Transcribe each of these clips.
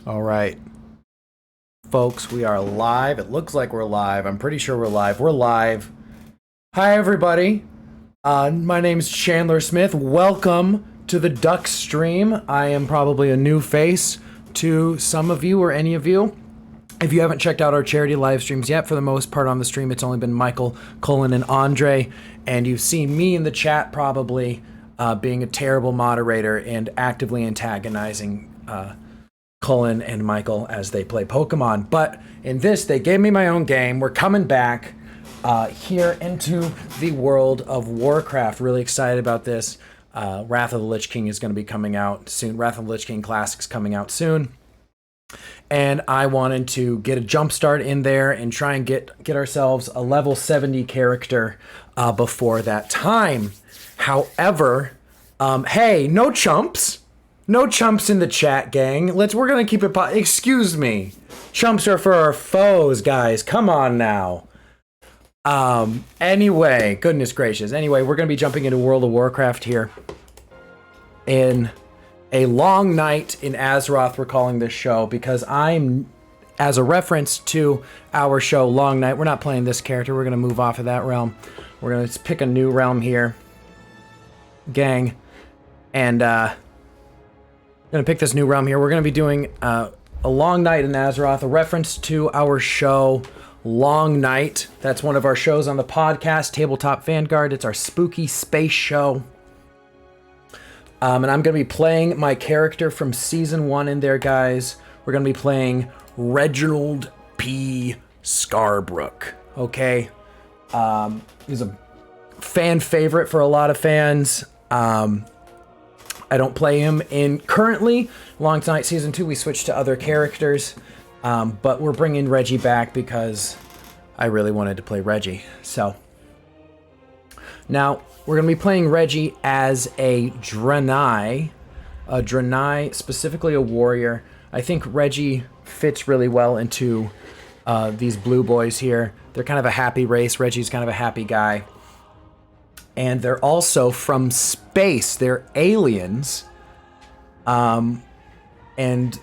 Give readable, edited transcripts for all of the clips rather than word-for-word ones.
All right, folks, we are live. It looks like we're live. I'm pretty sure we're live. We're live. Hi, everybody. My name's Chandler Smith. Welcome to the Duck Stream. I am probably a new face to some of you or any of you. If you haven't checked out our charity live streams yet, for the most part on the stream, it's only been Michael, Cullen, and Andre. And you've seen me in the chat probably being a terrible moderator and actively antagonizing Cullen and Michael as they play Pokemon. But in this, they gave me my own game. We're coming back here into the world of Warcraft. Really excited about this. Wrath of the Lich King is going to be coming out soon. Wrath of the Lich King Classic's coming out soon. And I wanted to get a jump start in there and try and get ourselves a level 70 character before that time. However, hey, no chumps. No chumps in the chat, gang. We're gonna keep it excuse me. Chumps are for our foes, guys. Come on now. Anyway, goodness gracious. Anyway, we're gonna be jumping into World of Warcraft here. In a long night in Azeroth, we're calling this show, because I'm, as a reference to our show, Long Night, we're not playing this character. We're gonna move off of that realm. We're gonna pick a new realm here, gang. And, gonna pick this new realm here. We're gonna be doing a long night in Azeroth, a reference to our show Long Night. That's one of our shows on the podcast, Tabletop Vanguard. It's our spooky space show. And I'm gonna be playing my character from season 1 in there, guys. We're gonna be playing Reginald P. Scarbrook. Okay, he's a fan favorite for a lot of fans. I don't play him in currently. Long Night Season 2, we switched to other characters. But we're bringing Reggie back because I really wanted to play Reggie. So, now we're going to be playing Reggie as a Draenei. A Draenei, specifically a warrior. I think Reggie fits really well into these blue boys here. They're kind of a happy race. Reggie's kind of a happy guy. And they're also from space. They're aliens. And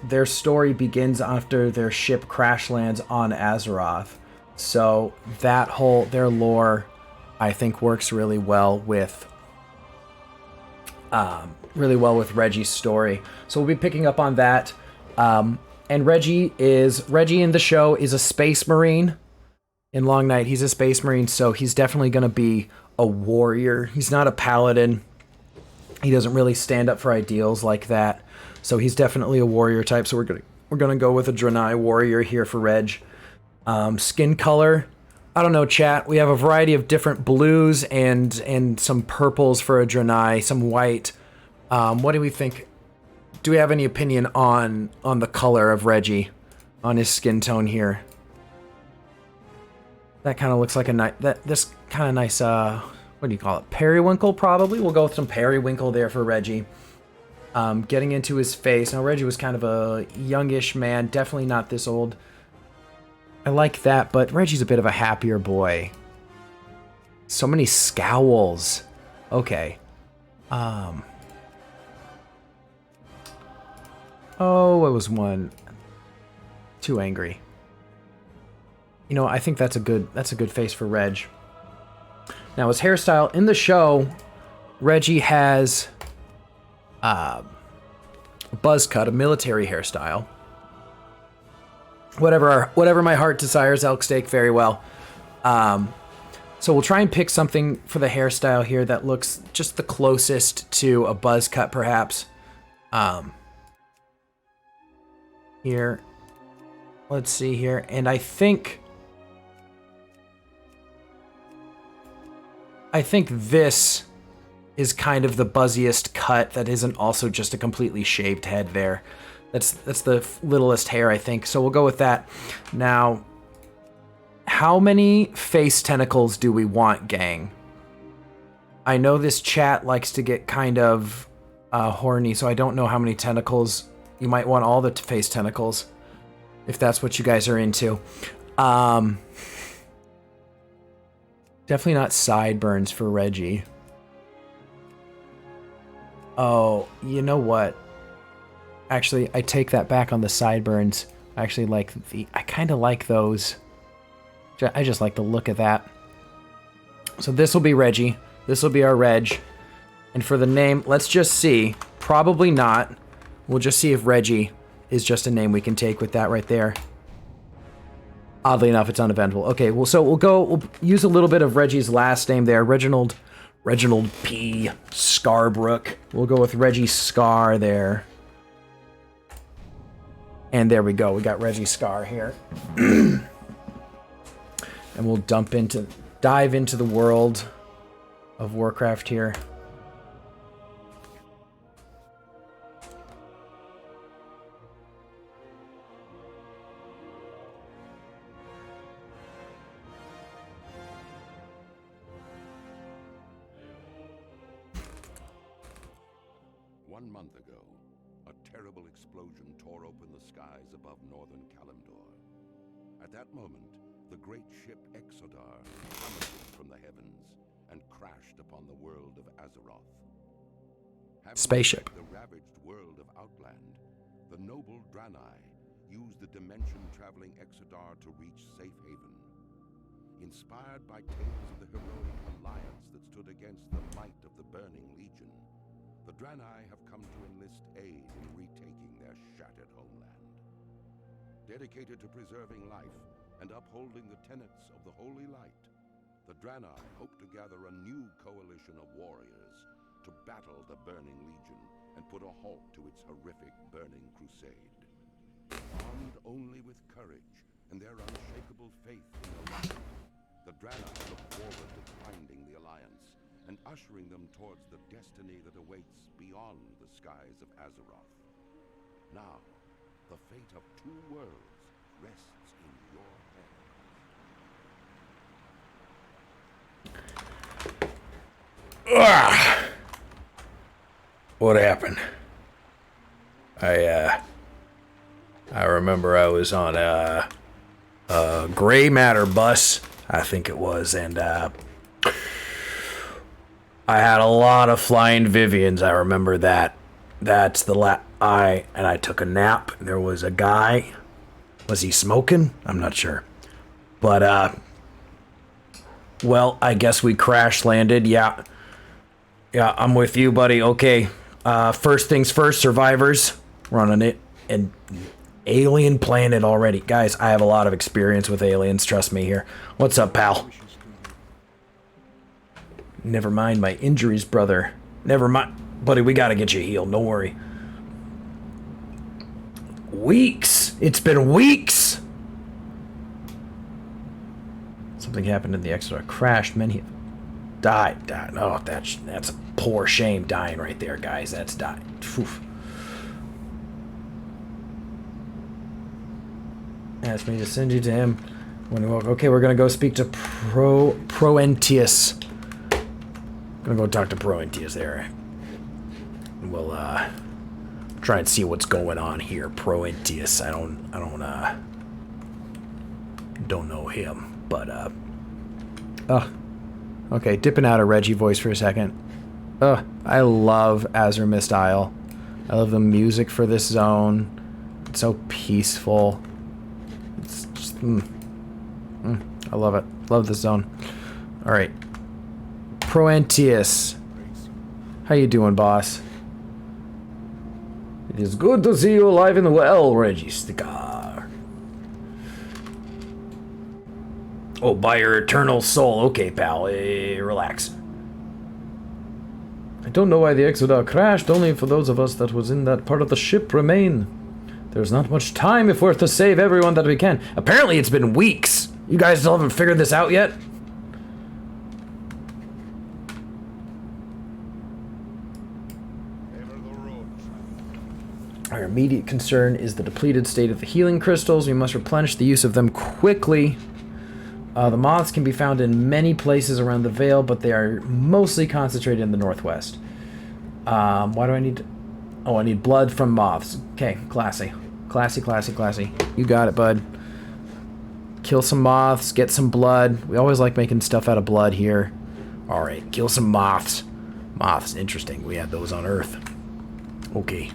their story begins after their ship crash lands on Azeroth. So that their lore, I think, works really well with Reggie's story. So we'll be picking up on that. And Reggie in the show is a space marine. In Long Night, he's a space marine, so he's definitely going to be a warrior. He's not a paladin. He doesn't really stand up for ideals like that. So he's definitely a warrior type. So we're gonna go with a Draenei warrior here for Reg. Skin color, I don't know, chat. We have a variety of different blues and some purples for a Draenei, some white. What do we think? Do we have any opinion on the color of Reggie, on his skin tone here? That kind of looks like this kind of nice, what do you call it? Periwinkle, probably. We'll go with some periwinkle there for Reggie. Getting into his face. Now, Reggie was kind of a youngish man, definitely not this old. I like that, but Reggie's a bit of a happier boy. So many scowls. Okay. Oh, it was one. Too angry. You know, I think that's a good face for Reg. Now, his hairstyle in the show, Reggie has a buzz cut, a military hairstyle. Whatever my heart desires, elk steak, very well. So we'll try and pick something for the hairstyle here that looks just the closest to a buzz cut, perhaps. Here, let's see here, and I think this is kind of the buzziest cut that isn't also just a completely shaved head there. That's the littlest hair, I think. So we'll go with that. Now, how many face tentacles do we want, gang? I know this chat likes to get kind of horny, so I don't know how many tentacles. You might want all the face tentacles, if that's what you guys are into. Definitely not sideburns for Reggie. Oh, you know what? Actually, I take that back on the sideburns. I actually like I kind of like those. I just like the look of that. So this will be Reggie. This will be our Reg. And for the name, let's just see. Probably not. We'll just see if Reggie is just a name we can take with that right there. Oddly enough, it's uneventful. Okay, well, so we'll use a little bit of Reggie's last name there. Reginald P. Scarbrook. We'll go with Reggie Scar there. And there we go. We got Reggie Scar here. And we'll dive into the world of Warcraft here. At that moment, the great ship Exodar plummeted from the heavens and crashed upon the world of Azeroth. Spaceship. The ravaged world of Outland, the noble Draenei used the dimension-traveling Exodar to reach safe haven. Inspired by tales of the heroic alliance that stood against the might of the Burning Legion, the Draenei have come to enlist aid in retaking their shattered homeland. Dedicated to preserving life and upholding the tenets of the Holy Light, the Draenei hope to gather a new coalition of warriors to battle the Burning Legion and put a halt to its horrific burning crusade. Armed only with courage and their unshakable faith in the light, the Draenei look forward to finding the Alliance and ushering them towards the destiny that awaits beyond the skies of Azeroth. Now, the fate of two worlds rests in your hands. Ugh. What happened? I remember I was on a Gray Matter bus, I think it was, and I had a lot of flying Vivians. I remember that. That's the I took a nap. There was a guy. Was he smoking? I'm not sure. But well, I guess we crash landed. Yeah, I'm with you, buddy. Okay. First things first, survivors. We're on an alien planet already. Guys, I have a lot of experience with aliens. Trust me here. What's up, pal? Never mind my injuries, brother. Never mind. Buddy, we gotta get you healed. Don't worry. Weeks. It's been weeks. Something happened in the Exodar. Crashed. Many have died. Oh, that's a poor shame. Dying right there, guys. That's dying. Oof. Asked me to send you to him. Okay, we're gonna go speak to Proentius. Gonna go talk to Proentius there. We'll try and see what's going on here. Proentius. I don't know him, but okay, dipping out of Reggie voice for a second. I love Azure Isle. I love the music for this zone. It's so peaceful. It's just I love it. Love this zone. All right, Proentius. How you doing, boss? It is good to see you alive and well, Reggie Scar. Oh, by your eternal soul. Okay, pal. Relax. I don't know why the Exodar crashed. Only for those of us that was in that part of the ship remain. There's not much time if we're to save everyone that we can. Apparently it's been weeks. You guys still haven't figured this out yet? Our immediate concern is the depleted state of the healing crystals. We must replenish the use of them quickly. The moths can be found in many places around the Vale, but they are mostly concentrated in the northwest. Why do I need... Oh, I need blood from moths. Okay, classy. Classy. You got it, bud. Kill some moths, get some blood. We always like making stuff out of blood here. Alright, kill some moths. Moths, interesting. We had those on Earth. Okay.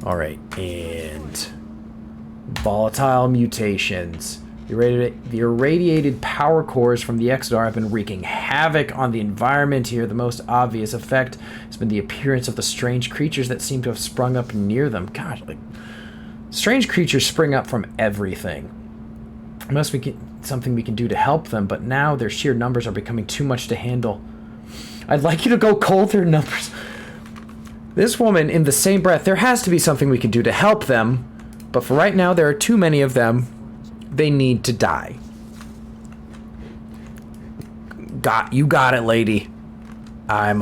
All right, and volatile mutations. The irradiated power cores from the Exodar have been wreaking havoc on the environment here. The most obvious effect has been the appearance of the strange creatures that seem to have sprung up near them. Gosh, like, strange creatures spring up from everything. It must be something we can do to help them, but now their sheer numbers are becoming too much to handle. I'd like you to go cull their numbers. This woman, in the same breath, there has to be something we can do to help them, but for right now, there are too many of them. They need to die. You got it, lady. I'm,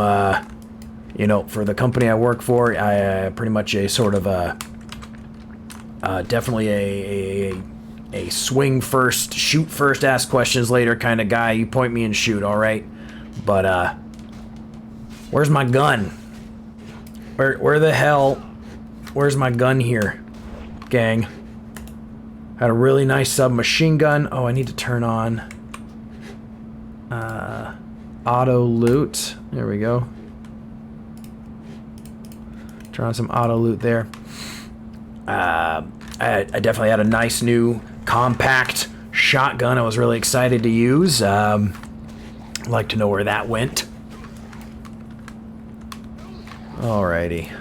you know, for the company I work for, I pretty much a sort of definitely a swing first, shoot first, ask questions later kind of guy. You point me and shoot, all right? But, where's my gun? Where the hell? Where's my gun here, gang? Had a really nice submachine gun. Oh, I need to turn on auto loot. There we go. Turn on some auto loot there. I definitely had a nice new compact shotgun I was really excited to use. I'd like to know where that went. Alrighty.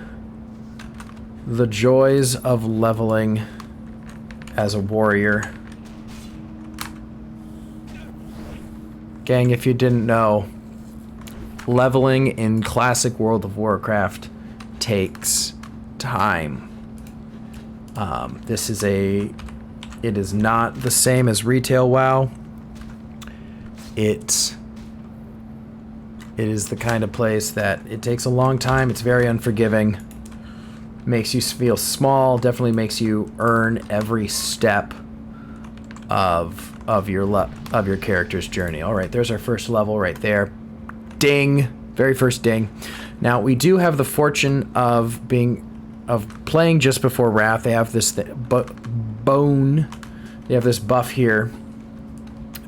The joys of leveling as a warrior. Gang, if you didn't know, leveling in classic World of Warcraft takes time. It is not the same as retail WoW. It is the kind of place that it takes a long time. It's very unforgiving. Makes you feel small. Definitely makes you earn every step of your character's journey. All right, there's our first level right there. Ding, very first ding. Now we do have the fortune of playing just before Wrath. They have this bone. They have this buff here.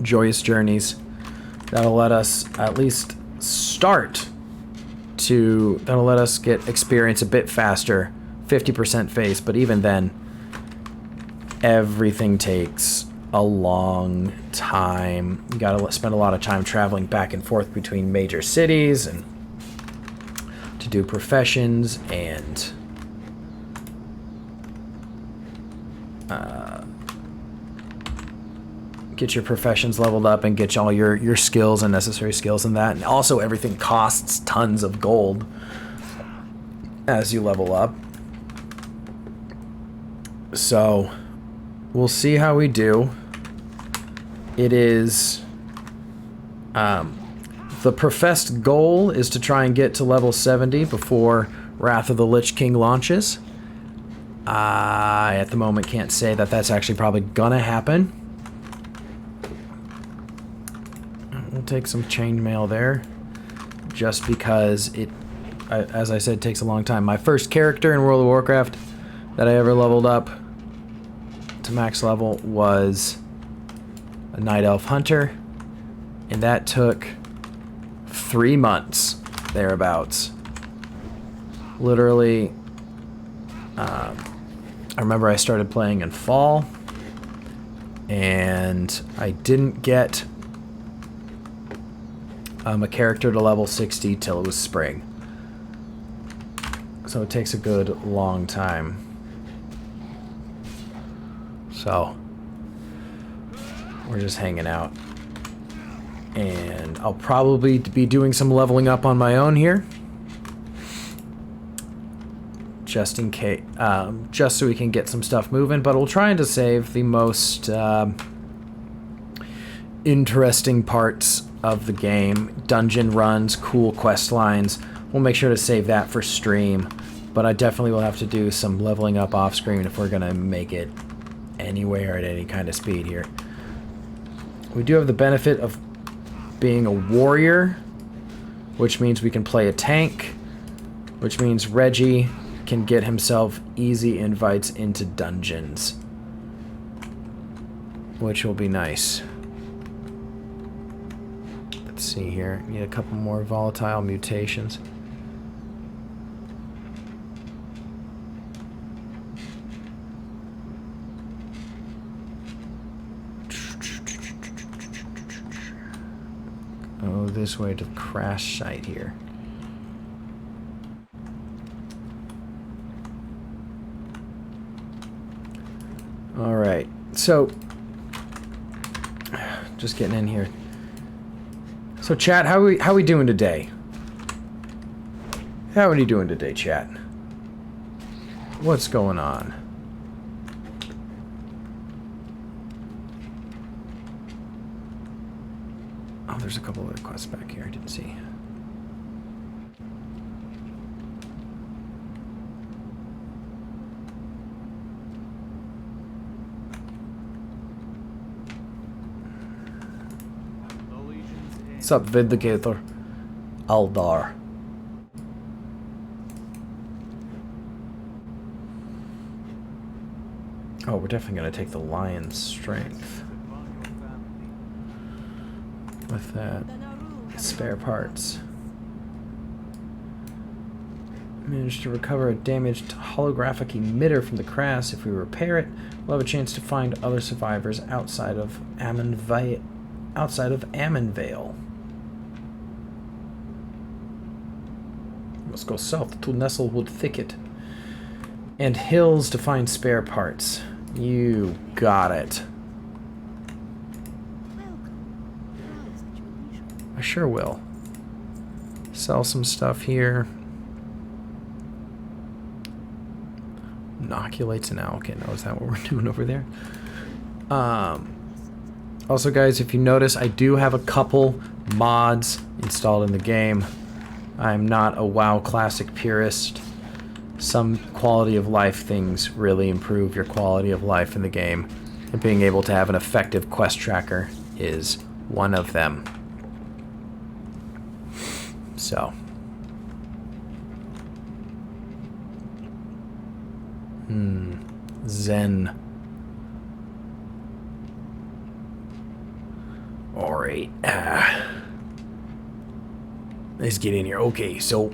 Joyous Journeys. That'll let us at least start to. That'll let us get experience a bit faster. 50% face, but even then, everything takes a long time. You gotta spend a lot of time traveling back and forth between major cities and to do professions and get your professions leveled up and get all your skills and necessary skills in that. And also everything costs tons of gold as you level up. So we'll see how we do. It is the professed goal is to try and get to level 70 before Wrath of the Lich King launches. I at the moment can't say that that's actually probably gonna happen. We'll take some chainmail there just because it, as I said, takes a long time. My first character in World of Warcraft that I ever leveled up to max level was a Night Elf Hunter, and that took 3 months thereabouts. Literally, I remember I started playing in fall, and I didn't get a character to level 60 till it was spring. So it takes a good long time. So we're just hanging out. And I'll probably be doing some leveling up on my own here. Just in case, just so we can get some stuff moving. But we'll try to save the most interesting parts of the game. Dungeon runs, cool quest lines. We'll make sure to save that for stream. But I definitely will have to do some leveling up off screen if we're going to make it anywhere at any kind of speed here. We do have the benefit of being a warrior, which means we can play a tank, which means Reggie can get himself easy invites into dungeons, which will be nice. Let's see here. Need a couple more volatile mutations. go this way to the crash site here. Alright, so just getting in here. So chat, how we doing today? How are you doing today, chat? What's going on? Oh, there's a couple of quests back here I didn't see. What's up, Vindicator? Aldar. Oh, we're definitely going to take the lion's strength. With that. Spare parts. Managed to recover a damaged holographic emitter from the crash. If we repair it, we'll have a chance to find other survivors outside of Ammonvale. Let's go south to Nestlewood Thicket. And hills to find spare parts. You got it. I sure will. Sell some stuff here. Inoculates an owl. Okay, now is that what we're doing over there? Also, guys, if you notice, I do have a couple mods installed in the game. I'm not a WoW Classic purist. Some quality of life things really improve your quality of life in the game. And being able to have an effective quest tracker is one of them. So. Zen. Alright. Let's get in here. Okay, so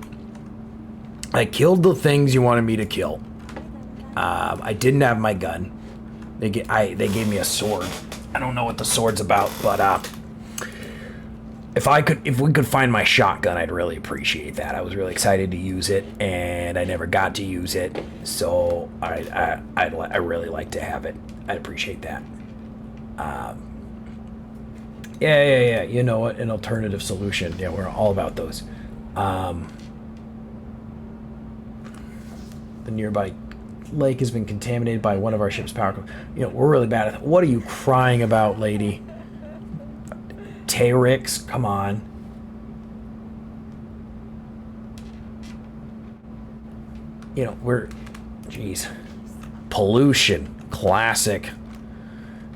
I killed the things you wanted me to kill. I didn't have my gun. They gave me a sword. I don't know what the sword's about, but if we could find my shotgun, I'd really appreciate that. I was really excited to use it, and I never got to use it, so I really like to have it. I'd appreciate that. Yeah. You know what? An alternative solution. Yeah, we're all about those. The nearby lake has been contaminated by one of our ship's power. You know, we're really bad at that. What are you crying about, lady? Teyrix, come on. You know, jeez. Pollution. Classic.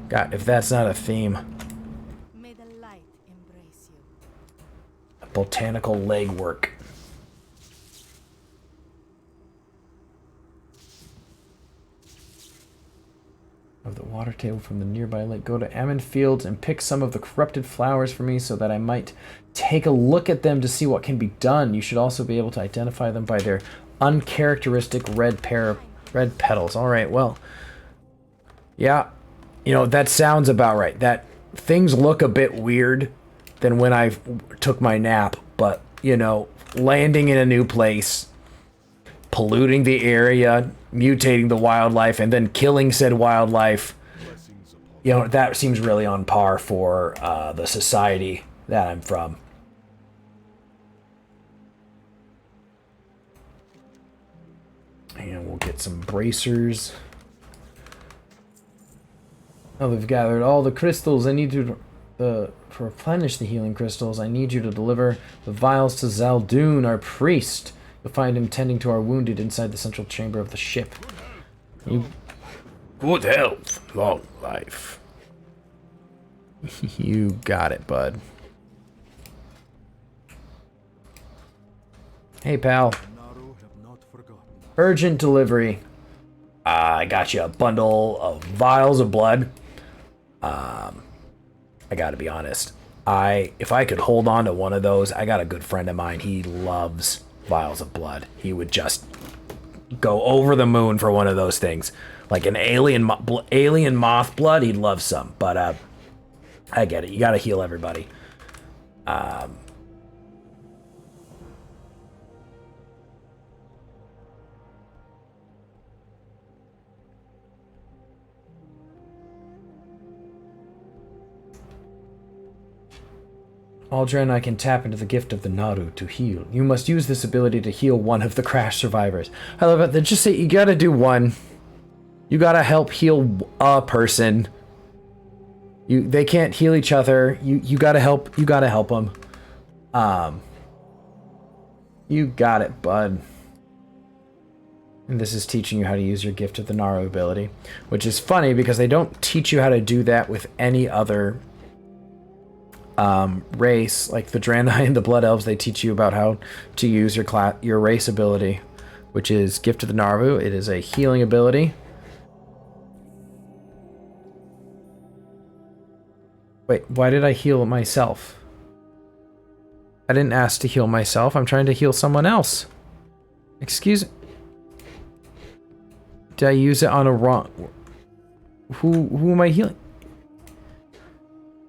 God, if that's not a theme. May the light embrace you. Botanical legwork. Of the water table from the nearby lake. Go to Ammon Fields and pick some of the corrupted flowers for me so that I might take a look at them to see what can be done. You should also be able to identify them by their uncharacteristic red petals. Alright, well. Yeah. You know, that sounds about right. That things look a bit weird than when I took my nap, but, you know, landing in a new place, polluting the area, mutating the wildlife, and then killing said wildlife, you know, that seems really on par for the society that I'm from. And we'll get some bracers. Oh, we've gathered all the crystals. I need you to replenish the healing crystals. I need you to deliver the vials to Zaldun, our priest. You'll find him tending to our wounded inside the central chamber of the ship. Good health, long life. You got it, bud. Hey, pal. Urgent delivery. I got you a bundle of vials of blood. I gotta be honest. If I could hold on to one of those, I got a good friend of mine. He loves vials of blood. He would just go over the moon for one of those things. Like an alien moth blood, he'd love some. But I get it. You gotta heal everybody. All Draenei can tap into the gift of the Naru to heal. You must use this ability to heal one of the crash survivors. I love it. They just say you gotta do one. You gotta help heal a person. They can't heal each other. You gotta help. You gotta help them. You got it, bud. And this is teaching you how to use your gift of the Naru ability, which is funny because they don't teach you how to do that with any other race. Like the Draenei and the Blood Elves, they teach you about how to use your race ability, which is gift of the Naru. It is a healing ability. Wait, why did I heal myself? I didn't ask to heal myself. I'm trying to heal someone else. Excuse me. Did I use it on a wrong... Who am I healing?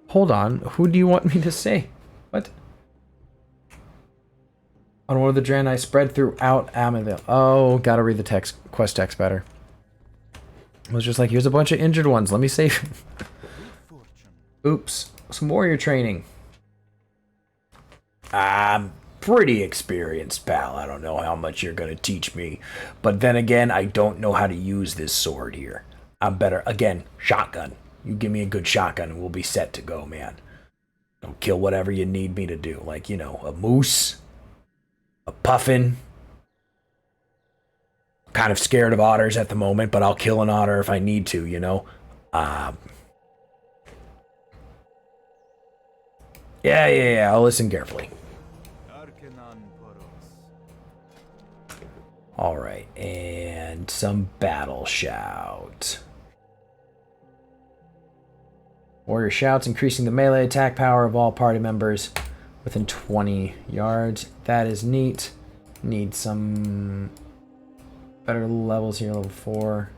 Hold on. Who do you want me to say? What? On one of the Draenei spread throughout Amadale. Oh, gotta read the quest text better. It was just like, here's a bunch of injured ones. Let me save. Oops. Some warrior training. I'm pretty experienced, pal. I don't know how much you're gonna teach me. But then again, I don't know how to use this sword here. I'm better. Again, shotgun. You give me a good shotgun and we'll be set to go, man. I'll kill whatever you need me to do. Like, you know, a moose. A puffin. Kind of scared of otters at the moment, but I'll kill an otter if I need to, you know? Yeah, I'll listen carefully. Alright, and some battle shout. Warrior shouts, increasing the melee attack power of all party members within 20 yards. That is neat. Need some better levels here, level 4.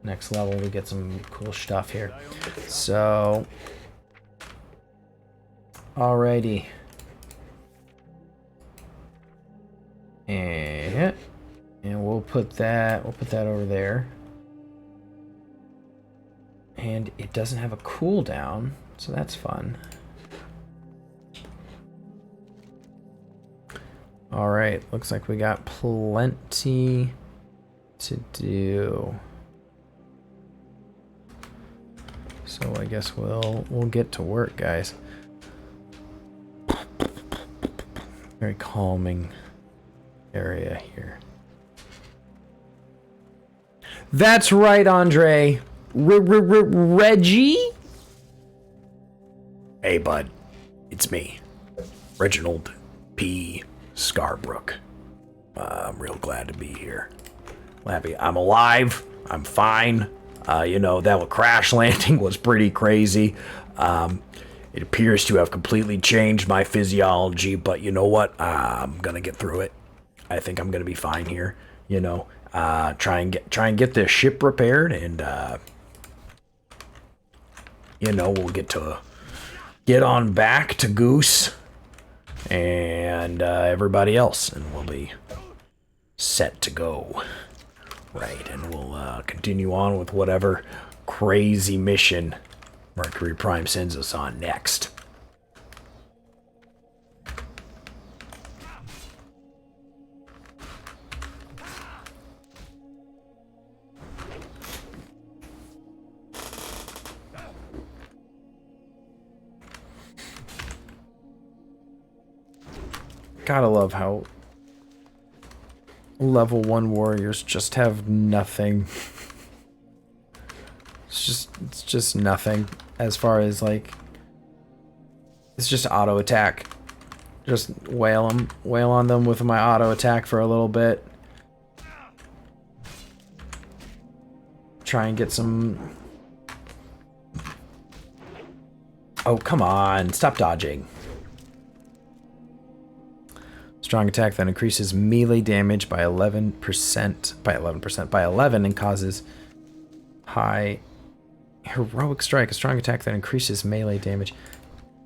Next level, we get some cool stuff here. So, alrighty. And we'll put that over there. And it doesn't have a cooldown, so that's fun. Alright, looks like we got plenty to do. So I guess we'll get to work, guys. Very calming area here. That's right, Andre. Reggie? Hey, bud. It's me, Reginald P. Scarbrook. I'm real glad to be here. Happy. I'm alive. I'm fine. You know, that crash landing was pretty crazy. It appears to have completely changed my physiology, but you know what? I'm gonna get through it. I think I'm gonna be fine here. You know, try and get this ship repaired, and you know, we'll get on back to Goose and everybody else, and we'll be set to go. Right, and we'll continue on with whatever crazy mission Mercury Prime sends us on next. Gotta love how level 1 warriors just have nothing. It's just nothing as far as like, it's just auto attack. Just wail on them with my auto attack for a little bit. Try and get some. Oh, come on, stop dodging. Strong attack that increases melee damage by 11% and causes high heroic strike. A strong attack that increases melee damage.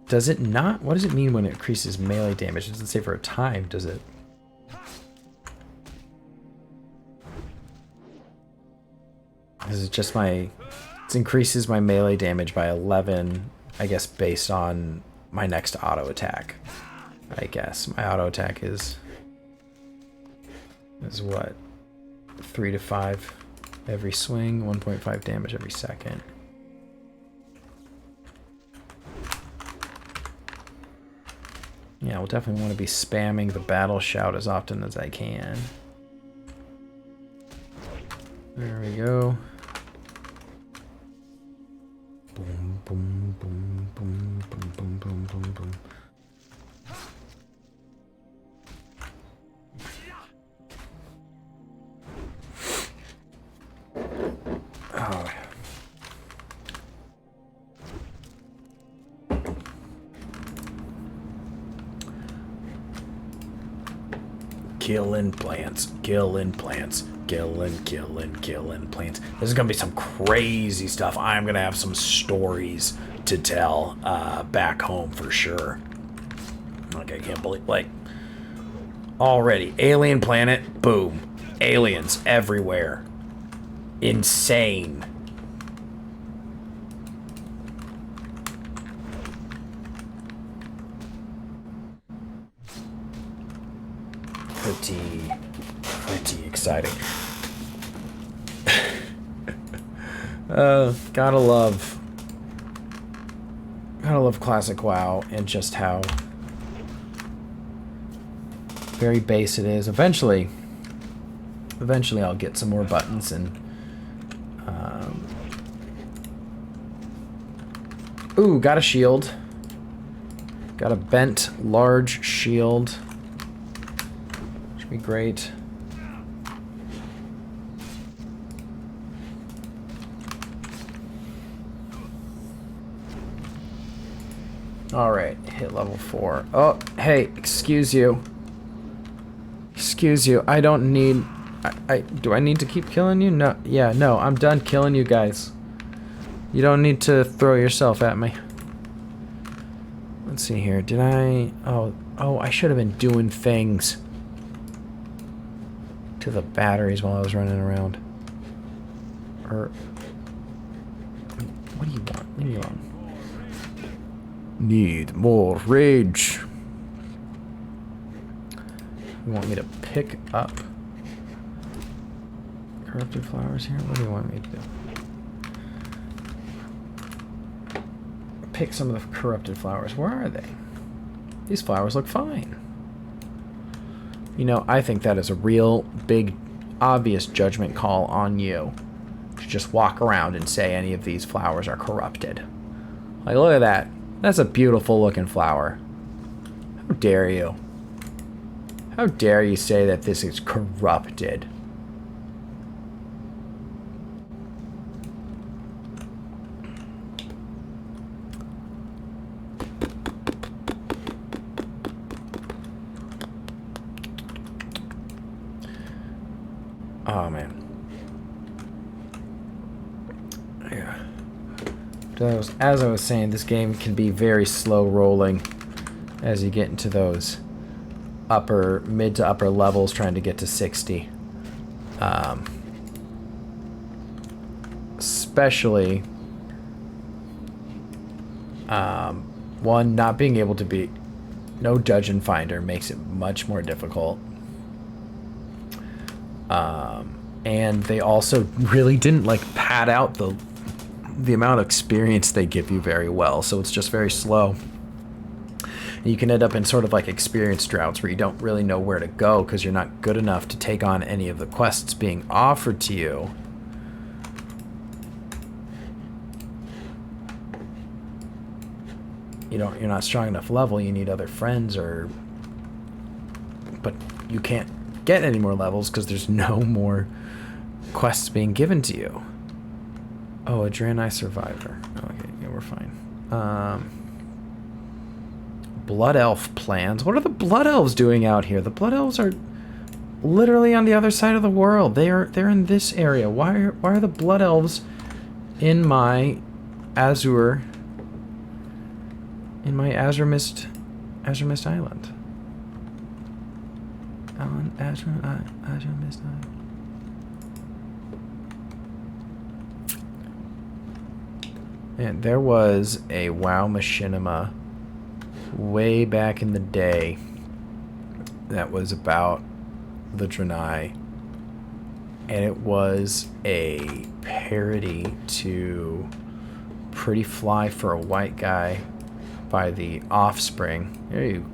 Does it not? What does it mean when it increases melee damage? It doesn't say for a time, does it? Is it just it increases my melee damage by 11, I guess, based on my next auto attack. I guess my auto attack is what? 3 to 5 every swing, 1.5 damage every second. Yeah, we'll definitely want to be spamming the battle shout as often as I can. There we go. Boom, boom, boom, boom, boom, boom, boom, boom, boom. Oh. Killing plants, killing plants, killing plants. This is gonna be some crazy stuff. I'm gonna have some stories to tell back home for sure. Like, I can't believe, like, already, alien planet, boom. Aliens everywhere. Insane. Pretty exciting. Gotta love classic WoW and just how very base it is. Eventually I'll get some more buttons and ooh, got a shield. Got a bent large shield. Should be great. Alright, hit level 4. Oh, hey, excuse you. Excuse you, I don't need... do I need to keep killing you? No, yeah, no, I'm done killing you guys. You don't need to throw yourself at me. Let's see here, did I... Oh, I should have been doing things to the batteries while I was running around. Or... What do you want? Leave me alone. Need more rage. You want me to pick up corrupted flowers here? What do you want me to do? Pick some of the corrupted flowers. Where are they? These flowers look fine. You know, I think that is a real big, obvious judgment call on you. To just walk around and say any of these flowers are corrupted. Like, look at that. That's a beautiful looking flower. How dare you? How dare you say that this is corrupted? Oh man. Yeah. As I was saying, this game can be very slow rolling as you get into those mid to upper levels trying to get to 60. Especially one, not being able to be no dungeon finder makes it much more difficult. And they also really didn't like pad out the amount of experience they give you very well, so it's just very slow. And you can end up in sort of like experience droughts where you don't really know where to go because you're not good enough to take on any of the quests being offered to you. You're not strong enough level, you need other friends, but you can't get any more levels because there's no more quests being given to you. Oh, a Draenei survivor. Okay, yeah, we're fine. Blood Elf plans. What are the Blood Elves doing out here? The Blood Elves are literally on the other side of the world. They're in this area. Why are the Blood Elves in my Azure Mist Island? Azure Mist Island. And there was a WoW Machinima way back in the day that was about the Draenei, and it was a parody to Pretty Fly for a White Guy by The Offspring. There you go.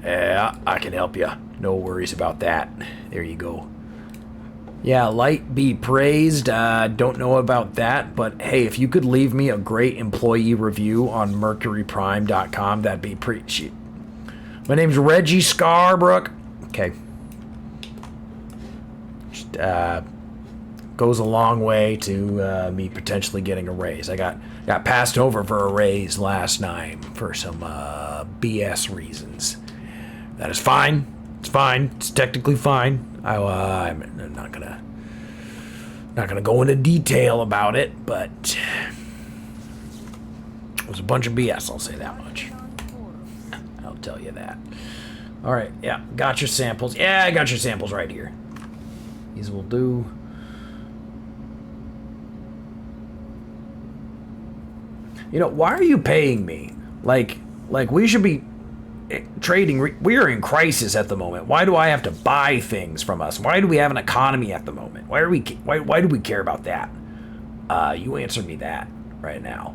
Yeah, I can help you. No worries about that. There you go. Yeah, light be praised. Don't know about that, but hey, if you could leave me a great employee review on mercuryprime.com, that'd be pretty cheap. My name's Reggie Scarbrook. Okay. Just, goes a long way to me potentially getting a raise. I got passed over for a raise last night for some BS reasons. That is fine. It's fine. It's technically fine. I'm not gonna go into detail about it, but it was a bunch of BS. I'll say that much. I'll tell you that. All right. Yeah. Got your samples. Yeah, I got your samples right here. These will do. You know, why are you paying me? Like we should be trading. We are in crisis at the moment. Why do I have to buy things from us? Why do we have an economy at the moment? Why do we care about that? You answer me that right now.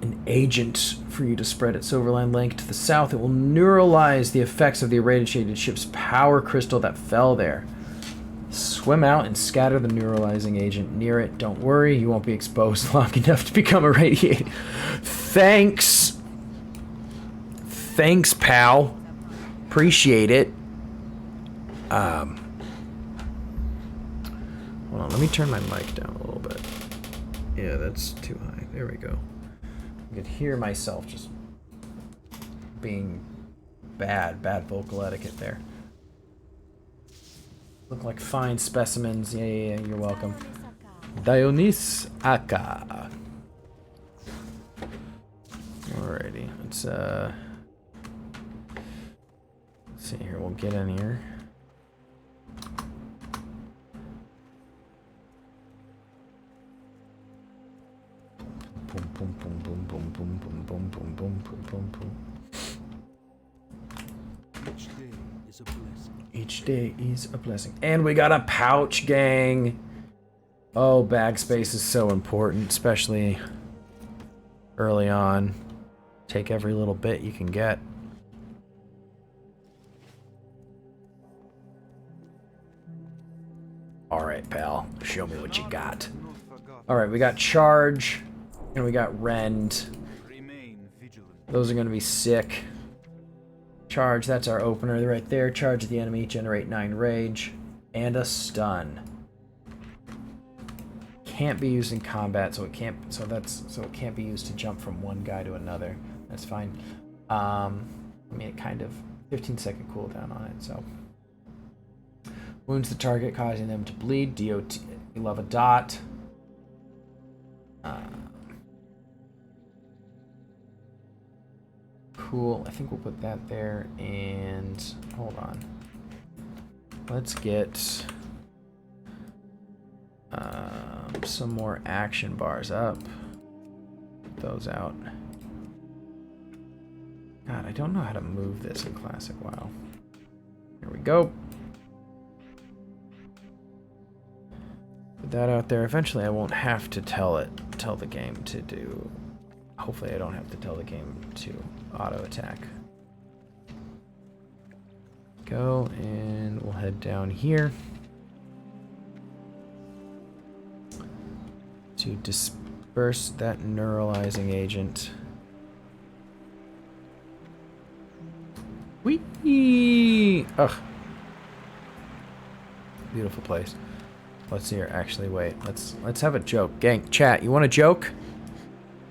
An agent for you to spread at Silverline Lake to the south. It will neuralize the effects of the irradiated ship's power crystal that fell there. Swim out and scatter the neuralizing agent near it. Don't worry, you won't be exposed long enough to become irradiated. Thanks. Thanks, pal. Appreciate it. Hold on, let me turn my mic down a little bit. Yeah, that's too high. There we go. I could hear myself just being bad vocal etiquette there. Look like fine specimens. Yeah, you're welcome. Dionys Aka. Alrighty, let's see here. We'll get in here. Boom, boom, boom, boom, boom, boom, boom, boom, boom, boom, boom, boom, boom. Each day is a blessing. Each day is a blessing. And we got a pouch, gang. Oh, bag space is so important, especially early on. Take every little bit you can get. Alright, pal. Show me what you got. Alright, we got charge. And we got rend. Remain vigilant. Those are going to be sick. Charge, that's our opener right there. Charge the enemy, generate 9 rage. And a stun. Can't be used in combat, so it can't be used to jump from one guy to another. That's fine. I mean, it kind of 15-second cooldown on it, so. Wounds the target, causing them to bleed. DOT, you love a dot. Cool. I think we'll put that there. And hold on. Let's get some more action bars up. Get those out. God, I don't know how to move this in Classic WoW. Here we go. Put that out there. Eventually I won't have to tell the game to do. Hopefully I don't have to tell the game to auto attack. Go, and we'll head down here to disperse that neuralizing agent. Whee! Ugh. Beautiful place. Let's see here. Actually, wait. Let's have a joke. Gang, chat. You want a joke?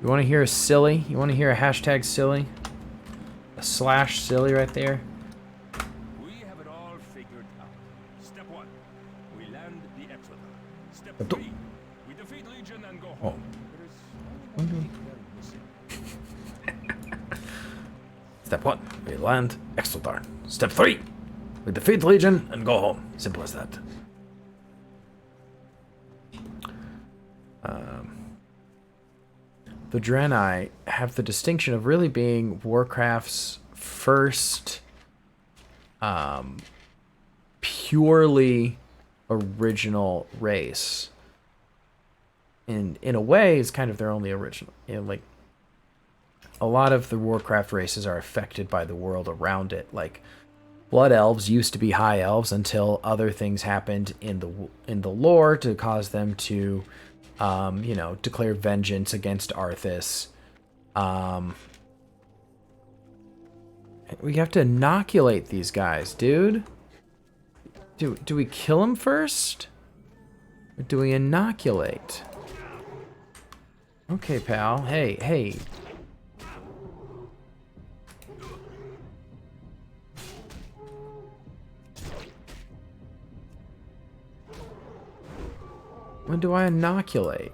You want to hear a silly? You want to hear a hashtag silly? A slash silly right there? We have it all figured out. Step 1, we land the Azeroth. Step Step two. 3, we defeat Legion and go home. Oh. Step 1, we land Exotar. Step 3, we defeat Legion and go home. Simple as that. the Draenei have the distinction of really being Warcraft's first purely original race. And in a way, it's kind of their only original. You know, like, a lot of the Warcraft races are affected by the world around it. Like, Blood Elves used to be High Elves until other things happened in the lore to cause them to, you know, declare vengeance against Arthas. We have to inoculate these guys, dude. Do we kill them first? Or do we inoculate? Okay, pal. Hey. When do I inoculate?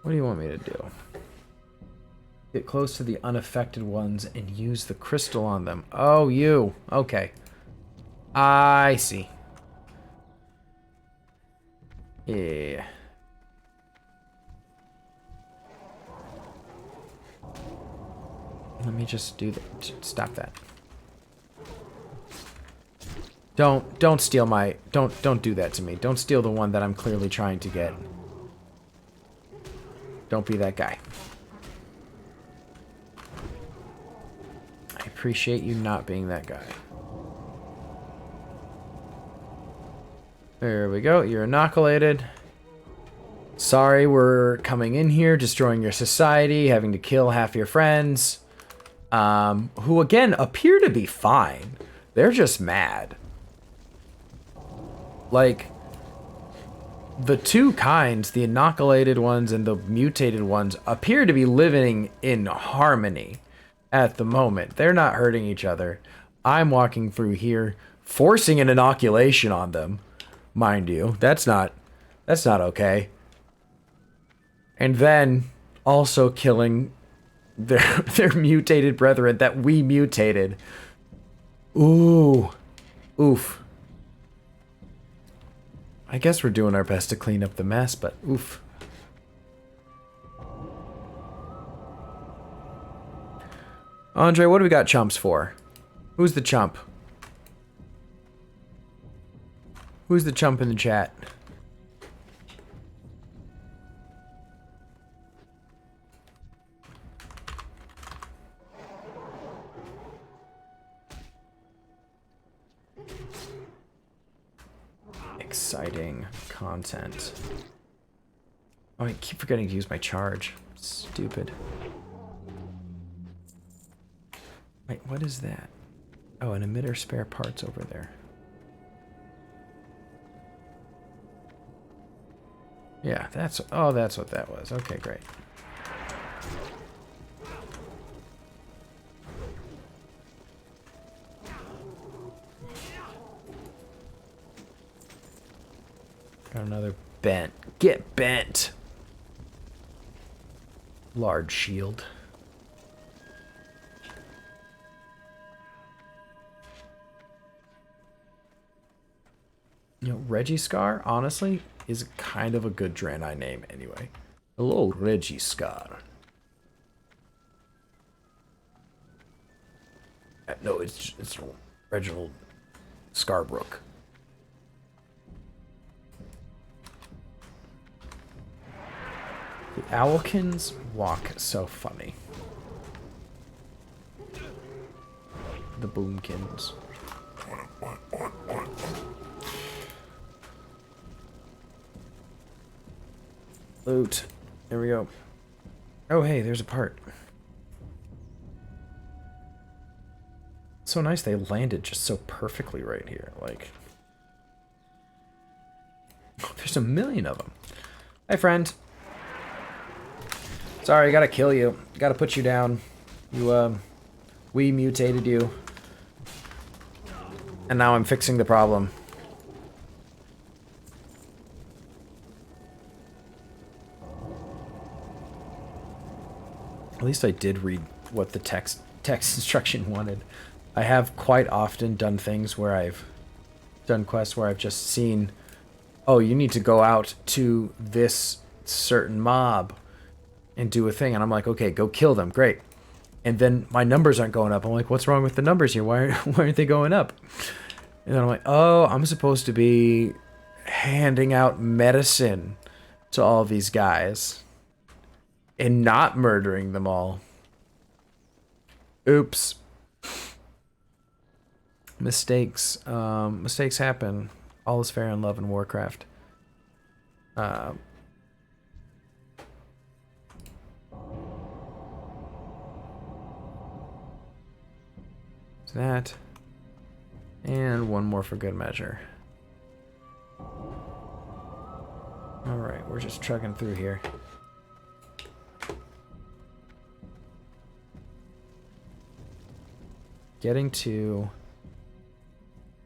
What do you want me to do? Get close to the unaffected ones and use the crystal on them. Oh, you. Okay. I see. Yeah. Let me just do that. Stop that. Don't steal my... Don't do that to me. Don't steal the one that I'm clearly trying to get. Don't be that guy. I appreciate you not being that guy. There we go. You're inoculated. Sorry, we're coming in here, destroying your society, having to kill half your friends. Who, again, appear to be fine. They're just mad. Like, the two kinds, the inoculated ones and the mutated ones, appear to be living in harmony at the moment. They're not hurting each other. I'm walking through here, forcing an inoculation on them, mind you. That's not okay. And then also killing their mutated brethren that we mutated. Ooh. Oof. I guess we're doing our best to clean up the mess, but oof. Andre, what do we got chumps for? Who's the chump? Who's the chump in the chat? Exciting content. Oh, I keep forgetting to use my charge. Stupid. Wait, what is that? Oh, an emitter spare parts over there. Yeah, that's what that was. Okay, great. Got another bent. Get bent. Large shield. You know, Reggie Scar, honestly, is kind of a good Draenei name anyway. Hello, Reggie Scar. No, it's Reginald Scarbrook. The Owlkins walk so funny. The Boomkins. Loot. There we go. Oh, hey, there's a part. So nice they landed just so perfectly right here. Like, there's a million of them. Hi, friend. Sorry, gotta kill you. Gotta put you down. We mutated you. And now I'm fixing the problem. At least I did read what the text instruction wanted. I have quite often done things where I've done quests where I've just seen, oh, you need to go out to this certain mob and do a thing. And I'm like, okay, go kill them. Great. And then my numbers aren't going up. I'm like, what's wrong with the numbers here? Why aren't they going up? And then I'm like, oh, I'm supposed to be handing out medicine to all these guys and not murdering them all. Oops. Mistakes. Mistakes happen. All is fair in love and Warcraft. That. And one more for good measure. Alright, we're just trucking through here. Getting to...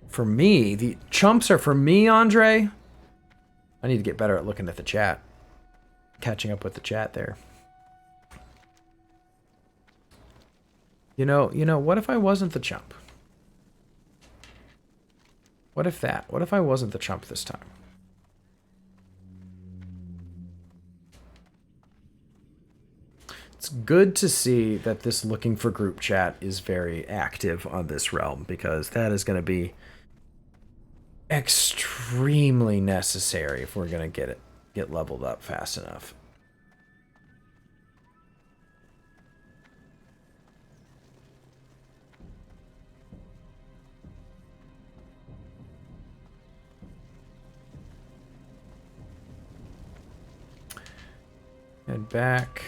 For me, the chumps are for me, Andre. I need to get better at looking at the chat. Catching up with the chat there. You know, what if I wasn't the chump? What if that? What if I wasn't the chump this time? It's good to see that this looking for group chat is very active on this realm, because that is going to be extremely necessary if we're going to get leveled up fast enough. Head back.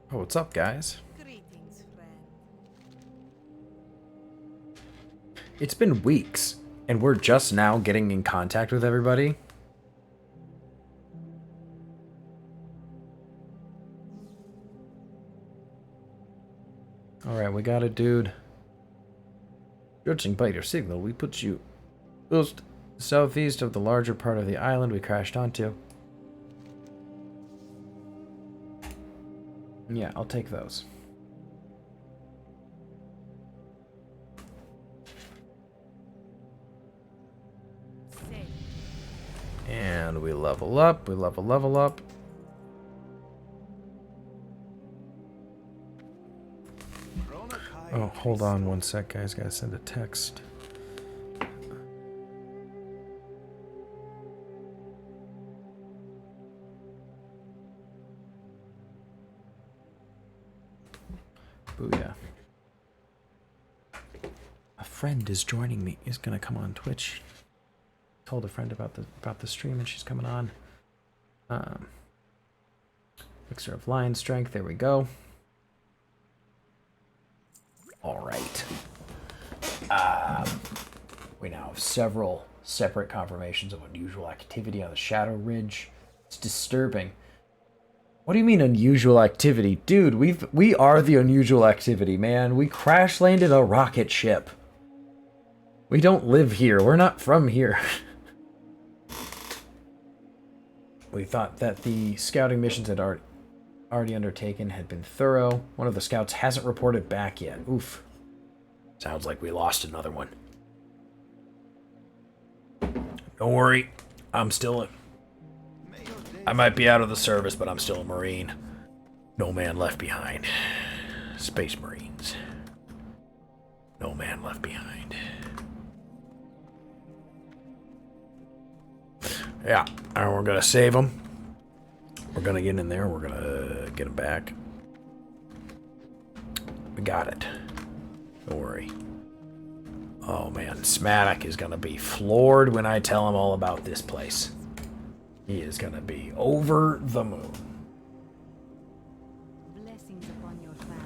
Oh, what's up, guys? Greetings, friend. It's been weeks, and we're just now getting in contact with everybody. Alright, we got a dude. Judging by your signal, we put you just southeast of the larger part of the island we crashed onto. Yeah, I'll take those. Safe. And we level up, we level up. Oh, hold on one sec, guys. Gotta send a text. Booyah. A friend is joining me. Is gonna come on Twitch. Told a friend about the stream, and she's coming on. Elixir of Lion Strength. There we go. All right. We now have several separate confirmations of unusual activity on the Shadow Ridge. It's disturbing. What do you mean unusual activity? Dude, we are the unusual activity, man. We crash landed a rocket ship. We don't live here. We're not from here. We thought that the scouting missions had already undertaken had been thorough. One of the scouts hasn't reported back yet. Oof. Sounds like we lost another one. Don't worry. I might be out of the service, but I'm still a Marine. No man left behind. Space Marines. No man left behind. Yeah, and we're gonna save them. We're gonna get in there. We're gonna get them back. We got it. Don't worry. Oh man, Smatic is gonna be floored when I tell him all about this place. He is gonna be over the moon. Blessings upon your family.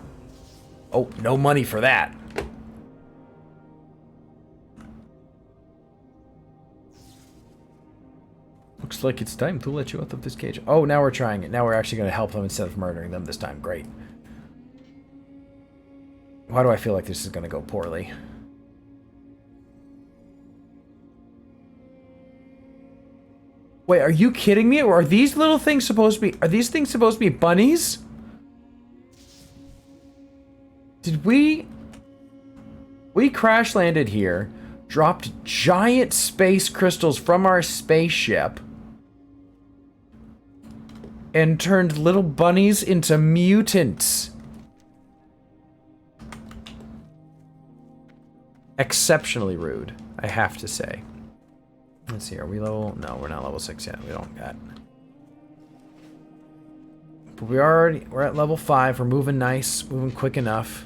Oh, no money for that. Looks like it's time to let you out of this cage. Oh, now we're trying it. Now we're actually going to help them instead of murdering them this time. Great. Why do I feel like this is going to go poorly? Wait, are you kidding me? Or are these little things supposed to be... Are these things supposed to be bunnies? Did we... We crash landed here, dropped giant space crystals from our spaceship, and turned little bunnies into mutants. Exceptionally rude, I have to say. Let's see, are we level... No, we're not level 6 yet. We don't got... But we're at level 5. We're moving nice, moving quick enough.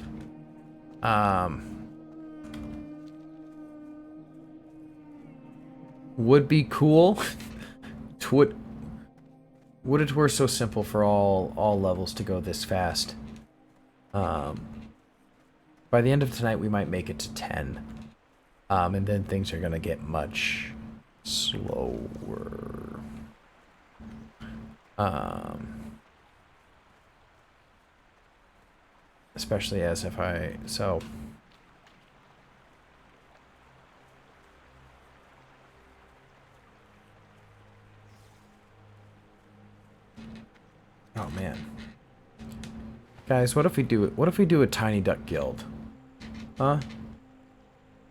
Would be cool. Would it were so simple for all levels to go this fast. By the end of tonight, we might make it to 10. And then things are gonna get much slower. Especially as if I... So... Oh man, guys, what if we do a tiny duck guild? Huh?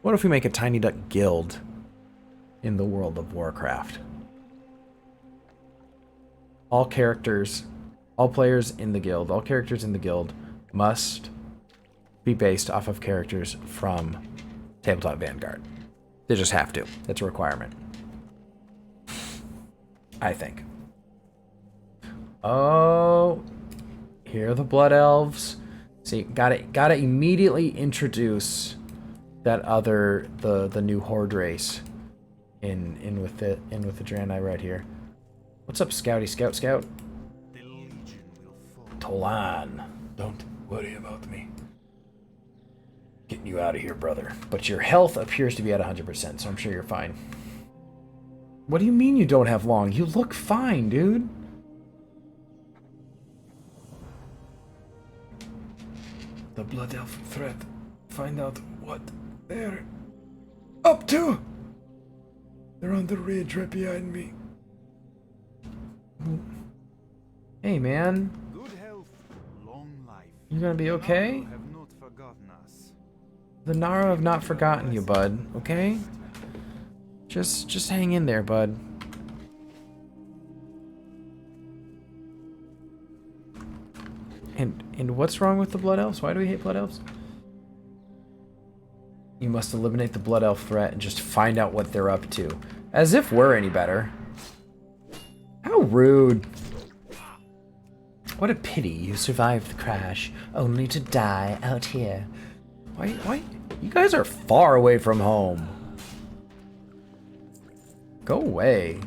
What if we make a tiny duck guild in the world of Warcraft? All characters, all players in the guild, all characters in the guild must be based off of characters from Tabletop Vanguard. They just have to. That's a requirement. I think. Oh, here are the Blood Elves. See, gotta immediately introduce that other the new Horde race in with the Draenei right here. What's up, Scouty Scout? Tolan, don't worry about me. Getting you out of here, brother. But your health appears to be at 100%, so I'm sure you're fine. What do you mean you don't have long? You look fine, dude. The Blood Elf threat. Find out what they're up to. They're on the ridge right behind me. Hey, man. Good health, long life. You gonna be okay? Have not forgotten us. The Nara have not forgotten you, bud. Okay? Just hang in there, bud. And what's wrong with the Blood Elves? Why do we hate Blood Elves? You must eliminate the Blood Elf threat and just find out what they're up to. As if we're any better. How rude. What a pity you survived the crash, only to die out here. Why? You guys are far away from home. Go away.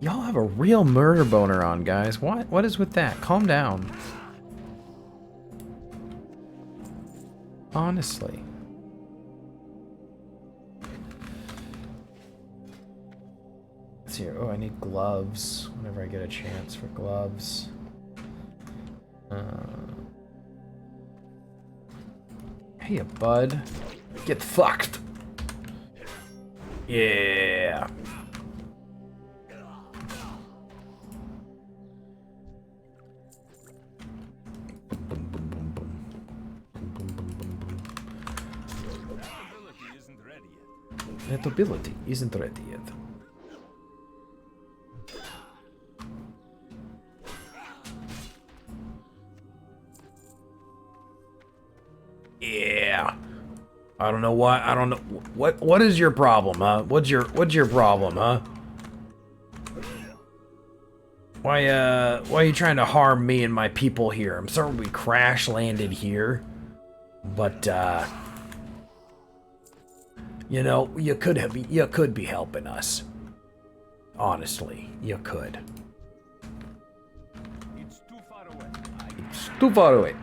Y'all have a real murder boner on, guys. What is with that? Calm down. Honestly. Let's see here. Oh, I need gloves. Whenever I get a chance for gloves. Hey, bud. Get fucked. Yeah. That ability isn't ready yet. Yeah. I don't know why. I don't know what is your problem, huh? What's your problem, huh? Why are you trying to harm me and my people here? I'm sorry we crash landed here, but you know, you could be helping us. Honestly, you could. It's too far away. It's too far away.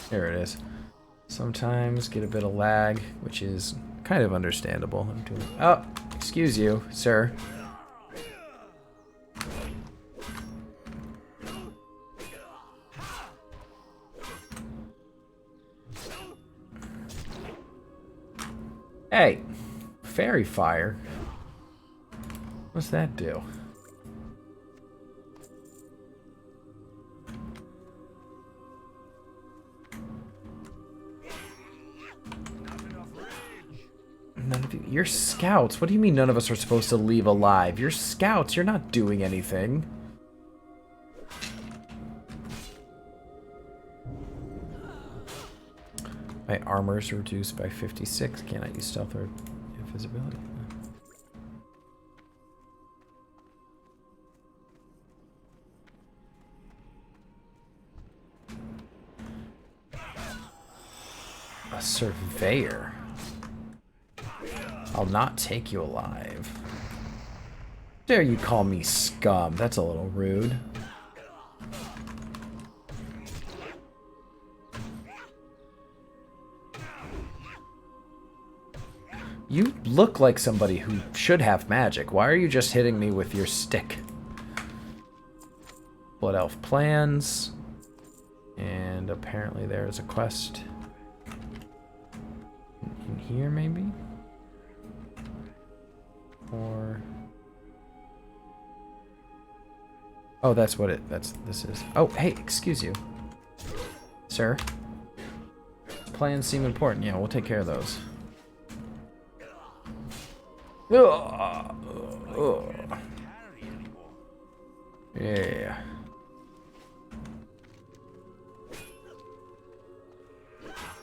There it is. Sometimes get a bit of lag, which is kind of understandable. I'm doing. Oh, excuse you, sir. Hey, fairy fire. What's that do? None of you. You're scouts. What do you mean none of us are supposed to leave alive? You're scouts. You're not doing anything. My armor's reduced by 56. Cannot use stealth or invisibility. A surveyor. I'll not take you alive. Dare you call me scum? That's a little rude. You look like somebody who should have magic. Why are you just hitting me with your stick? Blood Elf plans. And apparently there's a quest in here, maybe? Or... oh, that's what this is. Oh, hey, excuse you. Sir. Plans seem important. Yeah, we'll take care of those. Yeah.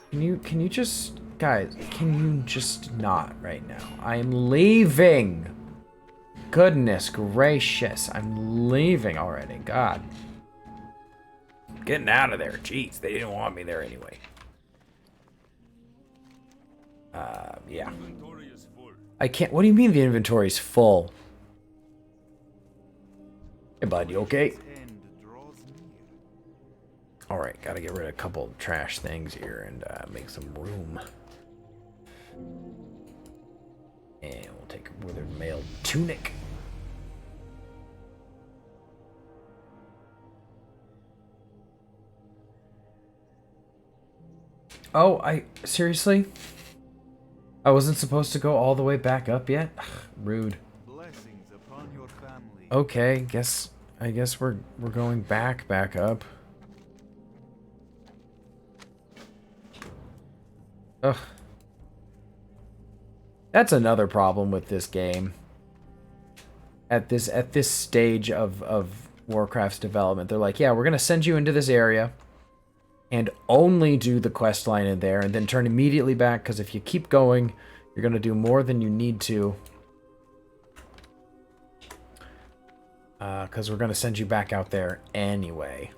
Can you just, guys, can you just not right now? I'm leaving. Goodness gracious, I'm leaving already. God. Getting out of there. Jeez, they didn't want me there anyway. Yeah. I can't. What do you mean the inventory's full? Hey, bud, you okay? Alright, gotta get rid of a couple of trash things here and make some room. And we'll take a withered mail tunic. Oh, seriously? I wasn't supposed to go all the way back up yet? Rude. Blessings upon your family. Okay, I guess we're going back up. Ugh. That's another problem with this game. At this stage of Warcraft's development, they're like, yeah, we're gonna send you into this area and only do the quest line in there and then turn immediately back, because if you keep going, you're gonna do more than you need to. Because we're gonna send you back out there anyway.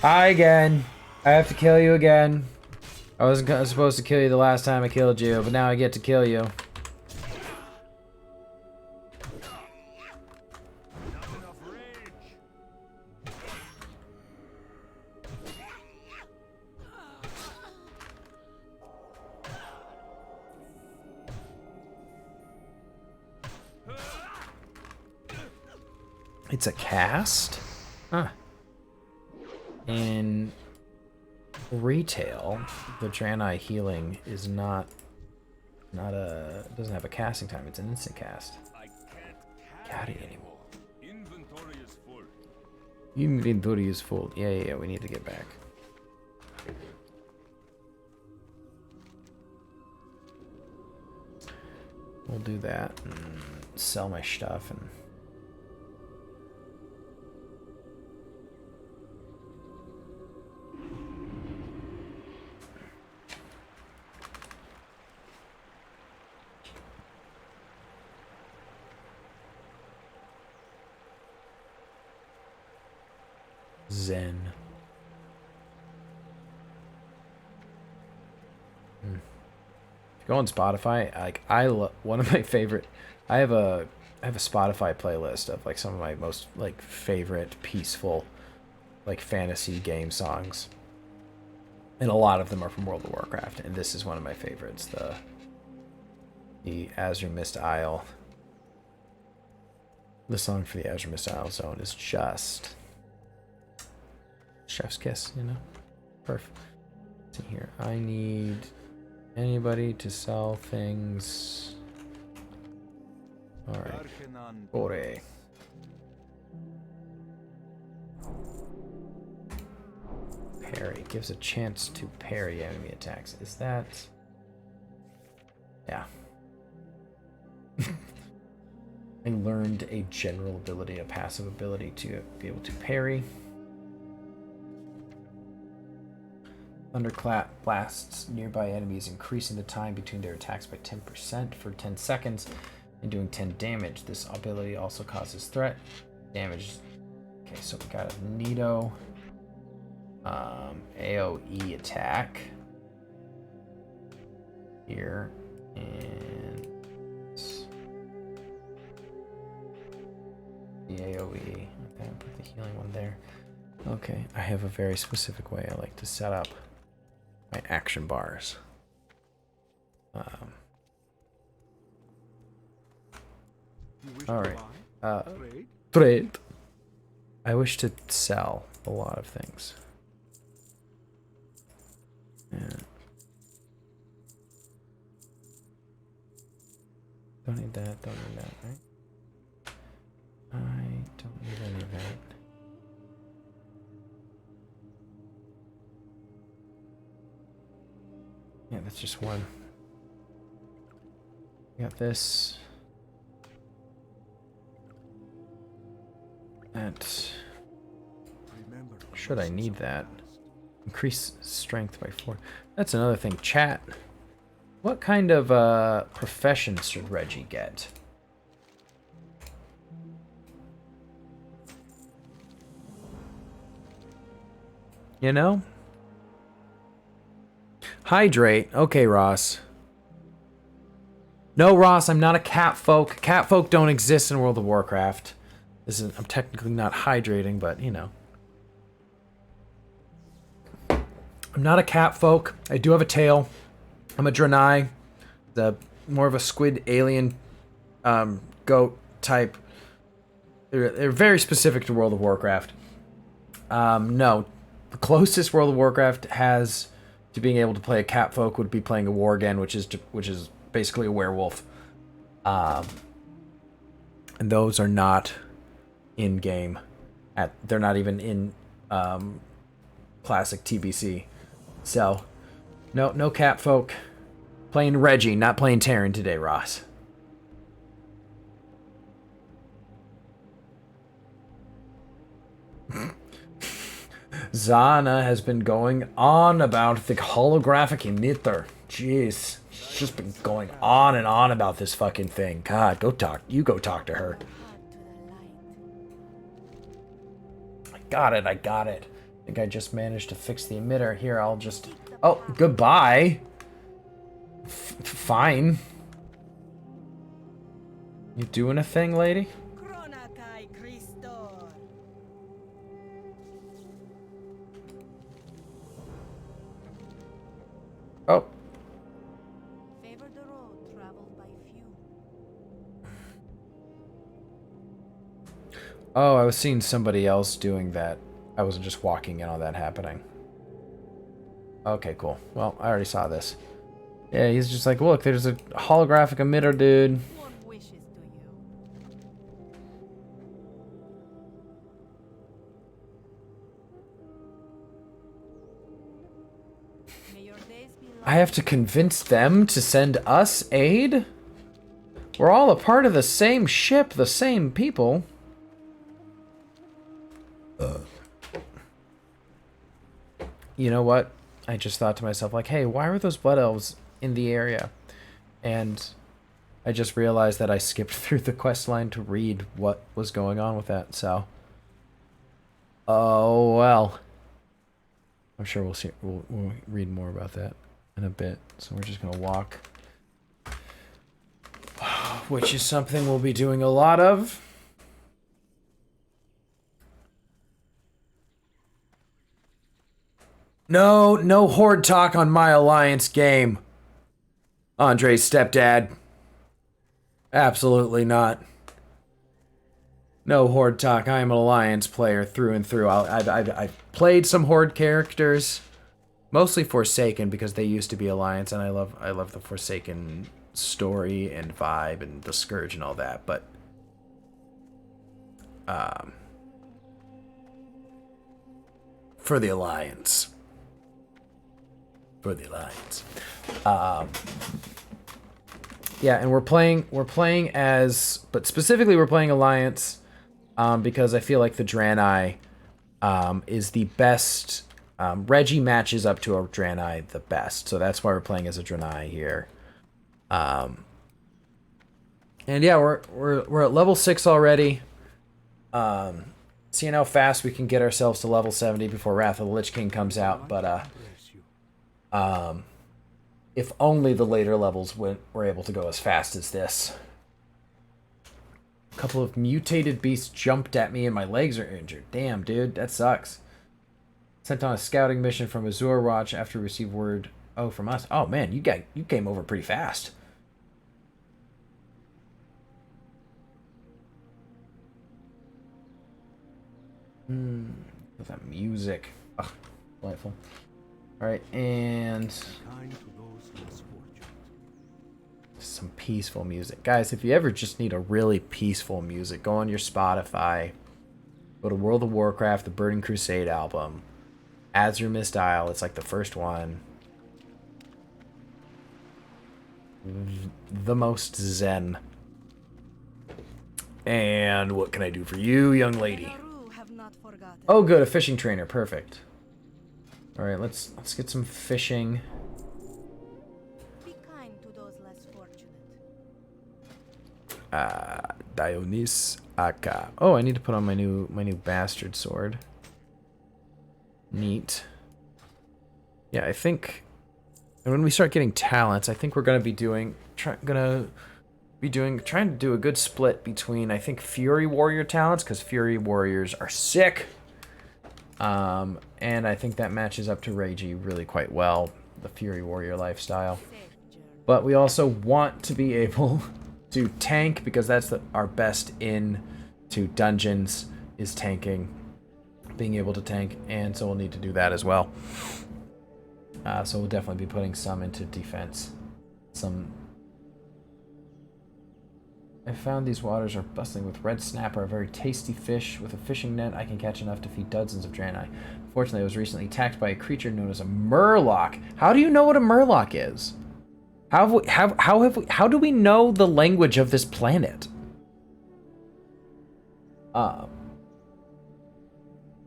Hi again. I have to kill you again. I wasn't supposed to kill you the last time I killed you, but now I get to kill you. It's a cast? Huh. In retail, the Draenei healing is not it doesn't have a casting time. It's an instant cast. I can't Got it anymore. Inventory is full. Inventory is full. Yeah, we need to get back. We'll do that and sell my stuff and Zen. If you go on Spotify, like one of my favorite. I have a Spotify playlist of like some of my most like favorite peaceful, like fantasy game songs, and a lot of them are from World of Warcraft. And this is one of my favorites. The Azure Mist Isle. The song for the Azure Mist Isle zone is just chef's kiss, you know? Perfect. Let's see here. I need anybody to sell things. Alright. Ore. Parry. Gives a chance to parry enemy attacks. Is that... Yeah. I learned a general ability, a passive ability to be able to parry. Thunderclap blasts nearby enemies, increasing the time between their attacks by 10% for 10 seconds and doing 10 damage. This ability also causes threat damage. Okay, so we got a Nito AoE attack here, and the AoE. Okay, put the healing one there. Okay, I have a very specific way I like to set up my action bars. Alright. Trade. I wish to sell a lot of things. Yeah. Don't need that, don't need that, right? I don't need any of that. Yeah, that's just one. Got this. That. Should I need that? Increase strength by 4. That's another thing. Chat. What kind of profession should Reggie get? You know? Hydrate. Okay, Ross. No, Ross, I'm not a cat folk. Cat folk don't exist in World of Warcraft. I'm technically not hydrating, but you know. I'm not a cat folk. I do have a tail. I'm a Draenei. More of a squid alien goat type. They're very specific to World of Warcraft. No. The closest World of Warcraft has to being able to play a cat folk would be playing a Worgen, which is basically a werewolf. And those are not in game. They're not even in classic TBC. So, no cat folk. Playing Reggie, not playing Terran today, Ross. Zana has been going on about the holographic emitter. Jeez. She's just been going on and on about this fucking thing. God, go talk. You go talk to her. I got it. I think I just managed to fix the emitter. Here, I'll just... Oh, goodbye. Fine. You doing a thing, lady? Oh. Favor the road traveled by few. Oh, I was seeing somebody else doing that. I wasn't just walking in on that happening. Okay, cool. Well, I already saw this. Yeah, he's just like, look, there's a holographic emitter, dude. What wishes do you? May your days be long. I have to convince them to send us aid? We're all a part of the same ship, the same people. You know what? I just thought to myself, like, hey, why were those blood elves in the area? And I just realized that I skipped through the quest line to read what was going on with that, so. Oh well. I'm sure we'll see. We'll read more about that in a bit. So we're just gonna walk, which is something we'll be doing a lot of. No, no horde talk on my alliance game. Andre's stepdad. Absolutely not. No horde talk. I am an alliance player through and through. I've played some horde characters, mostly Forsaken because they used to be alliance, and I love the Forsaken story and vibe and the Scourge and all that. But for the alliance. Yeah, and we're playing as, but specifically we're playing alliance because I feel like the Draenei is the best. Reggie matches up to a Draenei the best, so that's why we're playing as a Draenei here. And yeah, we're at level 6 already. Seeing how fast we can get ourselves to level 70 before Wrath of the Lich King comes out, but if only the later levels were able to go as fast as this. A couple of mutated beasts jumped at me and my legs are injured. Damn, dude, that sucks. Sent on a scouting mission from Azure Watch after we received word. Oh, from us. Oh man, you came over pretty fast. With that music. Ugh, delightful. Alright, and some peaceful music. Guys, if you ever just need a really peaceful music, go on your Spotify. Go to World of Warcraft, the Burning Crusade album. Azure Mist Isle, it's like the first one. The most zen. And what can I do for you, young lady? Oh, good, a fishing trainer, perfect. All right, let's get some fishing. Be kind to those less fortunate. Dionys Aka. Oh, I need to put on my new bastard sword. Neat. Yeah, I think when we start getting talents, I think we're gonna be trying to do a good split between, I think, Fury Warrior talents, because Fury Warriors are sick. And I think that matches up to Reggie really quite well, the Fury Warrior lifestyle. But we also want to be able to tank, because that's our best in to dungeons is tanking, being able to tank, and so we'll need to do that as well. So we'll definitely be putting some into defense. I found these waters are bustling with red snapper, a very tasty fish. With a fishing net, I can catch enough to feed dozens of Draenei. Fortunately, I was recently attacked by a creature known as a murloc. How do you know what a murloc is? How do we know the language of this planet? I'm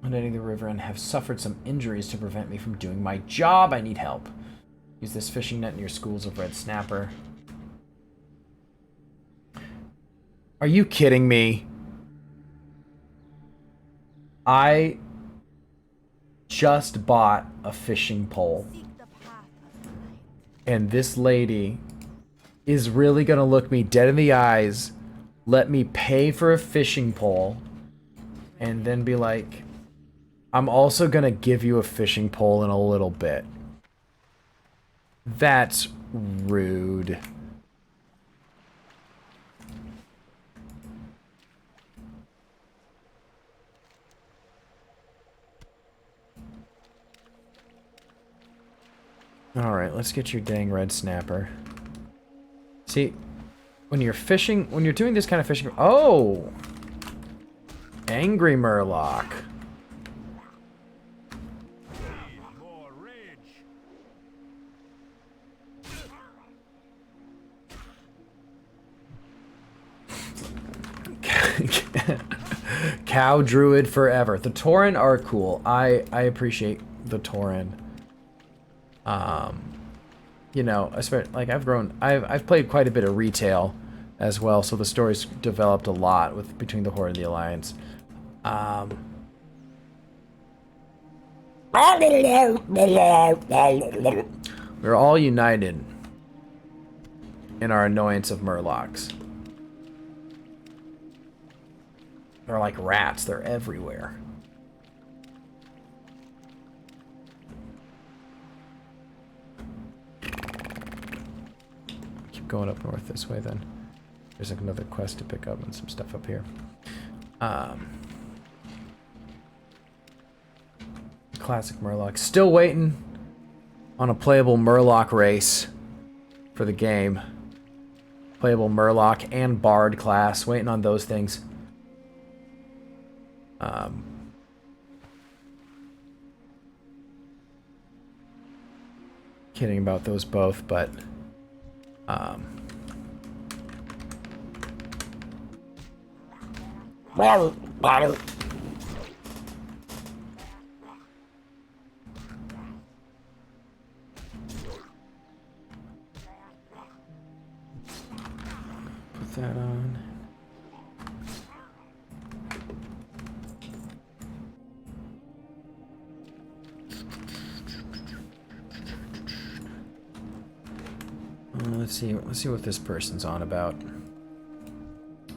heading the river and have suffered some injuries to prevent me from doing my job. I need help. Use this fishing net near schools of red snapper. Are you kidding me? I just bought a fishing pole. And this lady is really gonna look me dead in the eyes, let me pay for a fishing pole, and then be like, I'm also gonna give you a fishing pole in a little bit. That's rude. Alright, let's get your dang red snapper. See, when you're fishing, when you're doing this kind of fishing... Oh! Angry Murloc. Cow Druid forever. The Tauren are cool. I appreciate the Tauren. You know, especially, like, I've played quite a bit of retail as well, so the story's developed a lot between the Horde and the Alliance. We're all united in our annoyance of murlocs. They're like rats. They're everywhere. Keep going up north this way then. There's like another quest to pick up and some stuff up here. Classic Murloc. Still waiting on a playable Murloc race for the game. Playable Murloc and Bard class. Waiting on those things. Kidding about those both, but put that on. Let's see what this person's on about.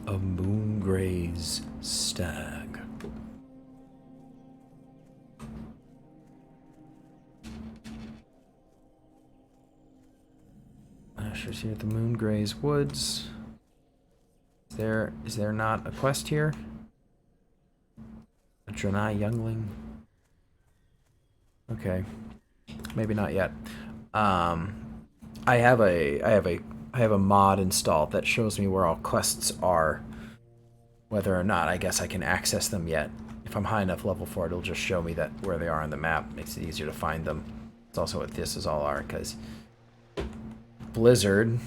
A Moongraze stag. Asher's here at the Moongraze Woods. Is there not a quest here? A Draenei youngling? Okay. Maybe not yet. I have a mod installed that shows me where all quests are. Whether or not I guess I can access them yet. If I'm high enough level for it, it'll just show me that where they are on the map. Makes it easier to find them. It's also what this is all are, because Blizzard,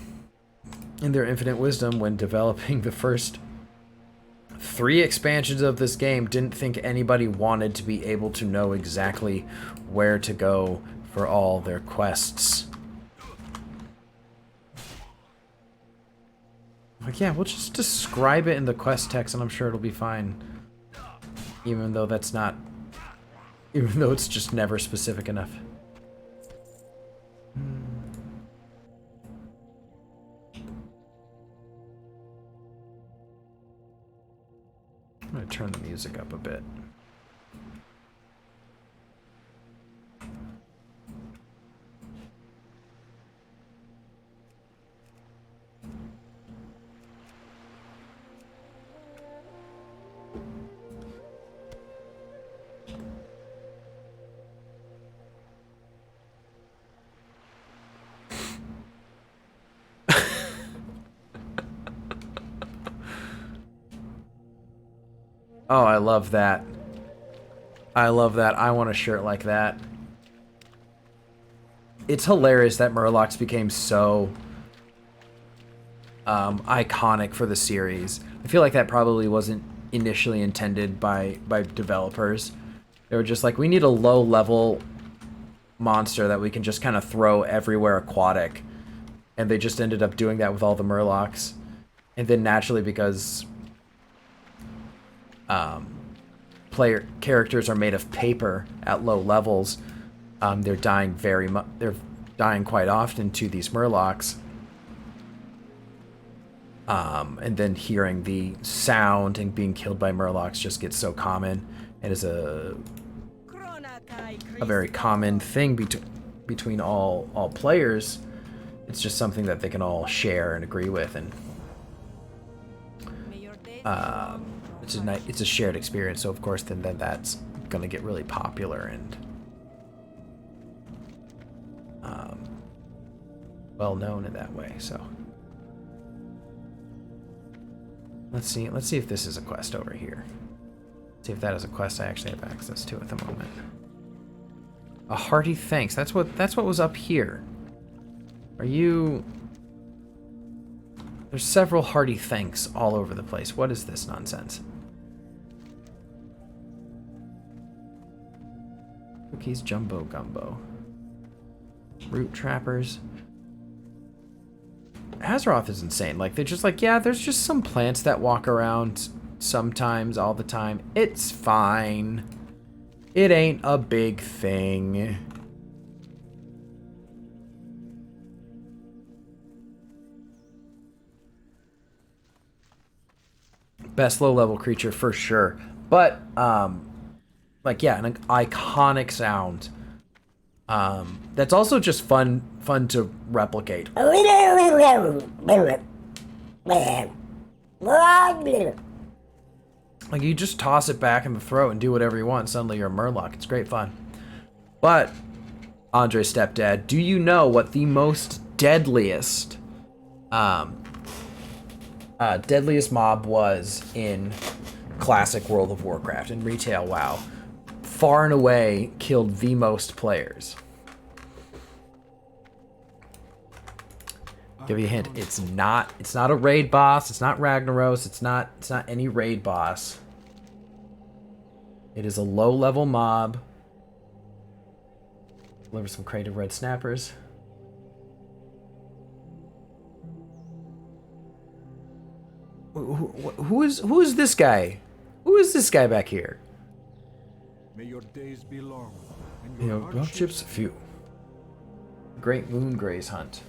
in their infinite wisdom when developing the first 3 expansions of this game, didn't think anybody wanted to be able to know exactly where to go for all their quests. Like, yeah, we'll just describe it in the quest text and I'm sure it'll be fine. Even though it's just never specific enough. I'm gonna turn the music up a bit. Oh, I love that. I love that. I want a shirt like that. It's hilarious that Murlocs became so iconic for the series. I feel like that probably wasn't initially intended by developers. They were just like, we need a low-level monster that we can just kind of throw everywhere aquatic. And they just ended up doing that with all the Murlocs. And then naturally, because player characters are made of paper at low levels, they're dying they're dying quite often to these Murlocs. And then hearing the sound and being killed by Murlocs just gets so common. It is a very common thing between all players. It's just something that they can all share and agree with, and it's a shared experience. So of course, then that's gonna get really popular and well known in that way. So let's see if this is a quest over here. See if that is a quest I actually have access to at the moment. A hearty thanks. That's what was up here. Are you... There's several hearty thanks all over the place. What is this nonsense? Cookies Jumbo Gumbo. Root trappers. Azeroth is insane. Like, they're just like, yeah, there's just some plants that walk around sometimes, all the time. It's fine. It ain't a big thing. Best low-level creature for sure. But, like, yeah, an iconic sound. That's also just fun to replicate. Like, you just toss it back in the throat and do whatever you want, and suddenly you're a Murloc. It's great fun. But, Andre's stepdad, do you know what the most deadliest mob was in classic World of Warcraft, in retail WoW? Far and away killed the most players. Give you a hint. It's not a raid boss. It's not Ragnaros. It's not any raid boss. It is a low-level mob. Deliver some creative red snappers. Who is this guy? Who is this guy back here? May your days be long, and You your know, hardships hardships few. Great Moon Graze Hunt.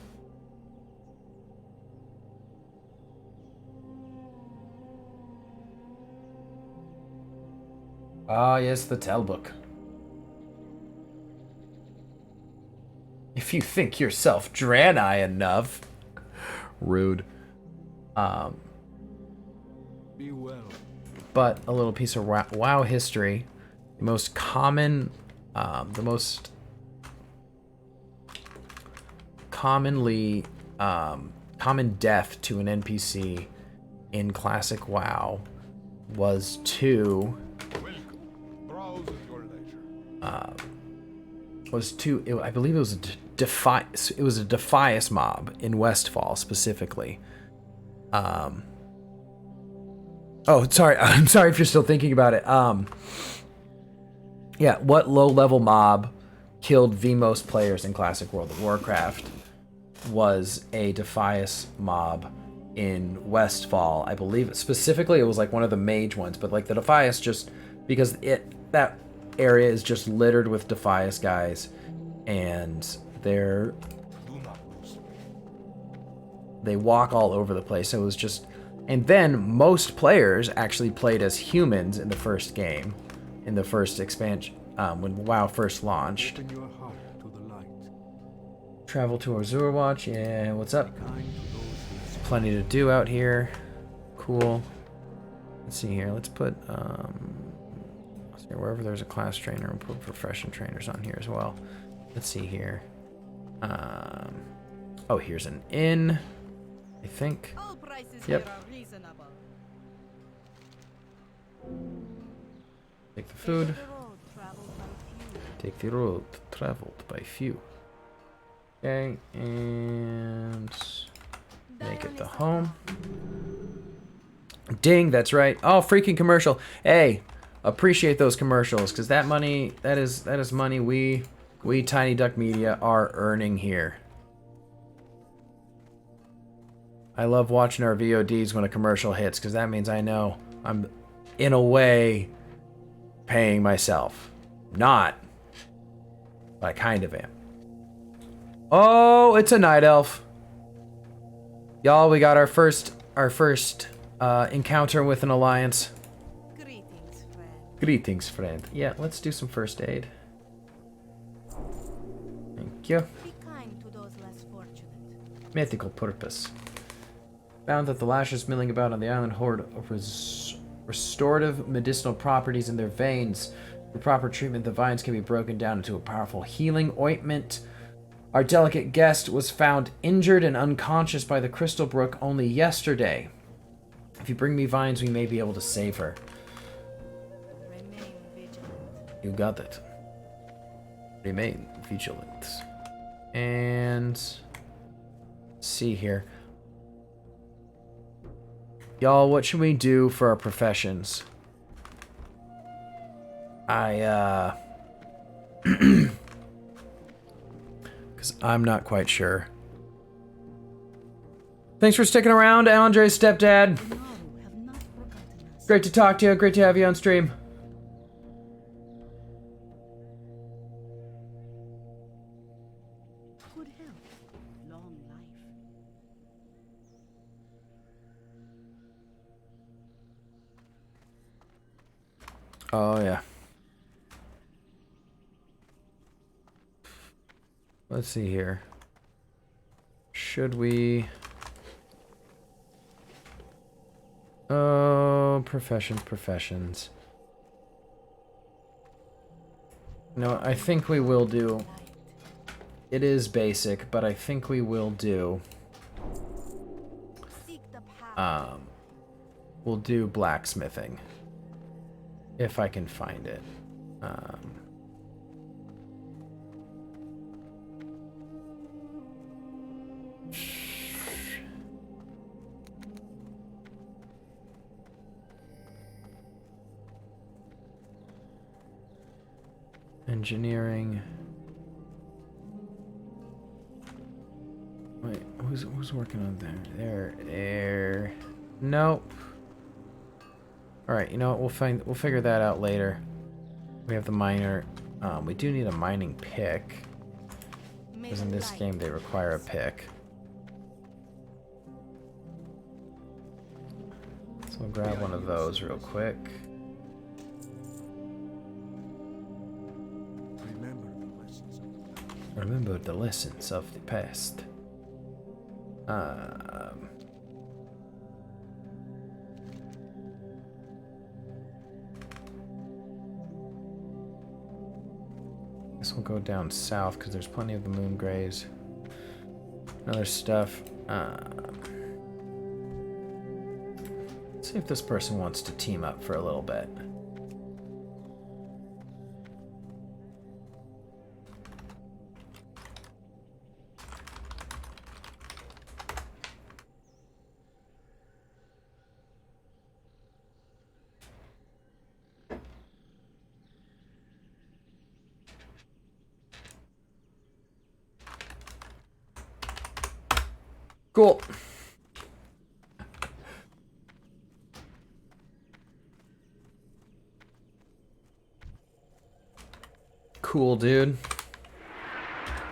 Ah, yes, the tell book. If you think yourself Draenei enough. Rude. be well. But a little piece of WoW history. The most common, common death to an NPC in classic WoW was to I believe it was a Defias mob in Westfall specifically. Oh, sorry. I'm sorry if you're still thinking about it. Yeah, what low-level mob killed the most players in classic World of Warcraft was a Defias mob in Westfall. I believe specifically it was like one of the mage ones, but like the Defias, just because that area is just littered with Defias guys, and they walk all over the place. So it was just, and then most players actually played as humans in the first game, in the first expansion, when WoW first launched. Open your heart to the light. Travel to Azure Watch. Yeah, what's up? Kind to those less Plenty to do out here. Cool. Let's see here. Let's put wherever there's a class trainer, we'll put profession trainers on here as well. Let's see here. Oh, here's an inn, I think. All prices Yep. here are reasonable. Take the food. The road traveled by few. Take the road traveled by few. Okay, and make it the home. Ding, that's right. Oh, freaking commercial. Hey, appreciate those commercials, because that money, that is money we Tiny Duck Media are earning here. I love watching our VODs when a commercial hits, because that means I know I'm, in a way, paying myself. Not, but I kind of am. Oh, it's a night elf. Y'all, we got our first encounter with an alliance. Greetings, friend. Greetings, friend. Yeah, let's do some first aid. Thank you. Be kind to those less fortunate. Mythical purpose. Found that the lashes milling about on the island hoard restorative medicinal properties in their veins. For proper treatment, the vines can be broken down into a powerful healing ointment. Our delicate guest was found injured and unconscious by the Crystal Brook only yesterday. If you bring me vines, we may be able to save her. Remain vigilant. You got it. Remain vigilant. And let's see here. Y'all, what should we do for our professions? Because I'm not quite sure. Thanks for sticking around, Andre's stepdad. No, have not forgotten us. Great to talk to you. Great to have you on stream. Oh, yeah. Let's see here. Should we... Oh, professions. No, I think we will do... It is basic, but I think we will do... Seek the path. We'll do blacksmithing. If I can find it. Engineering. Wait, who's working on there? There. Nope. All right, you know what? We'll figure that out later. We have the miner. We do need a mining pick, because in this game they require a pick. So we'll grab one of those real quick. Remember the lessons of the past. Guess we'll go down south because there's plenty of the moon grays and other stuff. Let's see if this person wants to team up for a little bit. Cool. Cool, dude.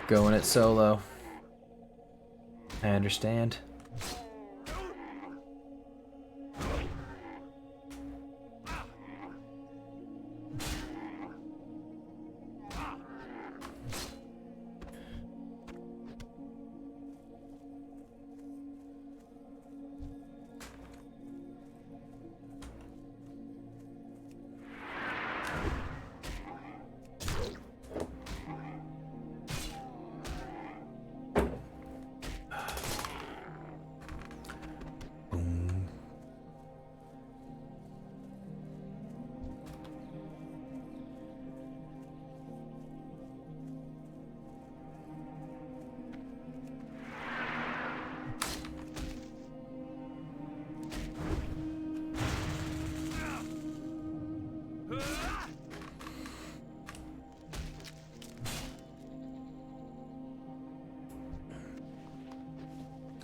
Going it solo. I understand.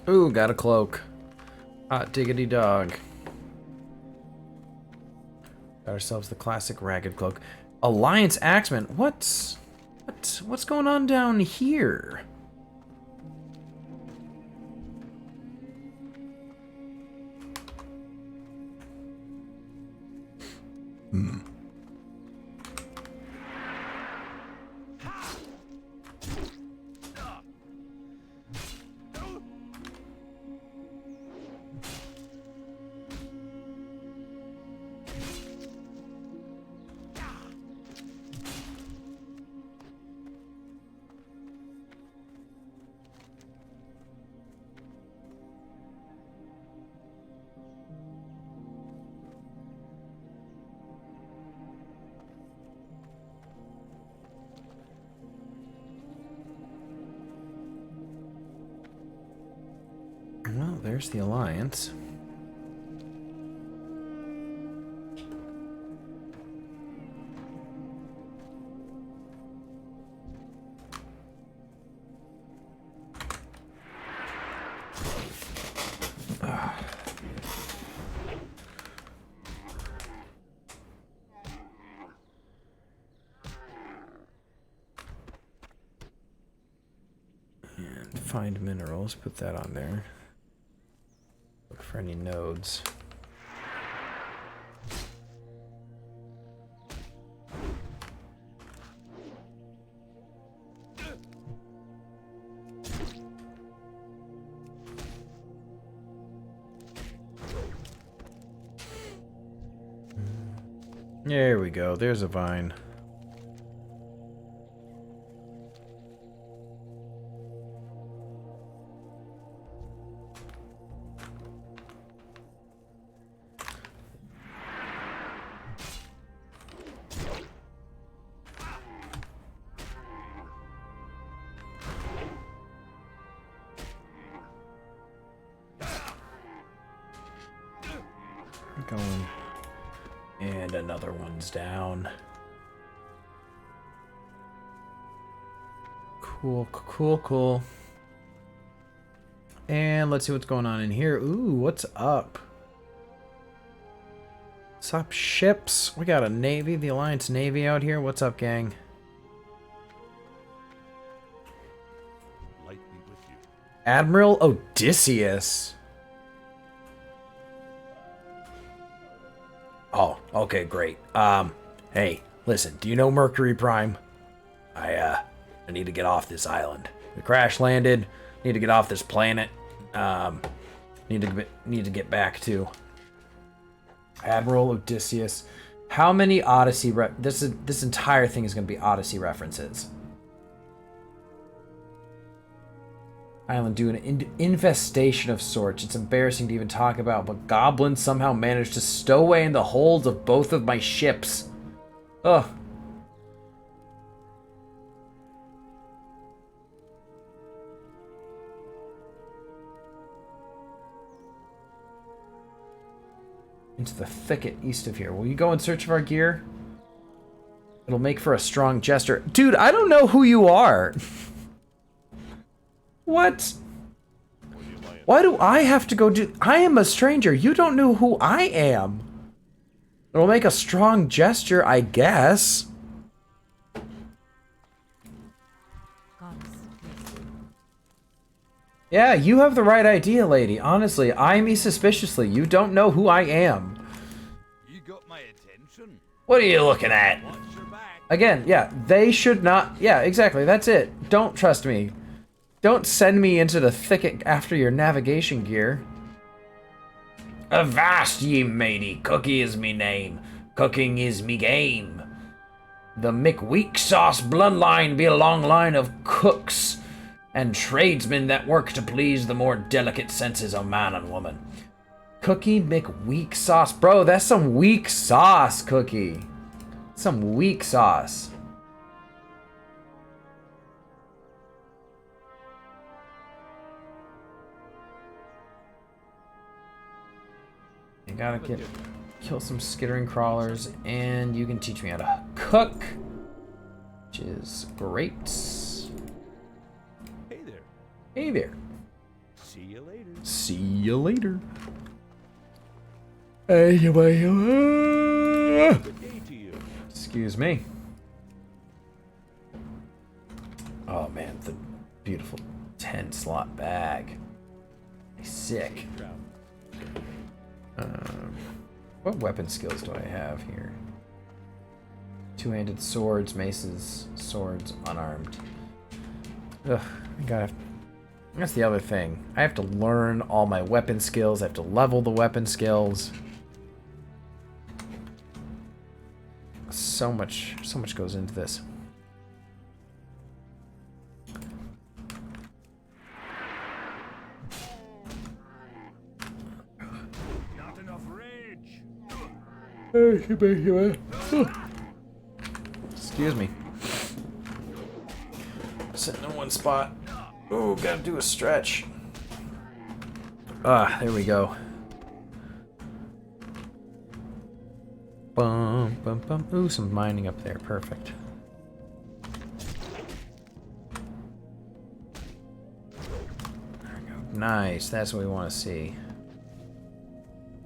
Ooh, got a cloak. Hot diggity dog. Got ourselves the classic ragged cloak. Alliance Axeman. What's going on down here? Well, there's the Alliance. And find minerals, put that on there. Look for any nodes. There we go. There's a vine. Going. And another one's down. Cool, cool, cool. And let's see what's going on in here. Ooh, what's up? What's up, ships? We got a Navy, the Alliance Navy out here. What's up, gang? Light be with you. Admiral Odysseus. Oh, okay, great. Hey, listen, do you know Mercury Prime? I need to get off this island. We crash landed. Need to get off this planet. Need to get back to Admiral Odysseus. How many Odyssey this entire thing is going to be Odyssey references. Island due an infestation of sorts. It's embarrassing to even talk about, but goblins somehow managed to stow away in the holds of both of my ships. Ugh. Into the thicket east of here. Will you go in search of our gear? It'll make for a strong jester. Dude, I don't know who you are. What? Why do I have to go do... I am a stranger. You don't know who I am. It'll make a strong gesture, I guess. Yeah, you have the right idea, lady. Honestly, eye me suspiciously. You don't know who I am. You got my attention. What are you looking at? Watch your back. Again, yeah, they should not... Yeah, exactly, that's it. Don't trust me. Don't send me into the thicket after your navigation gear. Avast ye matey, cookie is me name. Cooking is me game. The McWeak sauce bloodline be a long line of cooks and tradesmen that work to please the more delicate senses of man and woman. Cookie McWeak sauce. Bro, that's some weak sauce, Cookie. Some weak sauce. You gotta kill some skittering crawlers, and you can teach me how to cook, which is great. Hey there. Hey there. See you later. See you later. Hey, Good day to you. excuse me. Oh man, the beautiful 10-slot bag. Sick. What weapon skills do I have here? Two-handed swords, maces, swords, unarmed. Ugh, I gotta... That's the other thing. I have to learn all my weapon skills. I have to level the weapon skills. So much goes into this. Not enough rage. Excuse me. Sitting in one spot. Ooh, gotta do a stretch. Ah, there we go. Bum, bum, bum. Ooh, some mining up there. Perfect. There we go. Nice. That's what we want to see.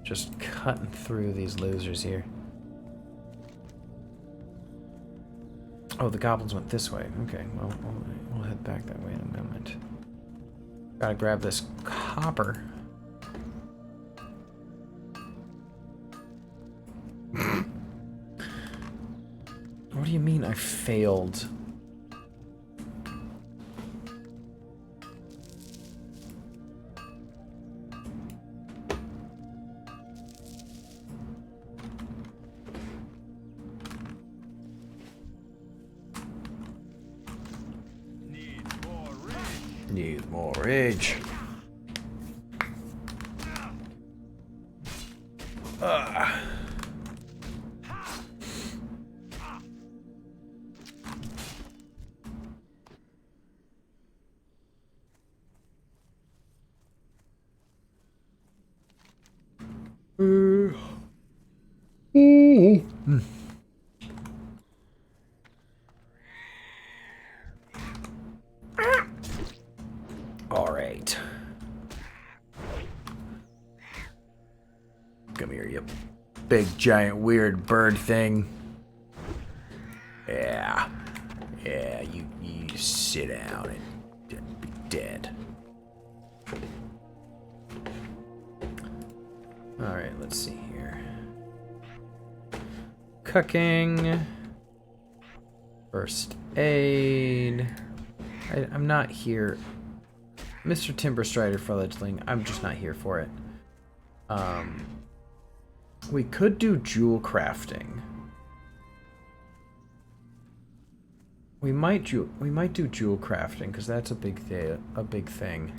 Just cutting through these losers here. Oh, the goblins went this way. Okay, well, we'll head back that way in a moment. Gotta grab this copper. What do you mean I failed? Need more rage. All right. Come here, you big, giant, weird bird thing. Yeah. Yeah, you sit down and be dead. Alright, let's see here. Cooking. First aid. I'm not here. Mr. Timberstrider Fledgling, I'm just not here for it. We could do jewel crafting. We might do jewel crafting because that's a big thing.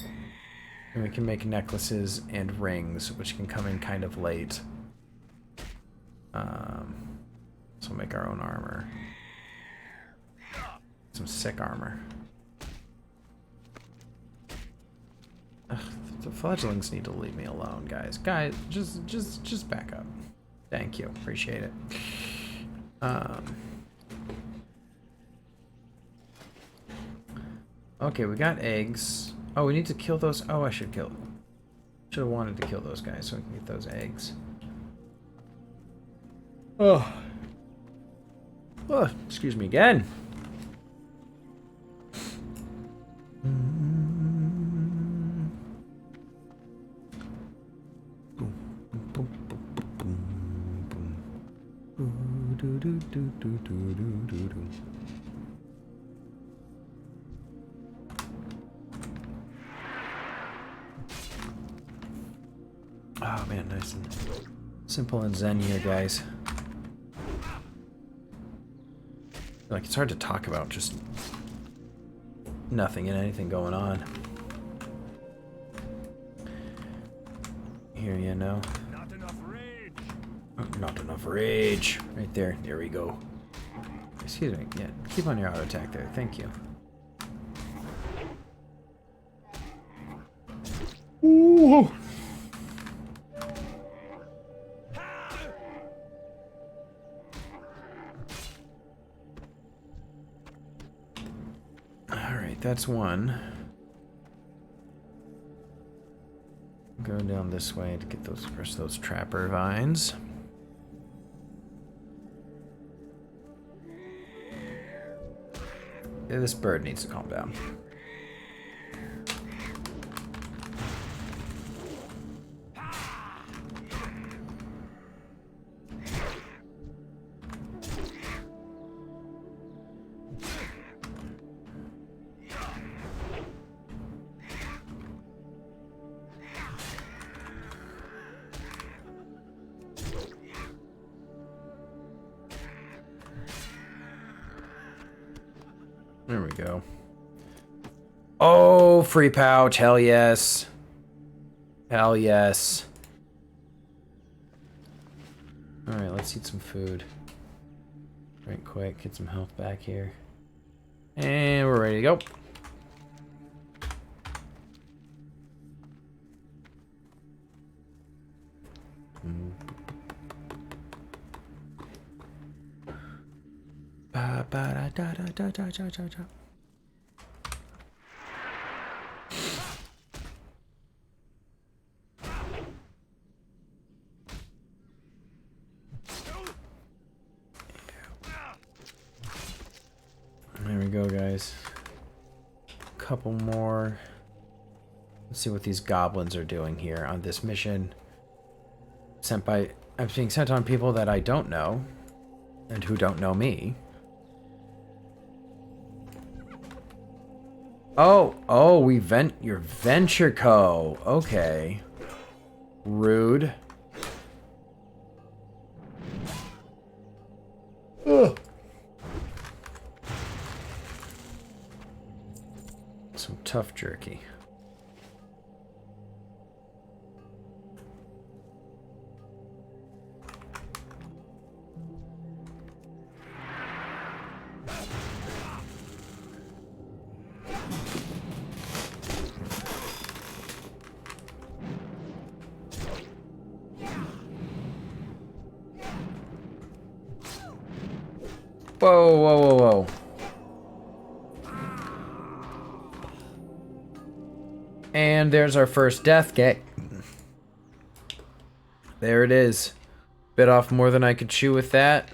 And we can make necklaces and rings, which can come in kind of late. So we'll make our own armor. Some sick armor. Ugh, the fledglings need to leave me alone, guys. Guys, just back up. Thank you. Appreciate it. Okay, we got eggs. Oh, we need to kill those. Oh, I should have wanted to kill those guys so we can get those eggs. Oh. Oh, excuse me again. Oh man, nice and simple and zen here, guys. Like, it's hard to talk about just nothing and anything going on. Here, you know. Not enough rage. Oh, not enough rage. Right there. There we go. Excuse me. Yeah, keep on your auto attack there. Thank you. Ooh. Alright, that's one. Go down this way to get those first those trapper vines. Yeah, this bird needs to calm down. There we go. Oh, free pouch. Hell yes. Hell yes. Alright, let's eat some food. Right quick, get some health back here. And we're ready to go. Ba ba da da da da da da da. There we go, guys. Couple more. Let's see what these goblins are doing here on this mission. I'm being sent on people that I don't know, and who don't know me. Oh, your venture co. Okay. Rude. Ugh. Some Tough jerky. Whoa, whoa, whoa, whoa. And there's our first death gate. There it is. Bit off more than I could chew with that.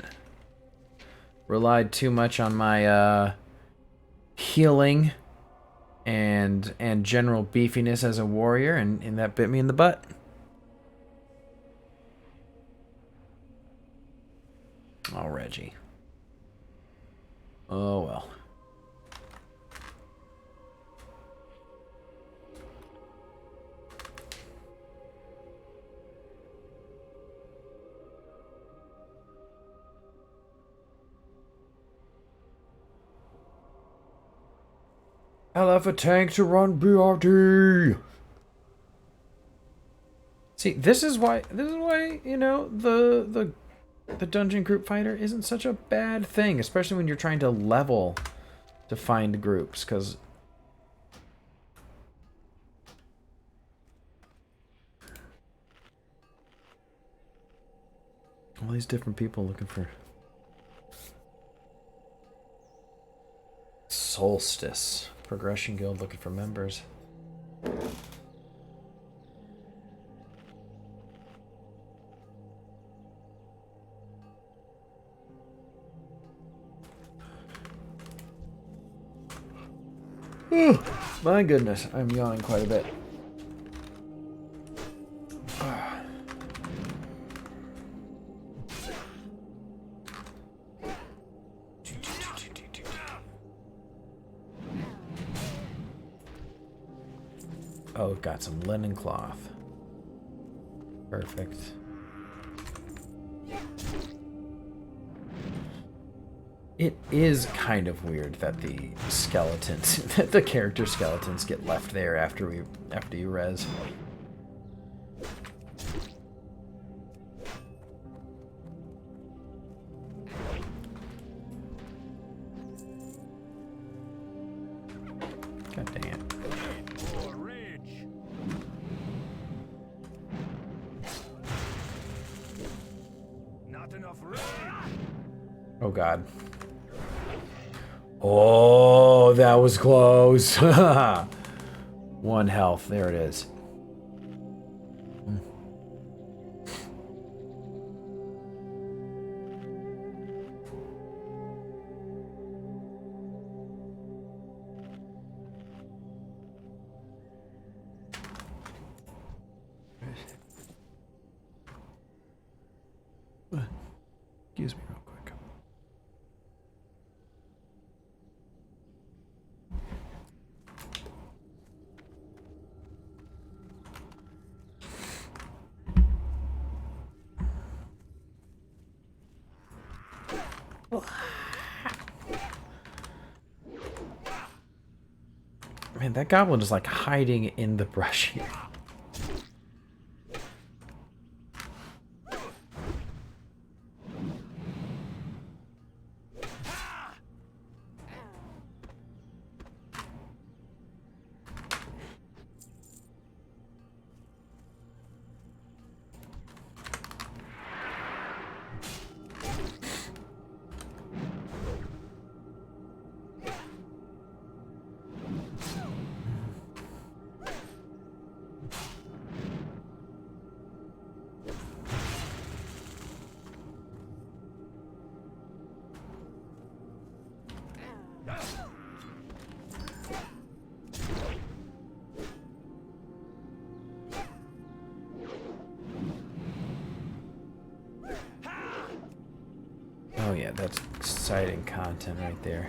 Relied too much on my healing and general beefiness as a warrior, and that bit me in the butt. Oh, Reggie. Oh, well. I'll have a tank to run BRT. See, this is why, you know, the dungeon group fighter isn't such a bad thing, especially when you're trying to level to find groups, because all these different people looking for Solstice. Progression Guild looking for members. My goodness, I'm yawning quite a bit. Oh, we've got some linen cloth. Perfect. It is kind of weird that the skeletons, that the character skeletons get left there after you res. God dang it. Not enough rage. Oh God. Oh, that was close. 1 health. There it is. Excuse me real quick. Man, that goblin is like hiding in the brush here. Oh yeah, that's exciting content right there.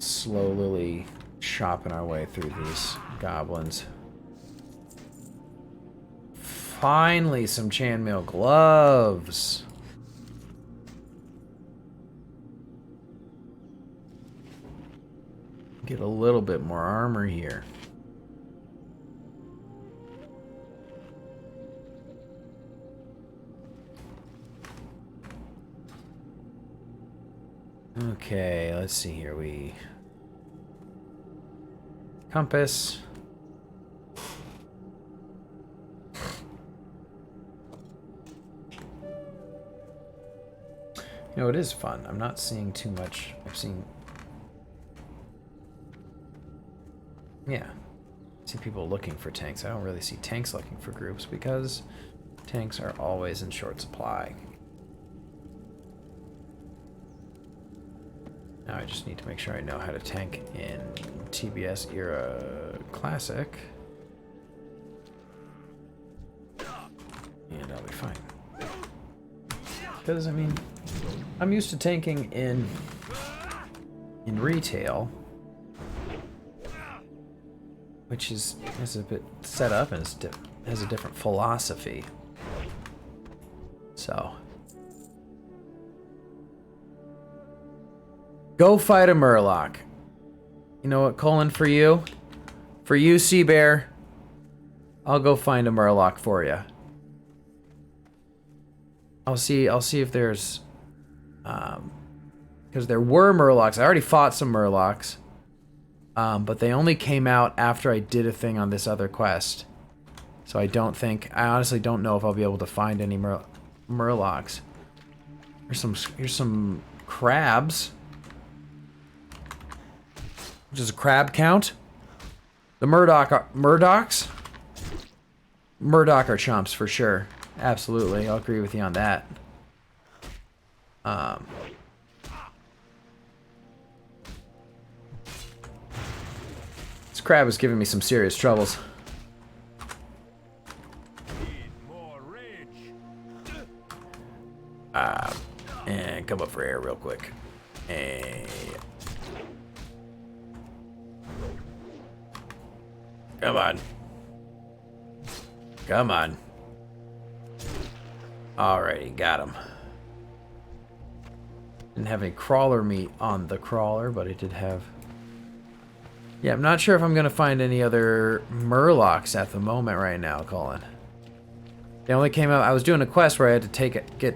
Slowly chopping our way through these goblins. Finally, some chainmail gloves. Get a little bit more armor here. Okay, let's see here. Compass. You know, it is fun. I'm not seeing too much. I've seen... Yeah. I see people looking for tanks. I don't really see tanks looking for groups because tanks are always in short supply. Now I just need to make sure I know how to tank in TBS era Classic. And I'll be fine. Because, I mean, I'm used to tanking in retail, which is a bit set up and has a different philosophy. So, go fight a Murloc. You know what, Colin, for you, Sea Bear, I'll go find a Murloc for you. I'll see if there's, because there were Murlocs. I already fought some Murlocs, but they only came out after I did a thing on this other quest. So I honestly don't know if I'll be able to find any Murlocs. Here's some crabs. Does a crab count? The Murdoch are chumps for sure. Absolutely, I'll agree with you on that. This crab is giving me some serious troubles. And come up for air real quick. And come on. Come on. Alrighty, got him. Didn't have any crawler meat on the crawler, but it did have... Yeah, I'm not sure if I'm going to find any other Murlocs at the moment right now, Colin. They only came out... I was doing a quest where I had to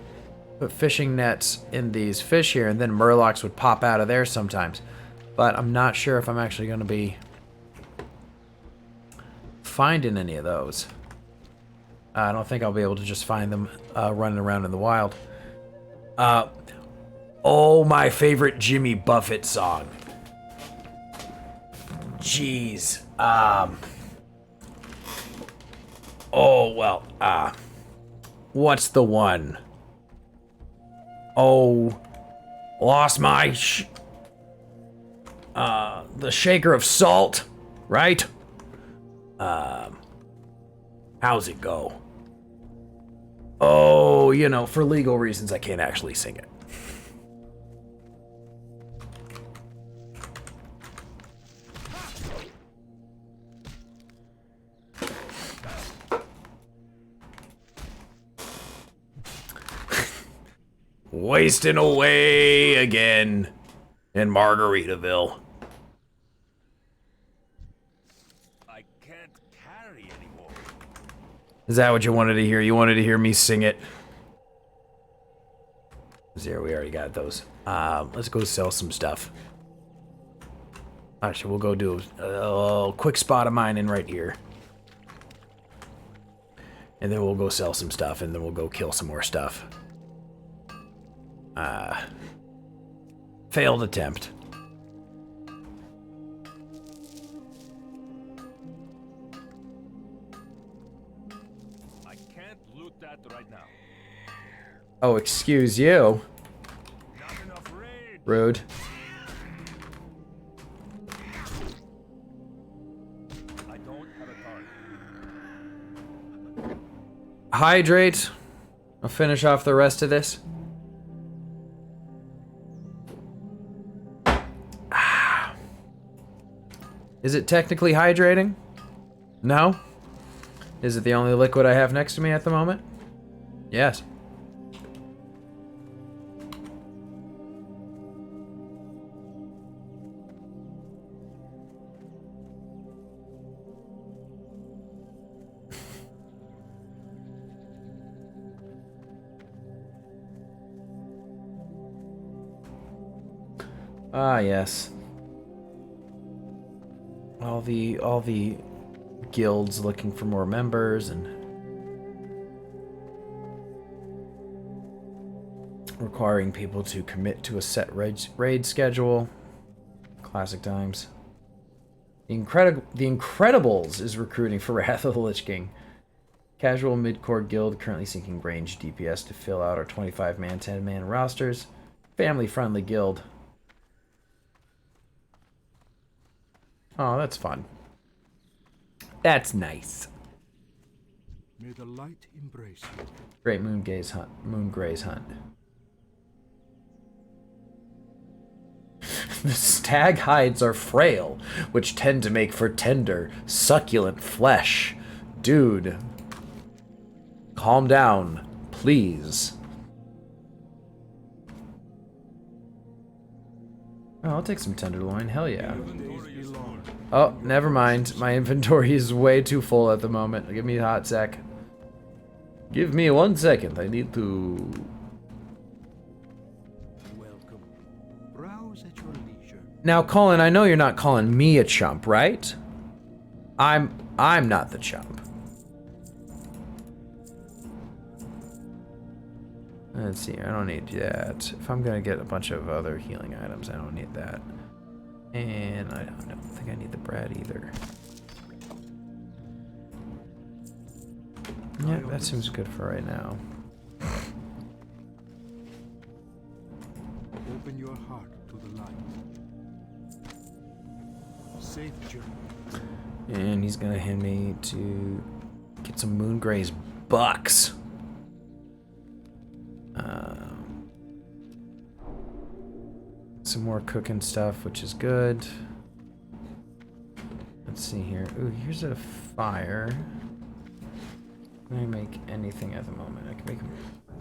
put fishing nets in these fish here, and then Murlocs would pop out of there sometimes. But I'm not sure if I'm actually going to be finding any of those. I don't think I'll be able to just find them running around in the wild. Oh, my favorite Jimmy Buffett song. Jeez. Oh, well, what's the one? Oh, lost my the shaker of salt, right? How's it go? Oh, you know, for legal reasons, I can't actually sing it. Wasting away again in Margaritaville. I can't carry anymore. Is that what you wanted to hear? You wanted to hear me sing it? There, we already got those. Let's go sell some stuff. Actually, we'll go do a quick spot of mining right here. And then we'll go sell some stuff, and then we'll go kill some more stuff. Failed attempt. I can't loot that right now. Oh, excuse you. Not enough rage. Rude. I don't have a target. Hydrate. I'll finish off the rest of this. Is it technically hydrating? No? Is it the only liquid I have next to me at the moment? Yes. Ah, yes. All the guilds looking for more members and requiring people to commit to a set raid schedule. Classic times. The Incredibles is recruiting for Wrath of the Lich King. Casual mid-core guild currently seeking ranged DPS to fill out our 25-man, 10-man rosters. Family-friendly guild. Oh, that's fun. That's nice. May the light embrace you. Great Moongraze hunt. The stag hides are frail, which tend to make for tender, succulent flesh. Dude. Calm down, please. Oh, I'll take some tenderloin. Hell yeah. Oh, never mind. My inventory is way too full at the moment. Give me a hot sec. Give me 1 second. I need to... Welcome. Browse at your leisure. Now, Colin, I know you're not calling me a chump, right? I'm not the chump. Let's see, I don't need that. If I'm gonna get a bunch of other healing items, I don't need that. And I don't think I need the bread either. Yeah, that seems good for right now. Open your heart to the light. Safe journey. And he's gonna hand me to get some Moongraze bucks. Some more cooking stuff, which is good. Let's see here. Ooh, here's a fire. Can I make anything at the moment? I can make...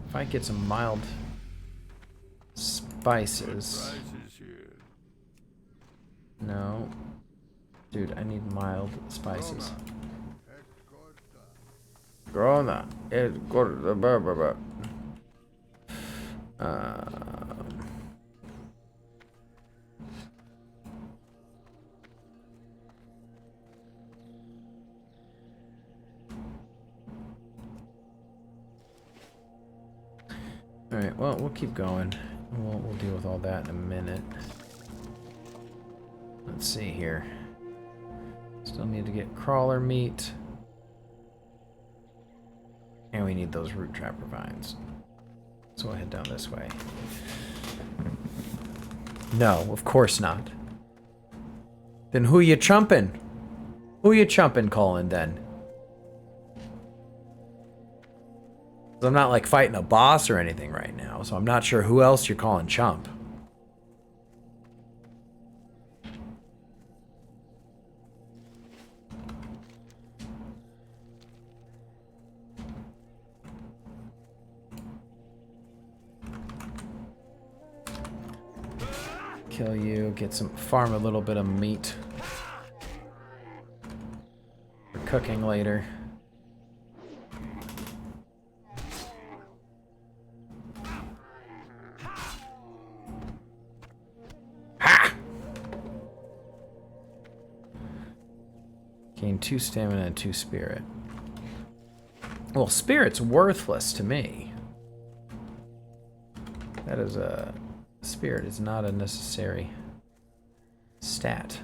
If I get some mild spices. No. Dude, I need mild spices. Grona. Alright, well, we'll keep going. We'll deal with all that in a minute. Let's see here. Still need to get crawler meat. And we need those root trapper vines. So we'll head down this way. No, of course not. Then who you chumping? Who you chumping, Colin, then? I'm not like fighting a boss or anything right now, so I'm not sure who else you're calling chump. Kill you, get some, farm a little bit of meat for cooking later. Gain 2 stamina and 2 spirit. Well, spirit's worthless to me. That is a... Spirit is not a necessary stat.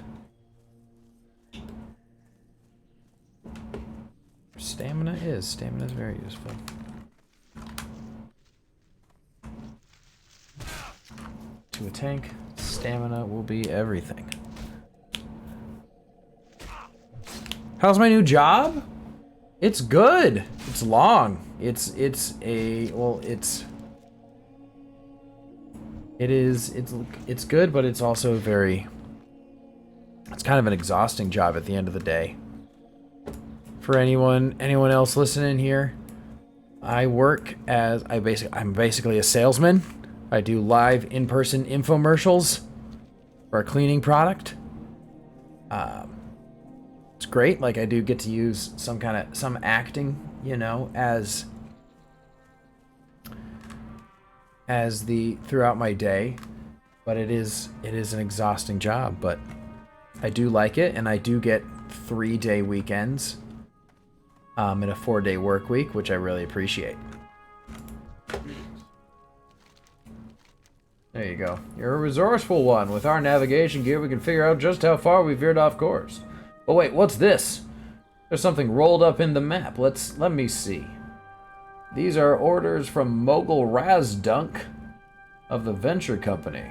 Stamina is. Stamina is very useful. To a tank, stamina will be everything. How's my new job? It's good. It's long. It's good, but it's also very, it's kind of an exhausting job at the end of the day. For anyone else listening here, I work as, I'm basically a salesman. I do live in-person infomercials for a cleaning product. It's great. Like, I do get to use some acting, you know, as throughout my day. But it is an exhausting job, but I do like it, and I do get 3-day weekends and a 4-day work week, which I really appreciate. There you go. You're a resourceful one. With our navigation gear, we can figure out just how far we veered off course. Oh wait, what's this? There's something rolled up in the map. Let me see. These are orders from Mogul Razdunk of the Venture Company.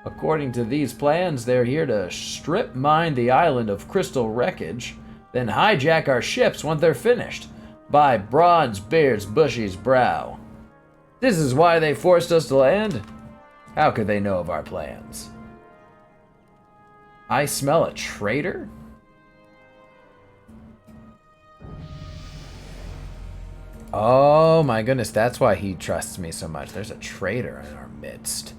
According to these plans, they're here to strip mine the island of crystal wreckage, then hijack our ships once they're finished, by Bronzebeard's Bushy's brow. This is why they forced us to land? How could they know of our plans? I smell a traitor? Oh my goodness, that's why he trusts me so much. There's a traitor in our midst.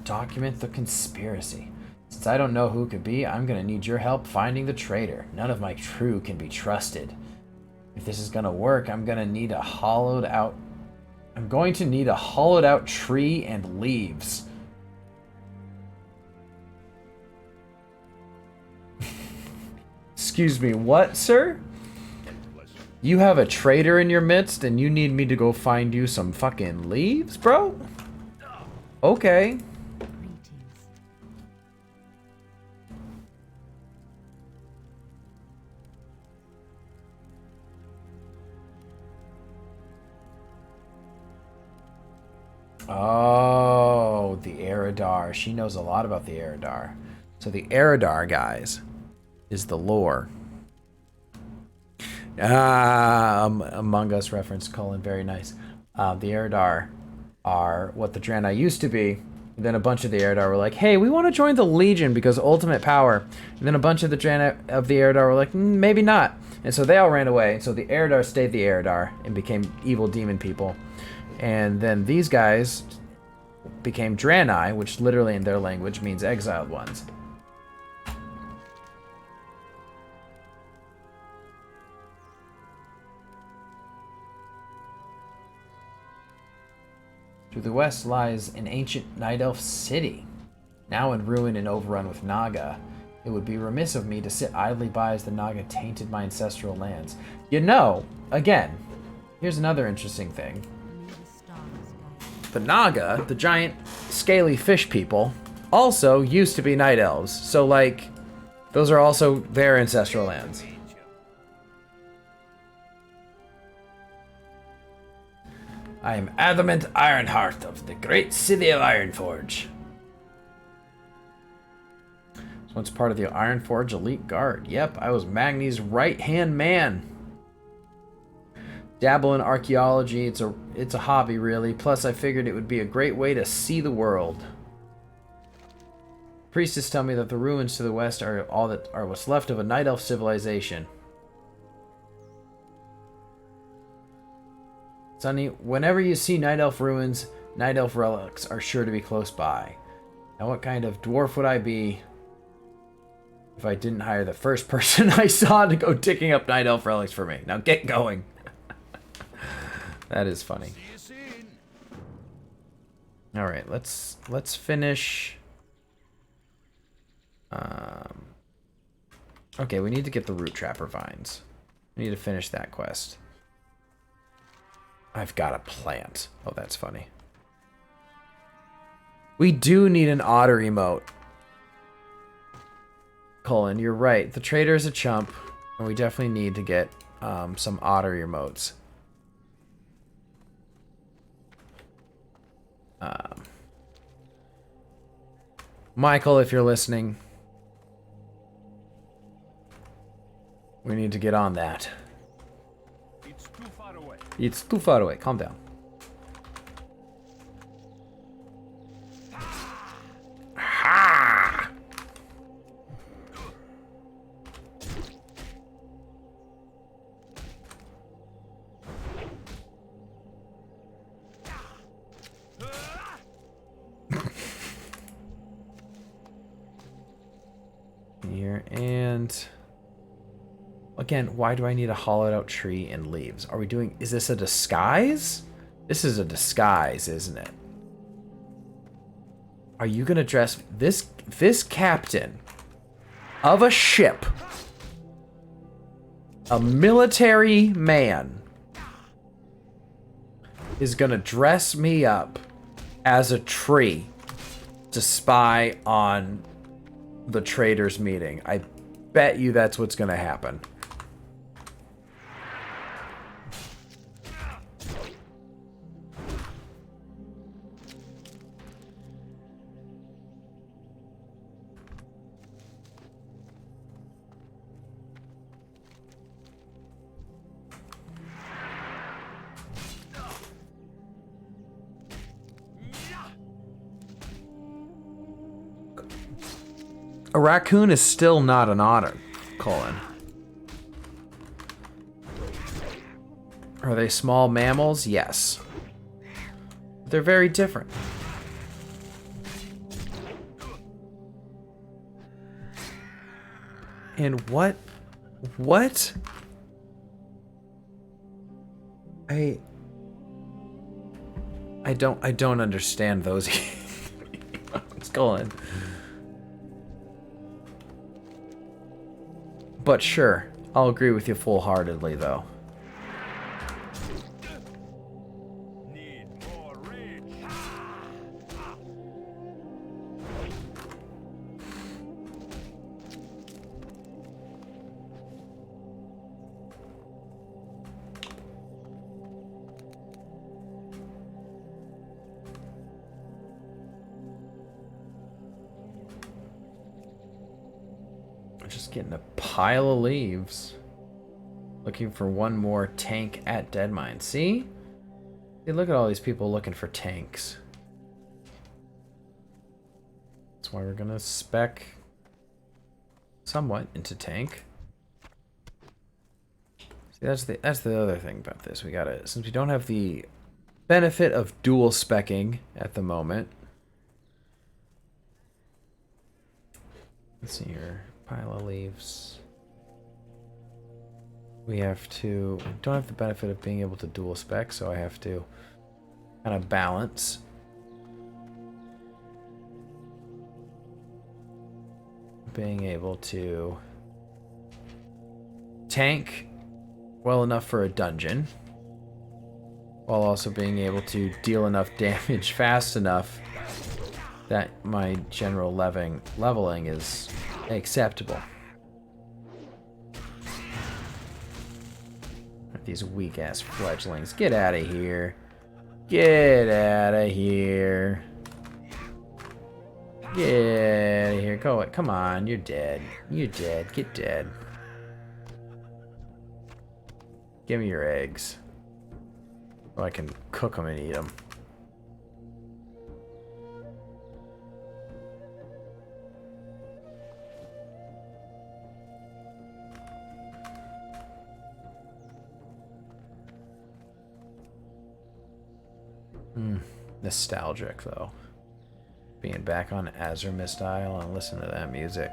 Document the conspiracy. Since I don't know who it could be, I'm gonna need your help finding the traitor. None of my crew can be trusted. If this is gonna work, I'm going to need a hollowed out tree and leaves. Excuse me, what, sir? You have a traitor in your midst and you need me to go find you some fucking leaves, bro? Okay. Oh, the Eridar. She knows a lot about the Eridar. So the Eridar, guys, is the lore. Among Us reference, Colin, very nice. The Eridar are what the Draenei used to be. And then a bunch of the Eridar were like, hey, we want to join the Legion because ultimate power. And then a bunch of the Draenei of the Eridar were like, maybe not. And so they all ran away. So the Eridar stayed the Eridar and became evil demon people. And then these guys became Draenei, which literally in their language means exiled ones. To the west lies an ancient Night Elf city, now in ruin and overrun with Naga. It would be remiss of me to sit idly by as the Naga tainted my ancestral lands. You know, again, here's another interesting thing. The Naga, the giant scaly fish people, also used to be Night Elves. So, like, those are also their ancestral lands. I am Adamant Ironheart of the great city of Ironforge. It's once part of the Ironforge Elite Guard. Yep, I was Magni's right-hand man. Dabble in archaeology, it's a hobby really, plus I figured it would be a great way to see the world. Priestess tell me that the ruins to the west are what's left of a Night Elf civilization. Sonny, whenever you see Night Elf ruins, Night Elf relics are sure to be close by. Now what kind of dwarf would I be if I didn't hire the first person I saw to go digging up Night Elf relics for me? Now get going. That is funny. All right, let's finish. Okay, we need to get the root trapper vines. We need to finish that quest. I've got a plant. Oh, that's funny. We do need an otter emote. Colin, you're right. The trader is a chump, and we definitely need to get some otter emotes. Michael, if you're listening, we need to get on that. It's too far away. It's too far away. Calm down. Ha! Here and Again, why do I need a hollowed out tree and leaves? Are we doing... Is this a disguise? This is a disguise, isn't it? Are you gonna dress... This captain of a ship, a military man, is gonna dress me up as a tree to spy on the traders meeting. I bet you that's what's gonna happen. A raccoon is still not an otter, Colin. Are they small mammals? Yes. They're very different. And what? I don't understand those. What's going on? But sure, I'll agree with you full-heartedly, though. Need more rage. Just getting a pile of leaves. Looking for one more tank at Deadmine. See? Hey, look at all these people looking for tanks. That's why we're gonna spec somewhat into tank. See, that's the other thing about this. We gotta, since we don't have the benefit of dual specking at the moment. Let's see here. Pile of leaves. We don't have the benefit of being able to dual spec, so I have to kind of balance. Being able to tank well enough for a dungeon, while also being able to deal enough damage fast enough that my general leveling is acceptable. These weak ass fledglings. Get out of here. Get out of here. Get out of here. Go. Come on. You're dead. You're dead. Get dead. Give me your eggs. So I can cook them and eat them. Nostalgic, though. Being back on Azeroth Isle and listen to that music.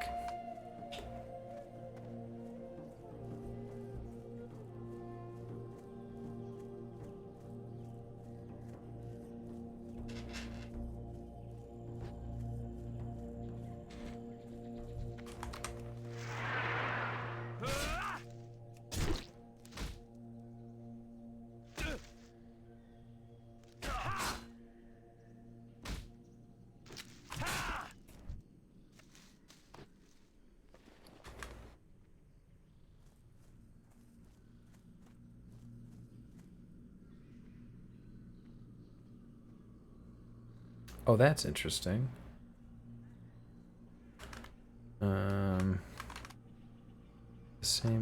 Oh, that's interesting.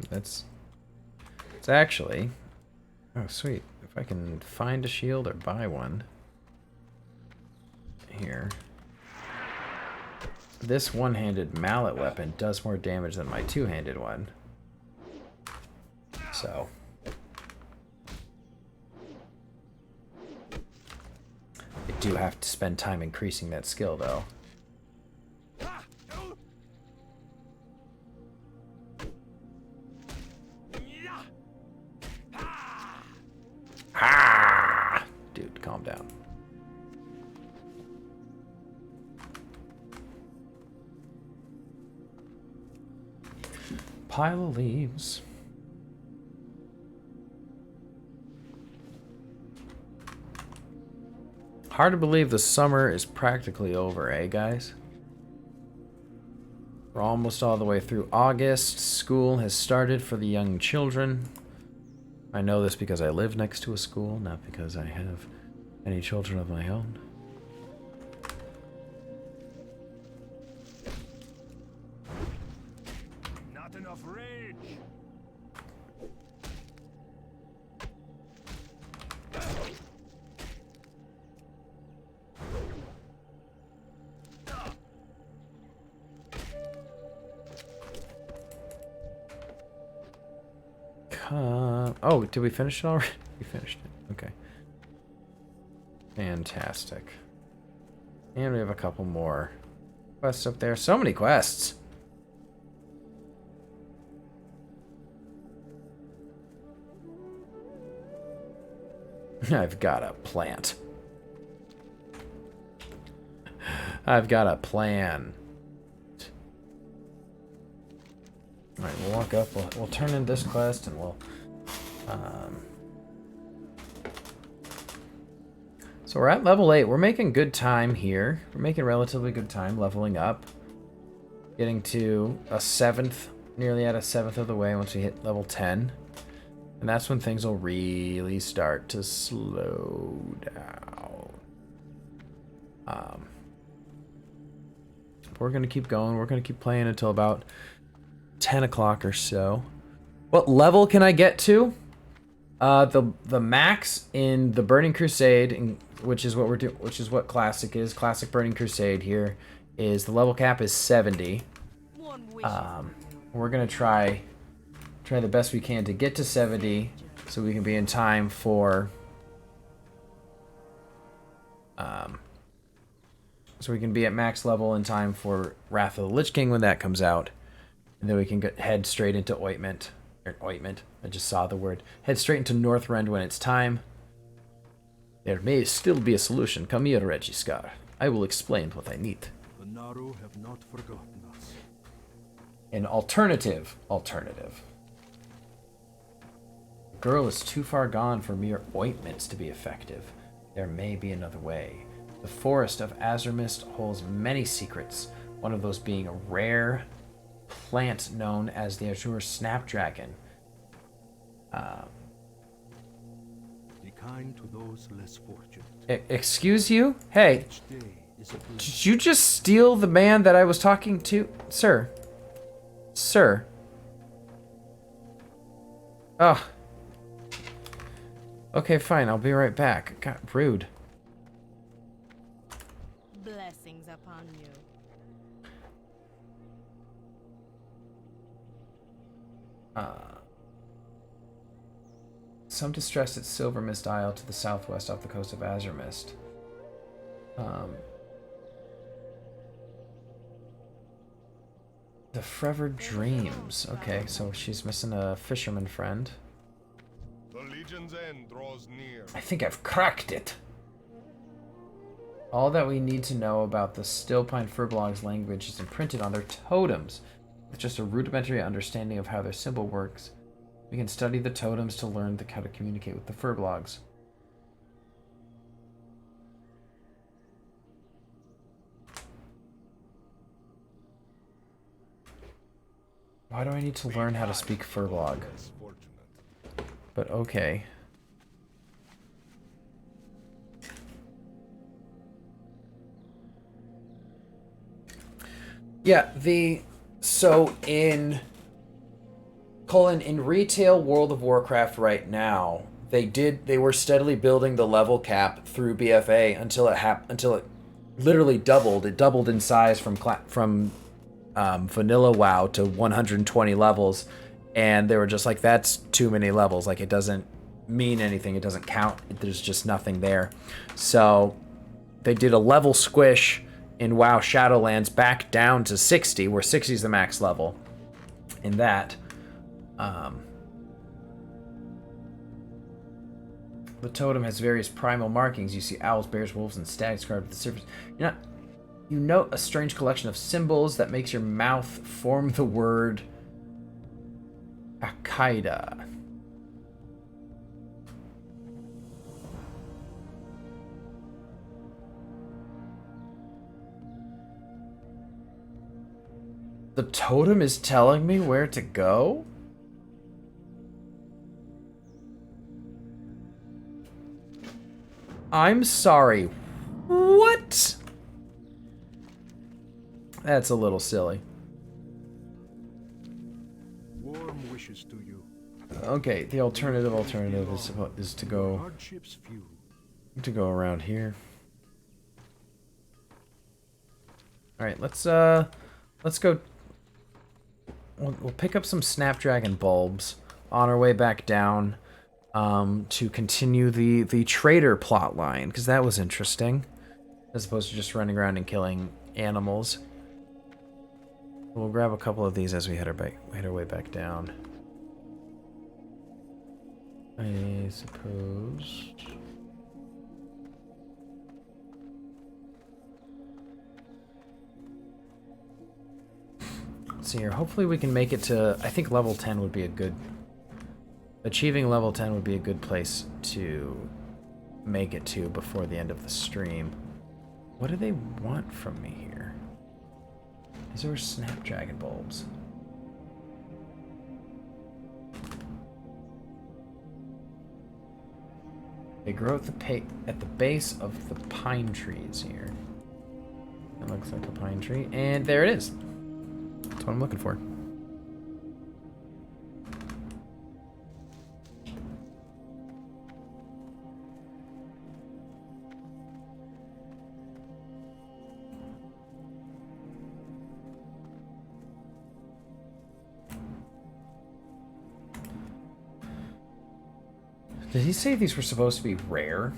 It's actually... Oh, sweet. If I can find a shield or buy one. Here. This one-handed mallet weapon does more damage than my two-handed one. So... I do have to spend time increasing that skill, though. pile of leaves. Hard to believe the summer is practically over, eh, guys? We're almost all the way through August. School has started for the young children. I know this because I live next to a school, not because I have any children of my own. Not enough rage. Oh, did we finish it already? We finished it. Okay. Fantastic. And we have a couple more quests up there. So many quests. I've got a plant. I've got a plan. Alright, we'll walk up. We'll turn in this quest and we'll... So we're at level 8. We're making good time here. We're making relatively good time leveling up. Getting to a 7th, nearly at a 7th of the way once we hit level 10. And that's when things will really start to slow down. We're going to keep going. We're going to keep playing until about 10 o'clock or so. What level can I get to? The max in the Burning Crusade, which is what we're doing, which is what Classic is. Classic Burning Crusade here is the level cap is 70. We're gonna try the best we can to get to 70, so we can be in time for so we can be at max level in time for Wrath of the Lich King when that comes out, and then we can head straight into Ointment. I just saw the word. Head straight into Northrend when it's time. There may still be a solution. Come here, Reggie Scar. I will explain what I need. The Naru have not forgotten us. An alternative. The girl is too far gone for mere ointments to be effective. There may be another way. The forest of Azermist holds many secrets, one of those being a rare plant known as the Azure Snapdragon. Be kind to those less fortunate. Excuse you? Hey, Each day is a blessing. did you just steal the man that I was talking to? Sir. Sir. Oh. Okay, fine. I'll be right back. God, rude. Blessings upon you. Some distress at Silver Mist Isle to the southwest off the coast of Azermist. The Forever Dreams. Okay, so she's missing a fisherman friend. The Legion's end draws near. I think I've cracked it. All that we need to know about the Stillpine Furbolg's language is imprinted on their totems. With just a rudimentary understanding of how their symbol works, we can study the totems to learn how to communicate with the Furblogs. Why do I need to learn how to speak Furblog? Less fortunate. But okay. Yeah, so in retail World of Warcraft right now, they were steadily building the level cap through BFA until it literally doubled. It doubled in size from vanilla WoW to 120 levels, and they were just like, that's too many levels. Like, it doesn't mean anything. It doesn't count. There's just nothing there. So they did a level squish in WoW Shadowlands back down to 60, where 60 is the max level. In that, the totem has various primal markings. You see owls, bears, wolves, and stags carved at the surface. You note a strange collection of symbols that makes your mouth form the word Al-Qaeda. The totem is telling me where to go? I'm sorry. What? That's a little silly. Warm wishes to you. Okay, the alternative is to go Hardships few. around here. All right, let's go. We'll pick up some Snapdragon bulbs on our way back down to continue the trader plot line, because that was interesting, as opposed to just running around and killing animals. We'll grab a couple of these as we head our way back down. I suppose. Let's see here. Hopefully we can make it to. I think level 10 would be a good. Achieving level 10 would be a good place to make it to before the end of the stream. What do they want from me here? These are Snapdragon bulbs. They grow at the base of the pine trees here. That looks like a pine tree. And there it is. That's what I'm looking for. Did he say these were supposed to be rare?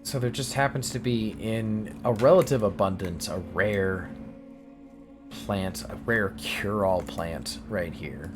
So there just happens to be, in a relative abundance, a rare plant, a rare cure-all plant right here.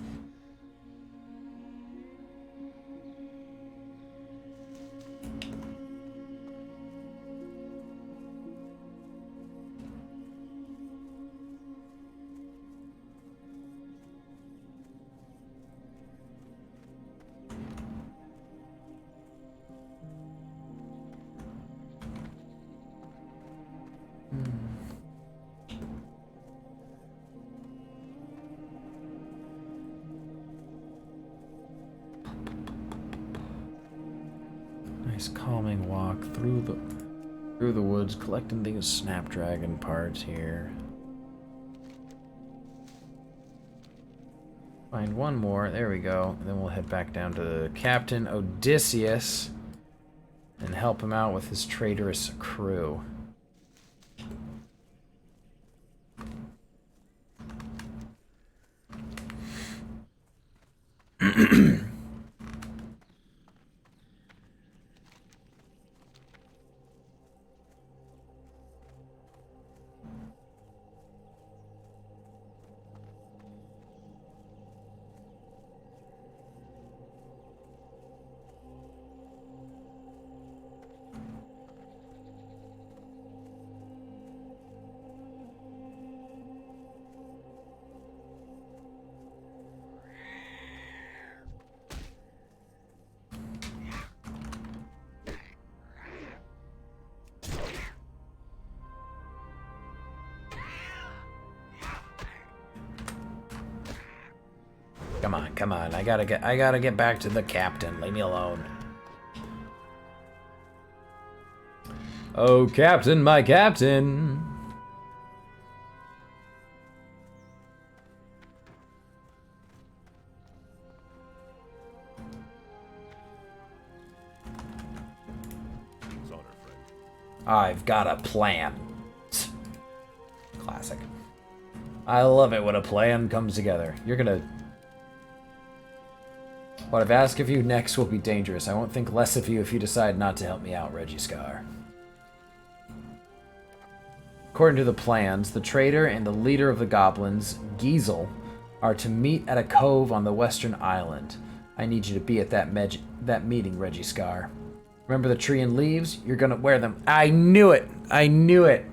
Nice calming walk through the woods, collecting these Snapdragon parts here. Find one more. There we go. And then we'll head back down to Captain Odysseus and help him out with his traitorous crew. Come on. I gotta get back to the captain. Leave me alone. Oh, captain, my captain. I've got a plan. Classic. I love it when a plan comes together. You're gonna... What I've asked of you next will be dangerous. I won't think less of you if you decide not to help me out, Reggie Scar. According to the plans, the traitor and the leader of the goblins, Giesel, are to meet at a cove on the western island. I need you to be at that meeting, Reggie Scar. Remember the tree and leaves? You're gonna wear them. I knew it! I knew it!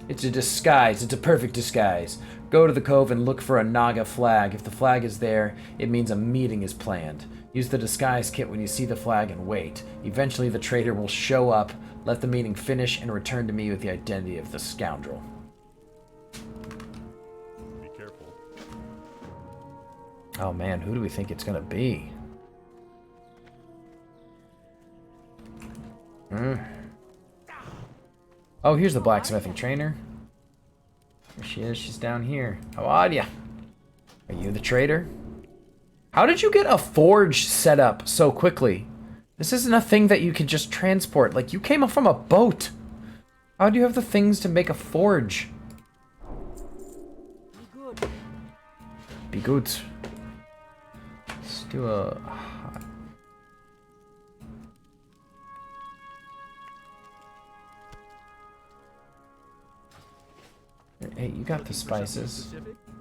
It's a disguise. It's a perfect disguise. Go to the cove and look for a Naga flag. If the flag is there, it means a meeting is planned. Use the disguise kit when you see the flag and wait. Eventually the traitor will show up, let the meeting finish, and return to me with the identity of the scoundrel. Be careful. Oh man, who do we think it's gonna be? Oh, here's the blacksmithing trainer. There she is. She's down here. How are ya? Are you the trader? How did you get a forge set up so quickly? This isn't a thing that you can just transport. Like, you came up from a boat. How do you have the things to make a forge? Be good. Be good. Let's do a... Hey, you got the spices.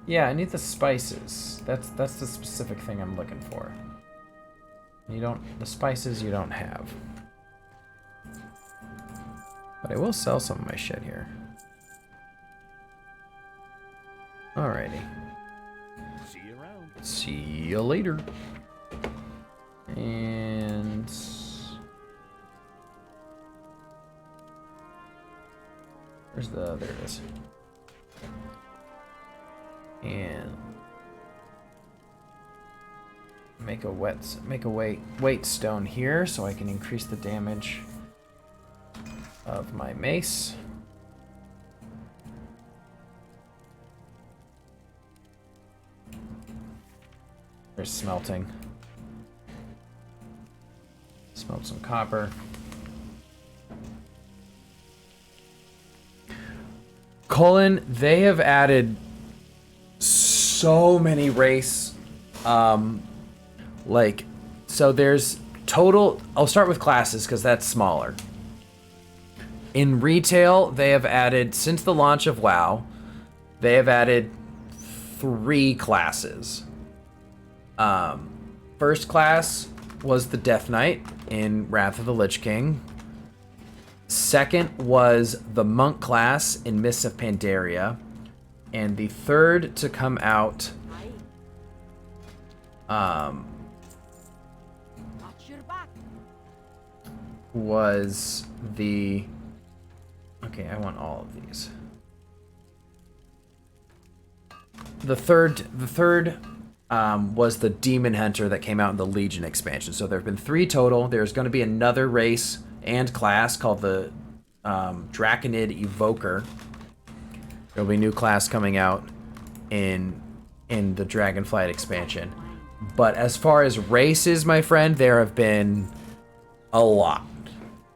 Yeah, I need the spices. That's the specific thing I'm looking for. You don't... The spices you don't have. But I will sell some of my shit here. Alrighty. See you around. See you later. And... Where's the... There it is. And... Make a weight stone here so I can increase the damage of my mace. There's smelting. Smelt some copper. Colin, they have added so many race, like, so there's total, I'll start with classes because that's smaller. In retail, they have added, since the launch of WoW, they have added 3 classes. First class was the Death Knight in Wrath of the Lich King. Second was the Monk class in Mists of Pandaria. And the third to come out Watch your back. was the... Okay, I want all of these. The third was the Demon Hunter that came out in the Legion expansion. So there have been 3 total. There's going to be another race and class called the Draconid Evoker. There'll be a new class coming out in the Dragonflight expansion. But as far as races, my friend, there have been a lot.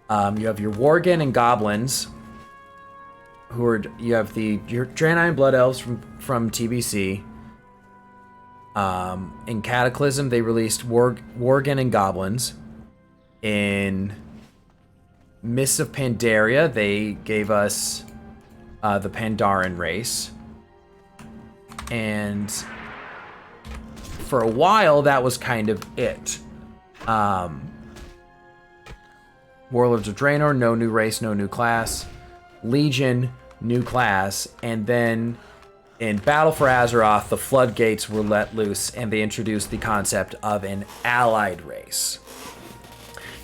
You have your Worgen and Goblins, you have your Draenei and Blood Elves from TBC. In Cataclysm, they released Worgen and Goblins. In Mists of Pandaria, they gave us the Pandaren race. And for a while, that was kind of it. Warlords of Draenor, no new race, no new class. Legion, new class. And then in Battle for Azeroth, the floodgates were let loose, and they introduced the concept of an allied race.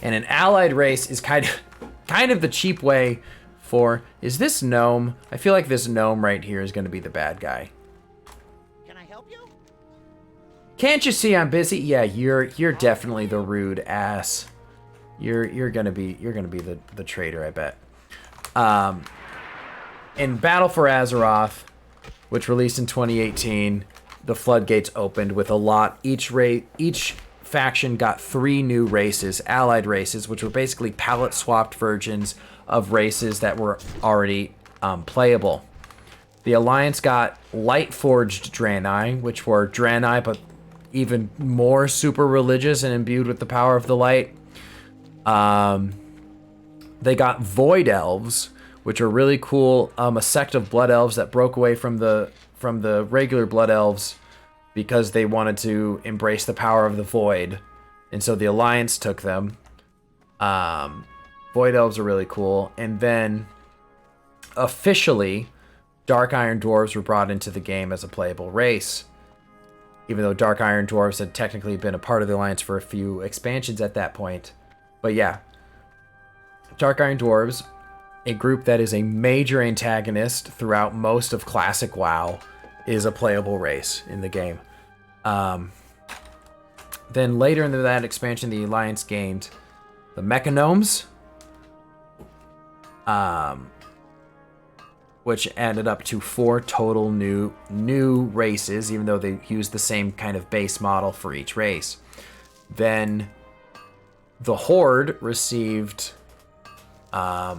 And an allied race is kind of the cheap way for... Is this gnome? I feel like this gnome right here is going to be the bad guy. Can I help you? Can't you see I'm busy? Yeah, you're definitely the rude ass. You're gonna be the traitor, I bet. In Battle for Azeroth, which released in 2018, the floodgates opened with a lot. Each faction got 3 new races, allied races, which were basically palette swapped versions of races that were already playable. The Alliance got light forged Draenei, which were Draenei but even more super religious and imbued with the power of the light. They got Void Elves, which are really cool. A sect of Blood Elves that broke away from the regular Blood Elves because they wanted to embrace the power of the Void, and so the Alliance took them. Void Elves are really cool. And then officially, Dark Iron Dwarves were brought into the game as a playable race. Even though Dark Iron Dwarves had technically been a part of the Alliance for a few expansions at that point. But yeah, Dark Iron Dwarves, a group that is a major antagonist throughout most of Classic WoW, is a playable race in the game. Then later into that expansion, the Alliance gained the Mechanomes, which added up to 4 total new races, even though they used the same kind of base model for each race. Then the Horde received a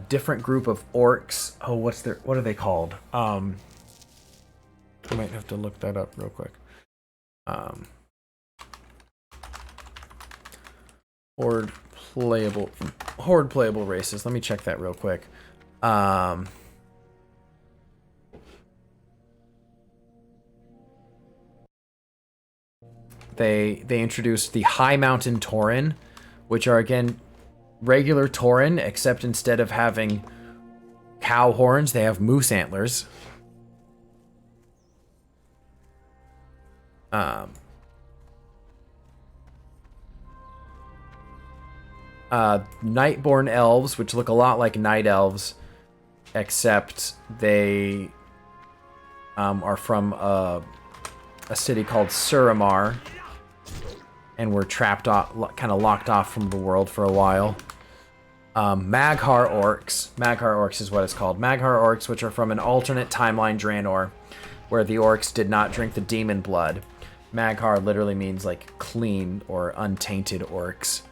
different group of orcs. Oh, what are they called? I might have to look that up real quick. Horde playable races. Let me check that real quick. They introduced the High Mountain Tauren, which are again regular Tauren, except instead of having cow horns, they have moose antlers. Nightborn elves, which look a lot like night elves, except they are from a city called Suramar, and were trapped off, kind of locked off from the world for a while. Maghar orcs. Maghar orcs is what it's called. Maghar orcs, which are from an alternate timeline Draenor, where the orcs did not drink the demon blood. Maghar literally means like clean or untainted orcs.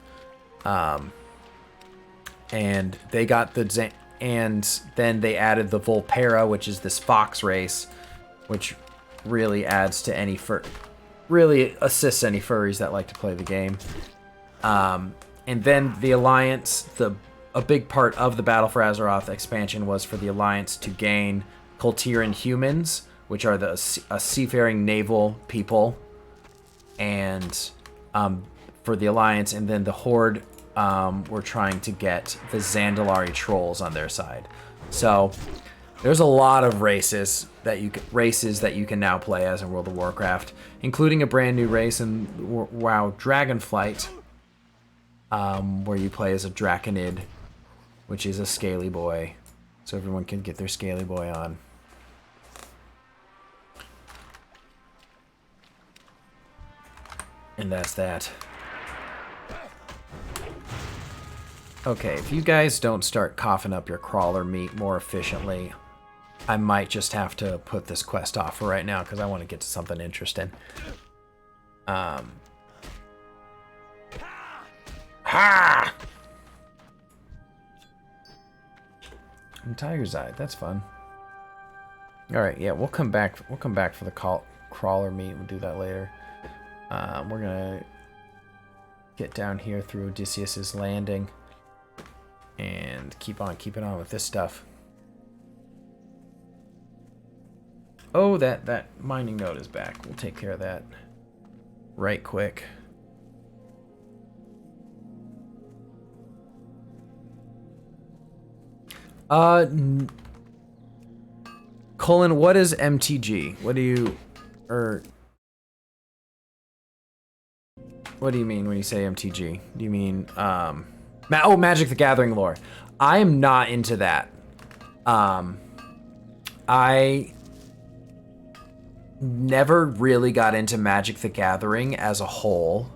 And they got and then they added the Volpera, which is this fox race, which really adds to any really assists any furries that like to play the game. And then the Alliance, a big part of the Battle for Azeroth expansion was for the Alliance to gain Kultiran humans, which are a seafaring naval people, and for the Alliance, and then the Horde were trying to get the Zandalari trolls on their side. So there's a lot of races that you can now play as in World of Warcraft, including a brand new race in WoW, Dragonflight, where you play as a Draconid, which is a scaly boy, so everyone can get their scaly boy on. And that's that. Okay, if you guys don't start coughing up your crawler meat more efficiently, I might just have to put this quest off for right now because I want to get to something interesting. Ha! And Tiger's Eye, that's fun. Alright, yeah, we'll come back for the crawler meat. We'll do that later. We're gonna get down here through Odysseus's Landing and keep on keeping on with this stuff. Oh, that mining node is back. We'll take care of that right quick. Colin, what is MTG? What do you mean when you say MTG? Do you mean Magic the Gathering lore? I am not into that. I never really got into Magic the Gathering as a whole.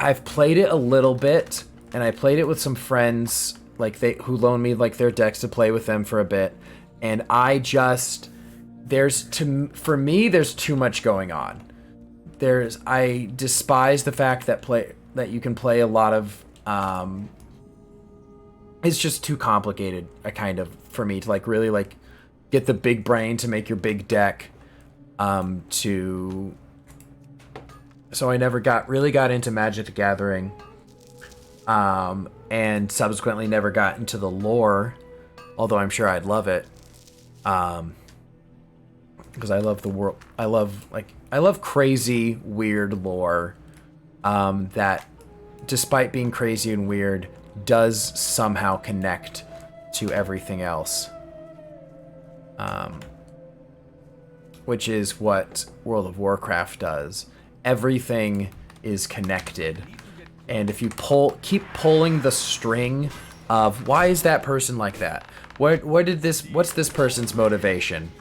I've played it a little bit, and I played it with some friends who loaned me their decks to play with them for a bit, and for me there's too much going on. I despise the fact that you can play a lot of it's just too complicated, for me to really get the big brain to make your big deck. So I never really got into Magic the Gathering, and subsequently never got into the lore, although I'm sure I'd love it, because I love the world. I love crazy, weird lore that despite being crazy and weird, does somehow connect to everything else. Which is what World of Warcraft does. Everything is connected. And if you keep pulling the string of why is that person like that? What's this person's motivation?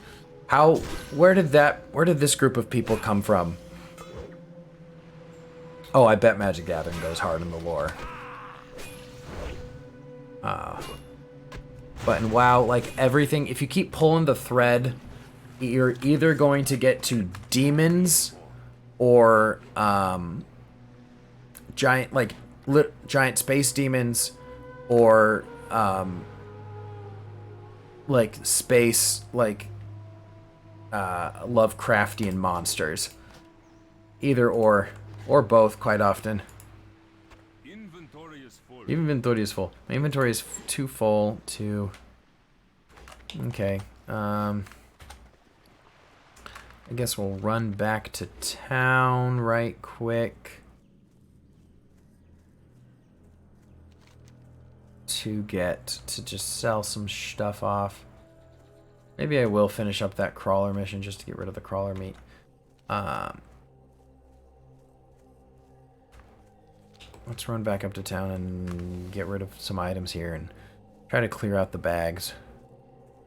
Where did this group of people come from? Oh, I bet Magic the Gathering goes hard in the lore. But in WoW, like everything, if you keep pulling the thread, you're either going to get to demons or giant space demons or like space Lovecraftian monsters. Either or both quite often. Inventory is full. Inventory is full. My inventory is too full to... Okay. I guess we'll run back to town right quick. To just sell some stuff off. Maybe I will finish up that crawler mission just to get rid of the crawler meat. Let's run back up to town and get rid of some items here and try to clear out the bags.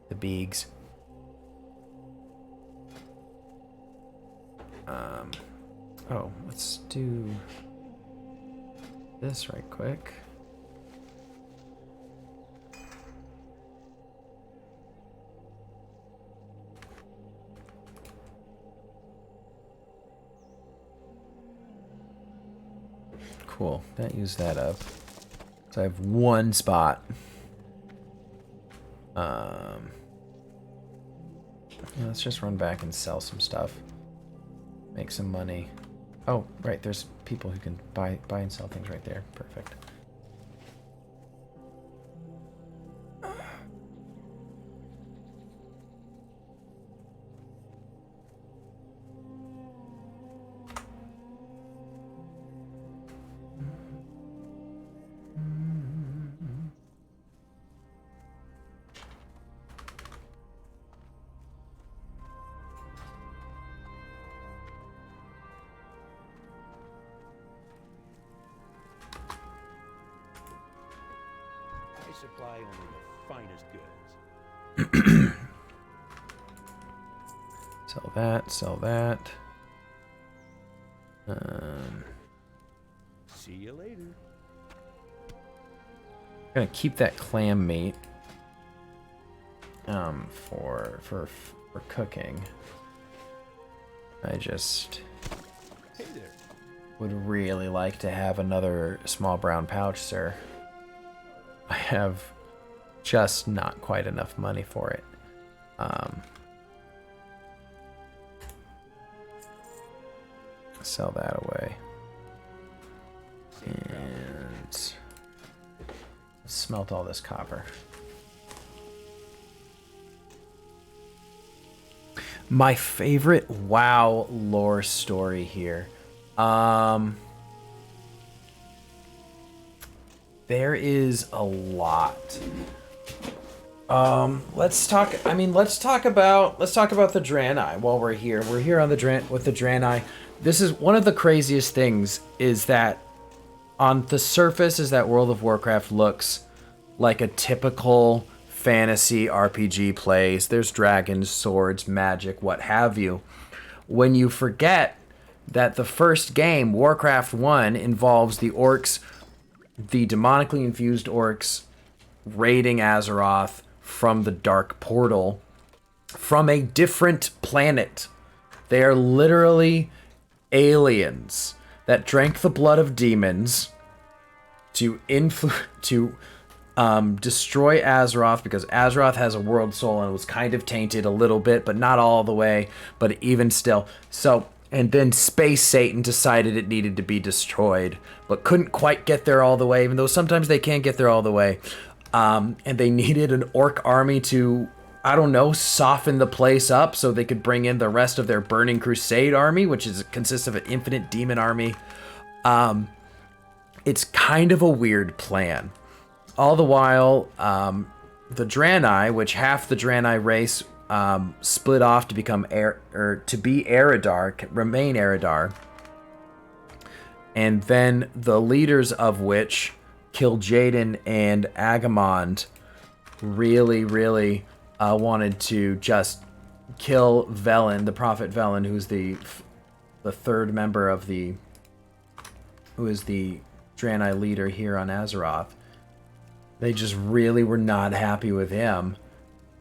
The beegs. Oh, let's do this right quick. Cool, that used that up. So I have one spot. Yeah, let's just run back and sell some stuff. Make some money. Oh, right, there's people who can buy and sell things right there. Perfect. Supply only the finest goods. Sell that. See you later. I'm gonna keep that clam meat. For cooking. I just Hey there. would really like to have another small brown pouch, sir. I have just not quite enough money for it. Sell that away. And smelt all this copper. My favorite WoW lore story here. There is a lot. Let's talk about the Draenei while we're here. We're here on with the Draenei. This is one of the craziest things is that on the surface is that World of Warcraft looks like a typical fantasy RPG plays. There's dragons, swords, magic, what have you. When you forget that the first game, Warcraft 1, involves the orcs, the demonically infused orcs, raiding Azeroth from the Dark Portal from a different planet. They are literally aliens that drank the blood of demons to destroy Azeroth, because Azeroth has a world soul and was kind of tainted a little bit, but not all the way, but even still. So, and then Space Satan decided it needed to be destroyed, but couldn't quite get there all the way, even though sometimes they can't get there all the way. And they needed an orc army to, I don't know, soften the place up so they could bring in the rest of their Burning Crusade army, which consists of an infinite demon army. it's kind of a weird plan. All the while, the Draenei, which half the Draenei race split off to become to be Eridar, remain Eridar, and then the leaders of which, Kil'jaeden and Agamond, really wanted to just kill Velen, the Prophet Velen, who's the third member of who is the Draenei leader here on Azeroth. They just really were not happy with him,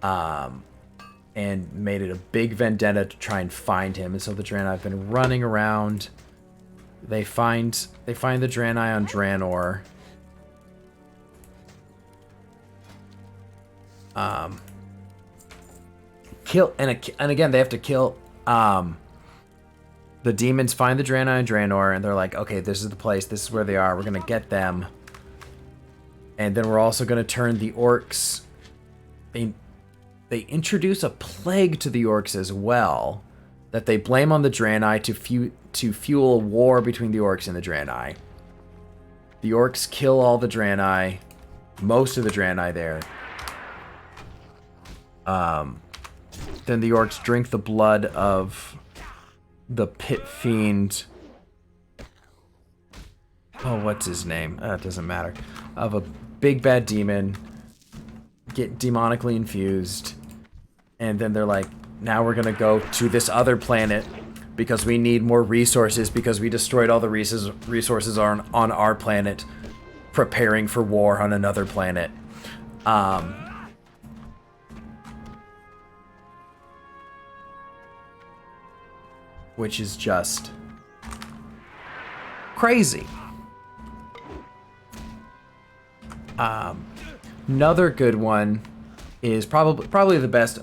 and made it a big vendetta to try and find him. And so the Draenei have been running around. They find the Draenei on Draenor. Kill and again they have to kill. The demons find the Draenei on Draenor, and they're like, okay, this is the place. This is where they are. We're gonna get them. And then we're also gonna turn the orcs. They introduce a plague to the orcs as well, that they blame on the Draenei to fuel a war between the orcs and the Draenei. The orcs kill all the Draenei, most of the Draenei there. Then the orcs drink the blood of the pit fiend. Oh, what's his name? It doesn't matter. Of a big bad demon. Get demonically infused. And then they're like, now we're gonna go to this other planet because we need more resources because we destroyed all the resources on our planet, preparing for war on another planet. Which is just crazy. Another good one is probably the best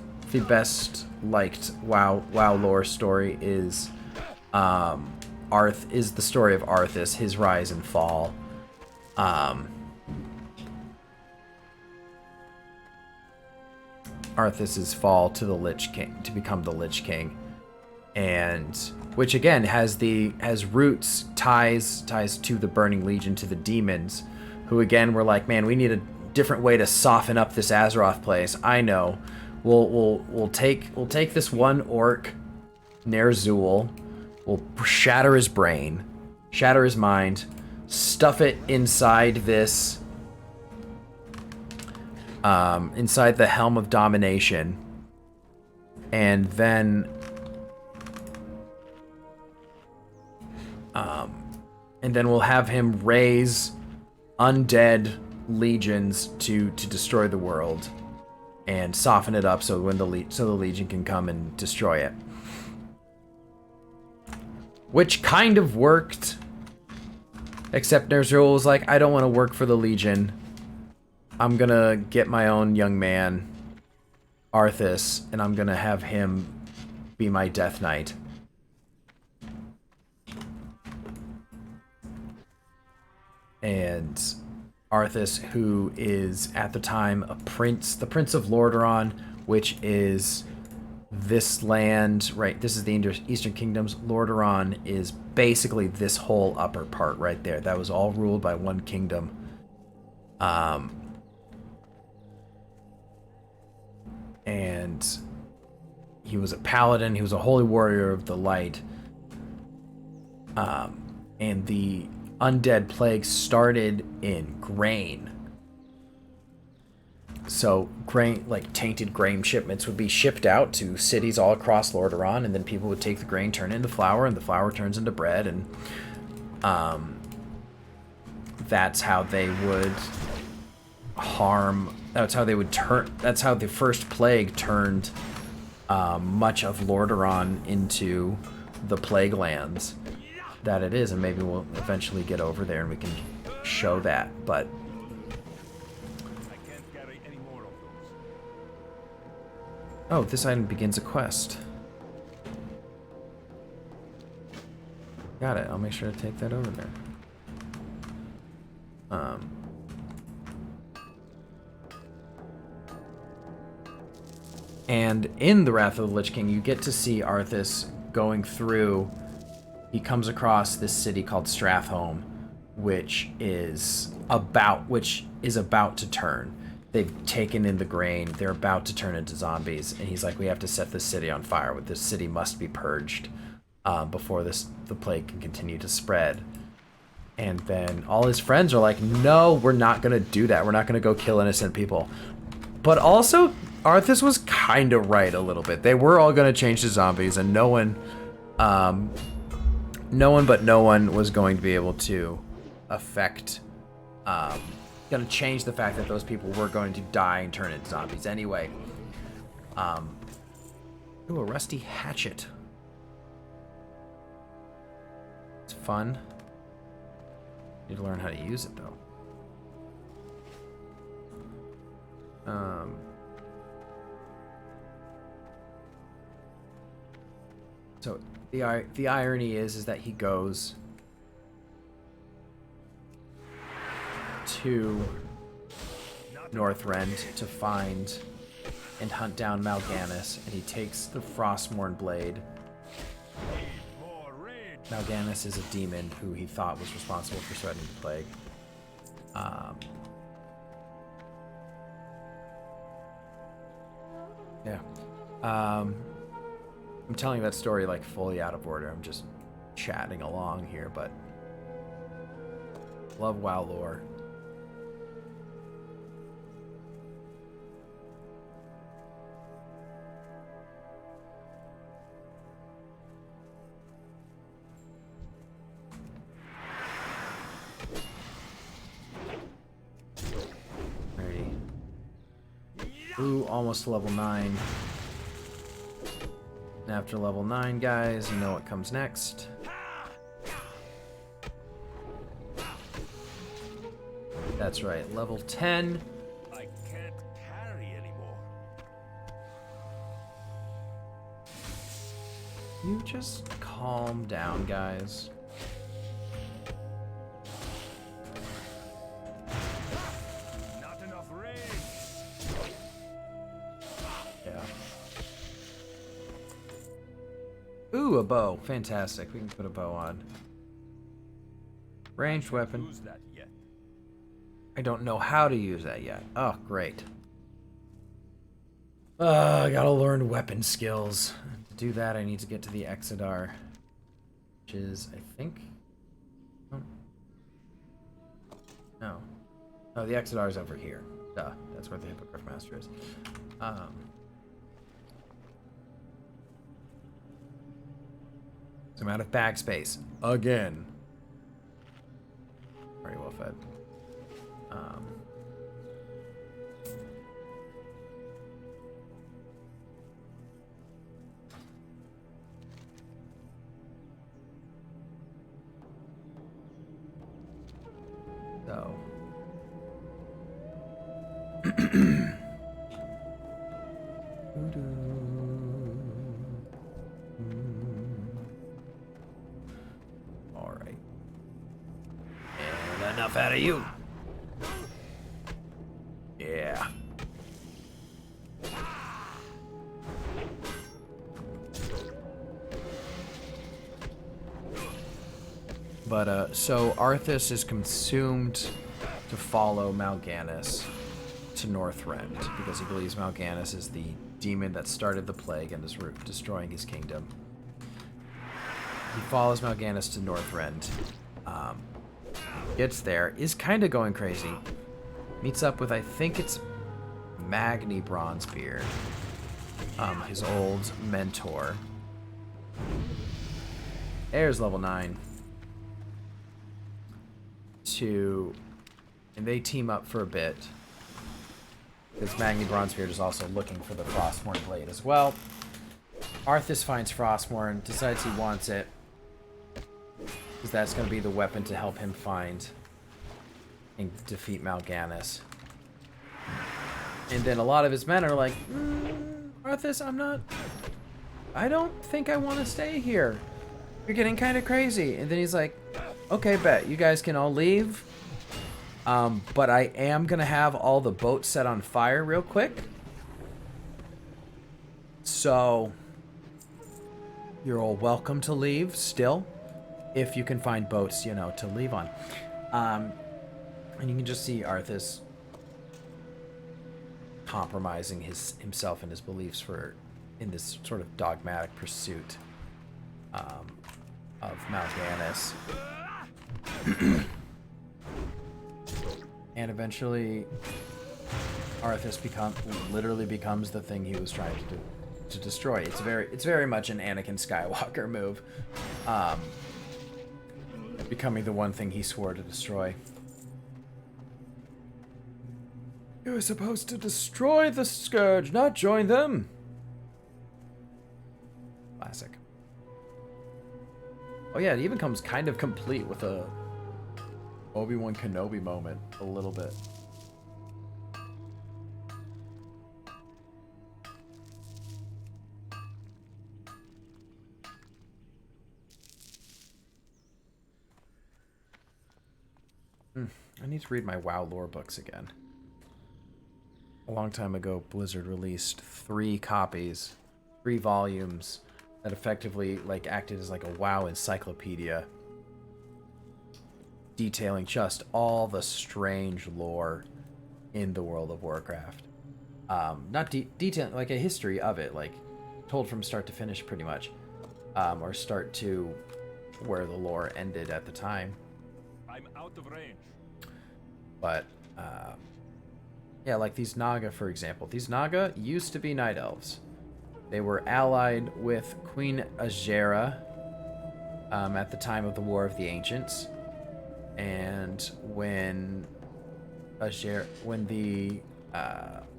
liked WoW lore story is the story of Arthas, his rise and fall. Arthas's fall to the Lich King, to become the Lich King. And which again has roots, ties to the Burning Legion, to the demons, who again were like, man, we need a different way to soften up this Azeroth place. I know, we'll take this one orc, Ner'zhul, we'll shatter his brain, shatter his mind, stuff it inside this, inside the Helm of Domination, and then we'll have him raise undead legions to destroy the world and soften it up so the legion can come and destroy it. Which kind of worked, except Ner'zhul was like, I don't want to work for the legion. I'm gonna get my own young man, Arthas, and I'm gonna have him be my Death Knight. And Arthas, who is at the time a prince, the Prince of Lordaeron, which is this land, right? This is the Eastern Kingdoms. Lordaeron is basically this whole upper part right there. That was all ruled by one kingdom. And he was a paladin. He was a holy warrior of the light. And the undead plague started in grain. So grain, like tainted grain shipments would be shipped out to cities all across Lordaeron, and then people would take the grain, turn it into flour, and the flour turns into bread, and that's how they would that's how the first plague turned much of Lordaeron into the plague lands that it is, and maybe we'll eventually get over there and we can show that, but I can't carry any more of those. oh, this item begins a quest. Got it. I'll make sure to take that over there. And in the Wrath of the Lich King, you get to see Arthas going through. He comes across this city called Strathholm, which is about to turn. They've taken in the grain. They're about to turn into zombies, and he's like, "We have to set this city on fire. This city must be purged before the plague can continue to spread." And then all his friends are like, "No, we're not gonna do that. We're not gonna go kill innocent people." But also, Arthas was kind of right a little bit. They were all gonna change to zombies, and no one was going to be able to affect. Gonna change the fact that those people were going to die and turn into zombies anyway. Ooh, a rusty hatchet. It's fun. Need to learn how to use it though. So the irony is that he goes to Northrend to find and hunt down Mal'Ganis, and he takes the Frostmourne blade. Mal'Ganis is a demon who he thought was responsible for spreading the plague. Yeah. I'm telling that story like fully out of order. I'm just chatting along here, but love WoW lore. Ooh, almost level 9. And after level 9, guys, you know what comes next. That's right, level 10. I can't carry anymore. You just calm down, guys. Ooh, a bow. Fantastic. We can put a bow on. Ranged weapon. Use that yet. I don't know how to use that yet. Oh, great. I gotta learn weapon skills. To do that, I need to get to the Exodar. Which is, I think... Oh. No. Oh, the Exodar's over here. Duh. That's where the Hippogriff Master is. I'm out of bag space again. Very well fed. So. Enough out of you. Yeah. But, so Arthas is consumed to follow Mal'Ganis to Northrend because he believes Mal'Ganis is the demon that started the plague and is destroying his kingdom. He follows Mal'Ganis to Northrend. Gets there, is kind of going crazy. Meets up with, I think it's Magni Bronzebeard, his old mentor. There's level 9. And they team up for a bit. Because Magni Bronzebeard is also looking for the Frostmourne blade as well. Arthas finds Frostmourne, decides he wants it. Because that's going to be the weapon to help him find and defeat Mal'Ganis. And then a lot of his men are like, Arthas, I don't think I want to stay here. You're getting kind of crazy. And then he's like, okay, bet. You guys can all leave. But I am going to have all the boats set on fire real quick. So, you're all welcome to leave still. If you can find boats, to leave on. And you can just see Arthas compromising himself and his beliefs in this sort of dogmatic pursuit of Mal'Ganis. And eventually Arthas literally becomes the thing he was trying to destroy. It's very much an Anakin Skywalker move. Becoming the one thing he swore to destroy. You were supposed to destroy the Scourge, not join them. Classic. Oh yeah, it even comes kind of complete with a Obi-Wan Kenobi moment, a little bit. I need to read my WoW lore books again. A long time ago, Blizzard released 3 copies, 3 volumes that effectively like acted as like a WoW encyclopedia, detailing just all the strange lore in the world of Warcraft. Not detailing like a history of it, like told from start to finish, pretty much, or start to where the lore ended at the time. I'm out of range. But yeah, like these Naga, for example. These Naga used to be Night Elves. They were allied with Queen Azera at the time of the War of the Ancients. And when the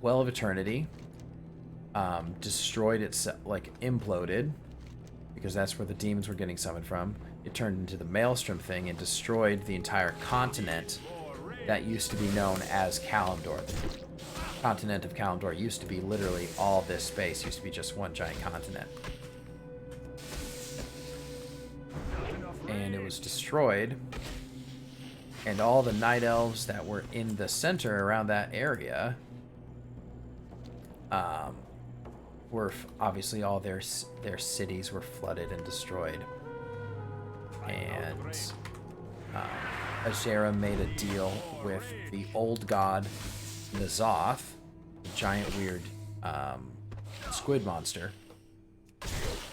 Well of Eternity destroyed itself, like imploded, because that's where the demons were getting summoned from, it turned into the Maelstrom thing and destroyed the entire continent that used to be known as Kalimdor. The continent of Kalimdor used to be literally all this space, used to be just one giant continent. And it was destroyed, and all the Night Elves that were in the center around that area were obviously all their cities were flooded and destroyed. And Azera made a deal with the old god N'Zoth, the giant weird squid monster,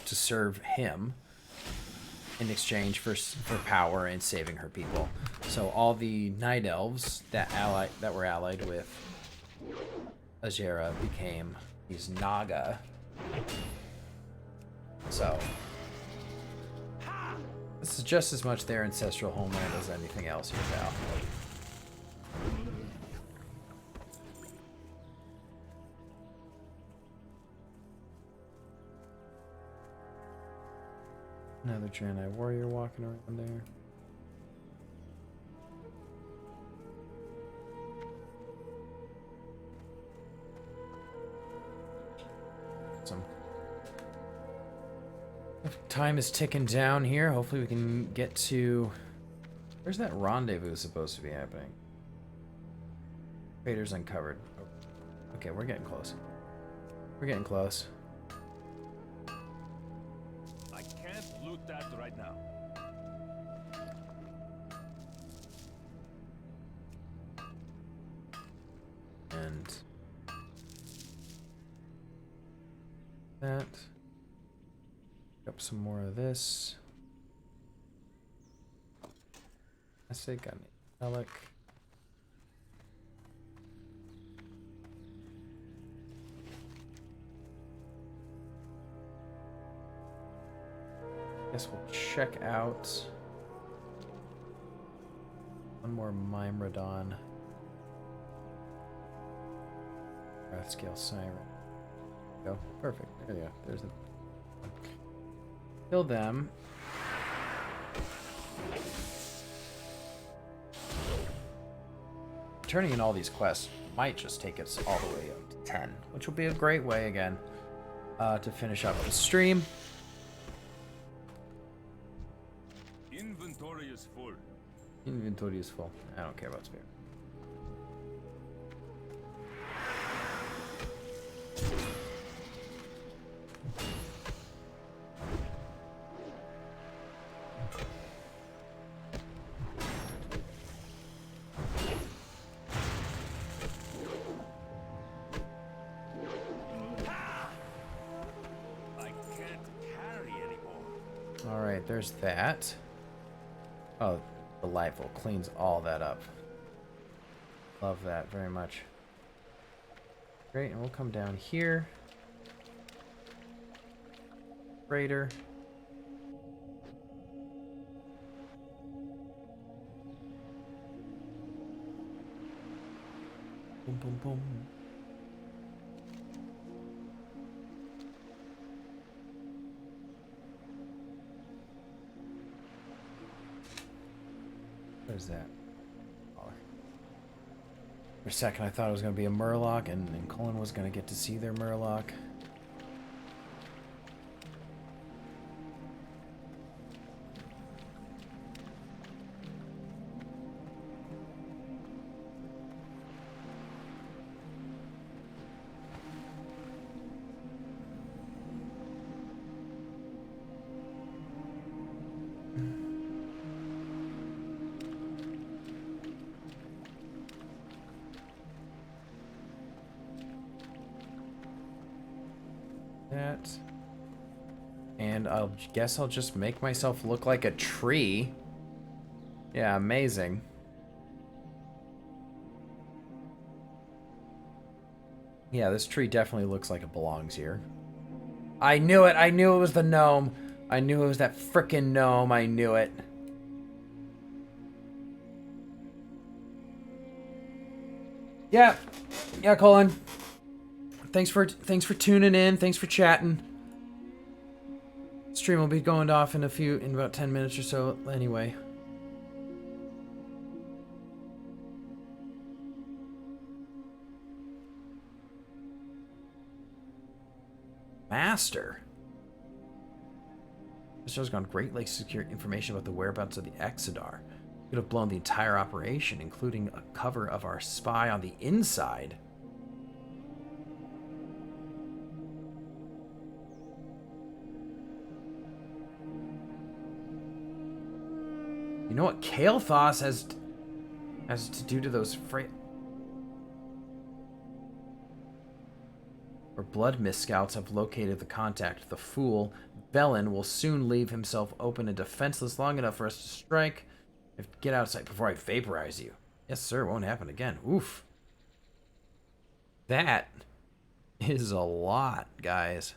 to serve him in exchange for power and saving her people. So all the Night Elves that were allied with Azera became these Naga. So this is just as much their ancestral homeland as anything else here, pal. Another Draenei warrior walking around there. Some time is ticking down here. Hopefully we can get to... Where's that rendezvous supposed to be happening? Craters uncovered. Okay, we're getting close. We're getting close. I can't loot that right now. And that. Pick up some more of this. I say got any relic. Guess we'll check out one more Mimrodon. Wrath Scale Siren. Go. Perfect. There you go. There's the... Kill them. Turning in all these quests might just take us all the way up to 10, which will be a great way, again, to finish up the stream. Inventory is full. Inventory is full. I don't care about Spirit. Alright, there's that. Oh, delightful. Cleans all that up. Love that very much. Great, and we'll come down here. Raider. Boom, boom, boom. What is that? For a second, I thought it was going to be a Murloc, and Cullen was going to get to see their Murloc. That. And I guess I'll just make myself look like a tree. Yeah, amazing. Yeah, this tree definitely looks like it belongs here. I knew it! I knew it was the gnome! I knew it was that frickin' gnome, I knew it. Yeah. Yeah, Colin. Thanks for tuning in. Thanks for chatting. Stream will be going off in about 10 minutes or so anyway. Master. The show's gone Great Lakes secured information about the whereabouts of the Exodar. Could have blown the entire operation, including a cover of our spy on the inside. You know what Kael'thas has to do to those Our blood mist scouts have located the contact. The fool, Velen, will soon leave himself open and defenseless long enough for us to strike. Get outside before I vaporize you. Yes, sir. Won't happen again. Oof. That is a lot, guys.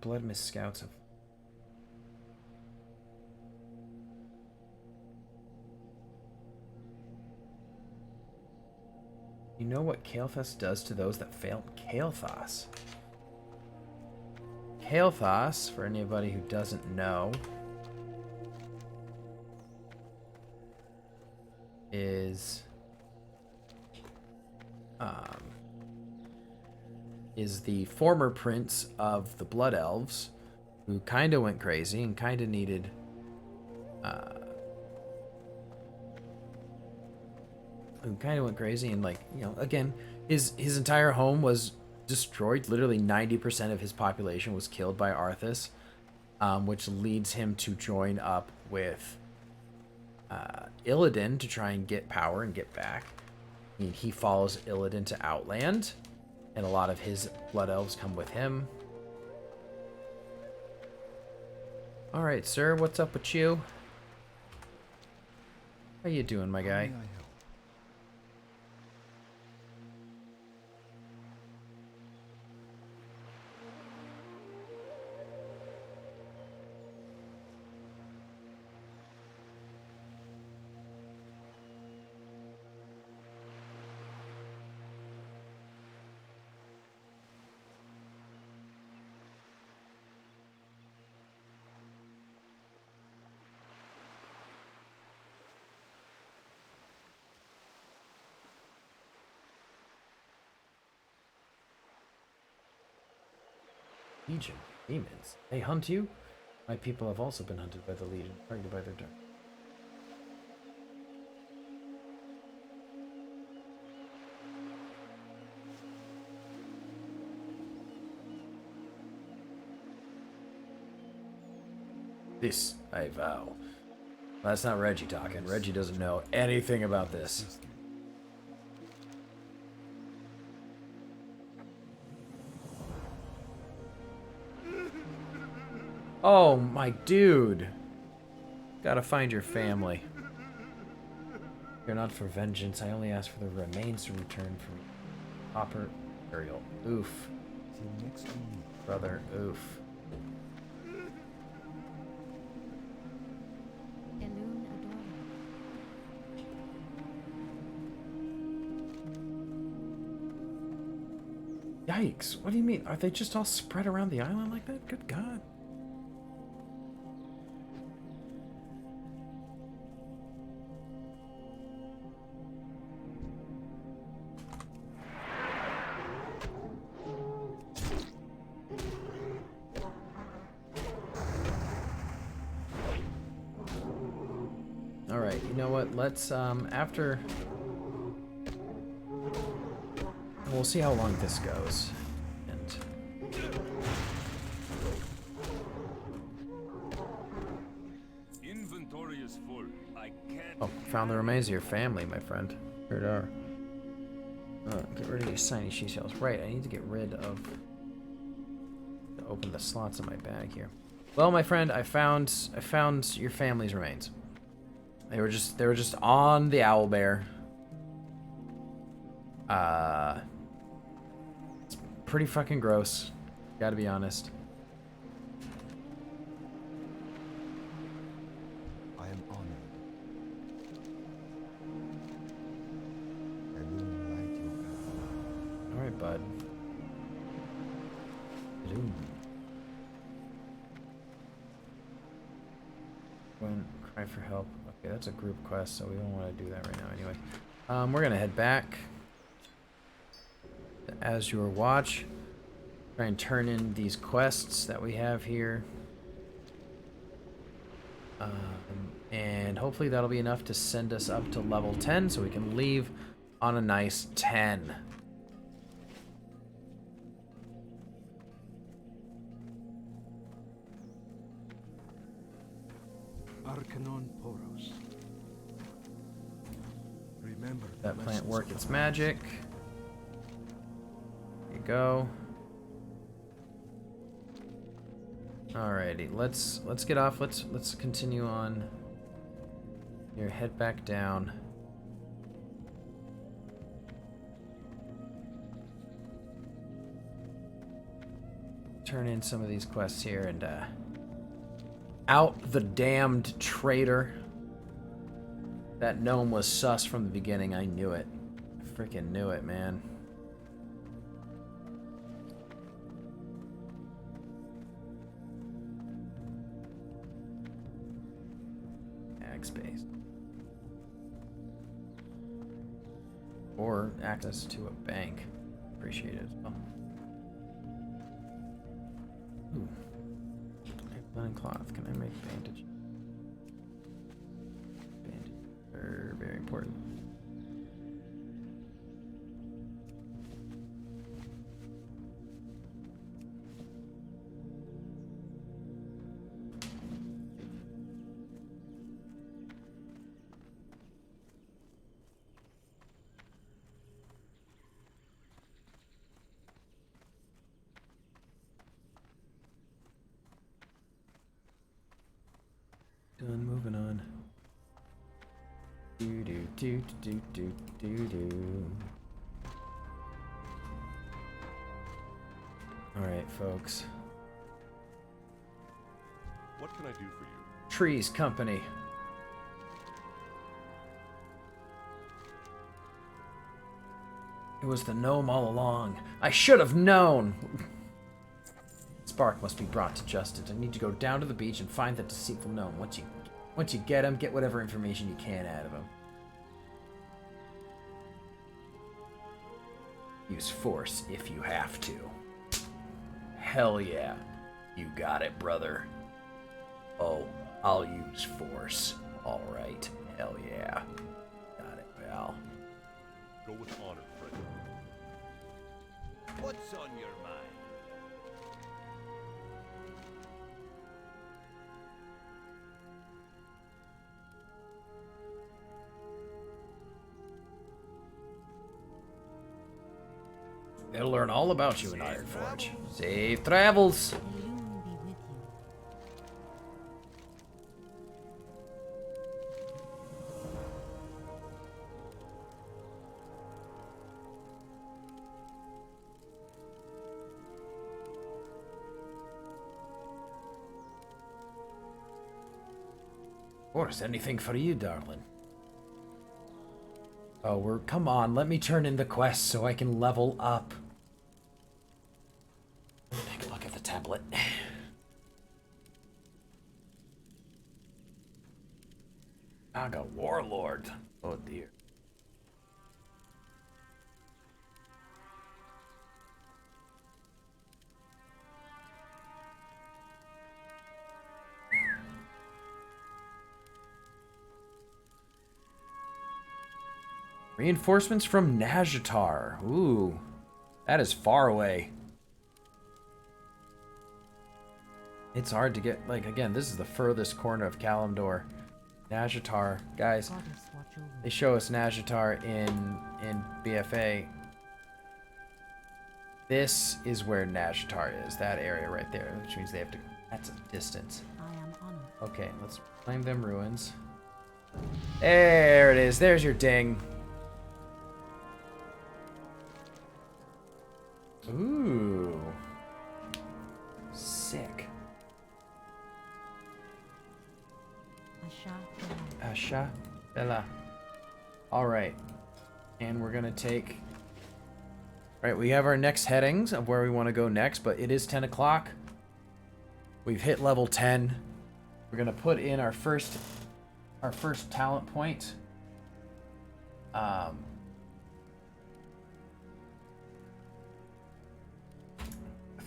Blood mist scouts have... You know what Kael'thas does to those that fail? Kael'thas. Kael'thas, for anybody who doesn't know, is the former prince of the Blood Elves, who kind of went crazy and kind of needed and, like, you know, again, his entire home was destroyed. Literally 90% of his population was killed by Arthas, which leads him to join up with Illidan to try and get power and get back. I mean, he follows Illidan to Outland, and a lot of his Blood Elves come with him. Alright, sir, what's up with you? How you doing, my guy? Legion. Demons. They hunt you? My people have also been hunted by the Legion, targeted by their dark. This I vow. That's not Reggie talking. Reggie doesn't know anything about this. Oh, my dude. Gotta find your family. You're not for vengeance. I only ask for the remains to return from Hopper Ariel. Oof. Till next time. Brother, oof. Elune Adora. Yikes. What do you mean? Are they just all spread around the island like that? Good God. Alright, you know what? Let's, after... We'll see how long this goes. And... Inventory is full. I can't. Oh, found the remains of your family, my friend. Here it are. Get rid of these shiny she shells. Right, I need to get rid of... to open the slots in my bag here. Well, my friend, I found your family's remains. They were just on the owlbear. It's pretty fucking gross. Gotta be honest. I am honored. I will light your path. Alright, bud. Ooh. When cry for help. Okay, that's a group quest, so we don't want to do that right now anyway. We're gonna head back to Azure Watch. Try and turn in these quests that we have here. And hopefully that'll be enough to send us up to level 10 so we can leave on a nice 10. Arcanon Poros. Remember That the plant lessons work of its the magic. There you go. Alrighty, let's get off. Let's continue on. Here, head back down. Turn in some of these quests here and out the damned traitor. That gnome was sus from the beginning. I knew it. I freaking knew it, man. Ag space. Or access to a bank. Appreciate it as well. Ooh. Linen cloth. Can I make bandage? Bandage. Very important. Done, moving on. Do. Alright, folks. What can I do for you? Trees Company. It was the gnome all along. I should have known! Spark must be brought to justice. I need to go down to the beach and find that deceitful gnome. Once you get him, get whatever information you can out of him. Use force if you have to. Hell yeah. You got it, brother. Oh, I'll use force. Alright. Hell yeah. Got it, pal. Go with honor, friend. What's on your mind? They'll learn all about you in Ironforge. Safe travels. Illume be with you. Of course, anything for you, darling. Oh, come on, let me turn in the quest so I can level up. Take a look at the tablet. I got Warlord. Oh dear. Reinforcements from Nazjatar. Ooh, that is far away. It's hard to get, like, again, this is the furthest corner of Kalimdor. Nazjatar, guys, Goddess watch over they show us Nazjatar in BFA. This is where Nazjatar is, that area right there, which means they have to, that's a distance. I am honored. Okay, let's claim them ruins. There it is, there's your ding. Ooh. Sick. Asha Bella. Alright. And we're gonna take... Alright, we have our next headings of where we want to go next, but it is 10 o'clock. We've hit level 10. We're gonna put in our first talent point.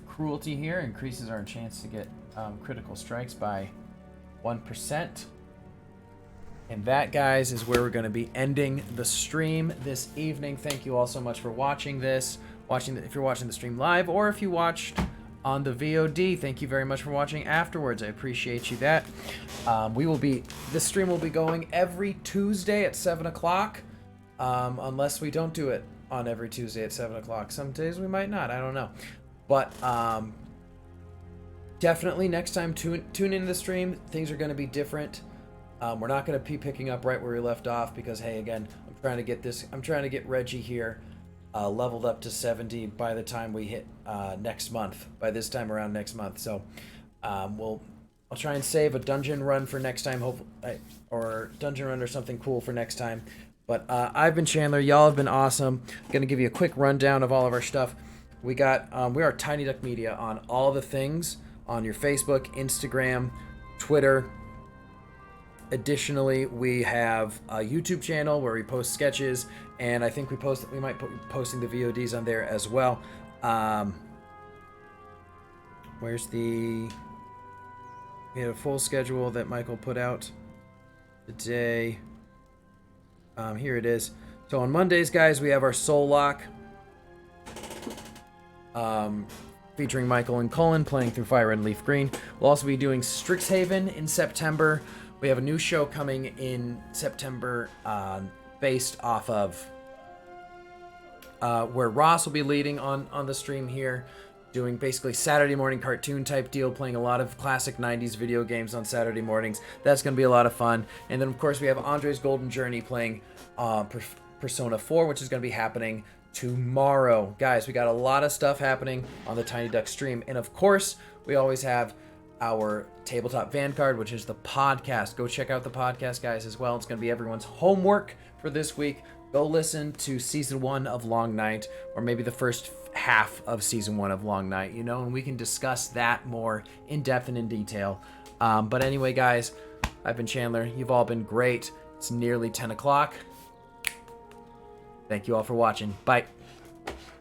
Cruelty here increases our chance to get critical strikes by 1%. And that, guys, is where we're going to be ending the stream this evening. Thank you all so much for watching this. If you're watching the stream live, or if you watched on the VOD, thank you very much for watching afterwards. I appreciate you that. This stream will be going every Tuesday at 7 o'clock, unless we don't do it on every Tuesday at 7 o'clock. Some days we might not. I don't know. But definitely next time tune into the stream. Things are going to be different. We're not going to be picking up right where we left off because, hey, again, I'm trying to get Reggie here leveled up to 70 by the time we hit next month. By this time around next month. So I'll try and save a dungeon run for next time, or dungeon run or something cool for next time. But I've been Chandler. Y'all have been awesome. I'm going to give you a quick rundown of all of our stuff. We are Tiny Duck Media on all the things, on your Facebook, Instagram, Twitter. Additionally, we have a YouTube channel where we post sketches, and I think we might be posting the VODs on there as well. We had a full schedule that Michael put out today. Here it is. So on Mondays, guys, we have our Soul Lock. Featuring Michael and Cullen playing through Fire Red and Leaf Green. We'll also be doing Strixhaven in September. We have a new show coming in September based off of where Ross will be leading on the stream here, doing basically Saturday morning cartoon type deal, playing a lot of classic 90s video games on Saturday mornings. That's going to be a lot of fun. And then, of course, we have Andre's Golden Journey playing Persona 4, which is going to be happening tomorrow. Guys, we got a lot of stuff happening on the Tiny Duck stream. And of course, we always have our Tabletop Vanguard, which is the podcast. Go check out the podcast, guys, as well. It's going to be everyone's homework for this week. Go listen to season 1 of Long Night, or maybe the first half of season 1 of Long Night, and we can discuss that more in depth and in detail. But anyway, guys, I've been Chandler. You've all been great. It's nearly 10 o'clock. Thank you all for watching. Bye.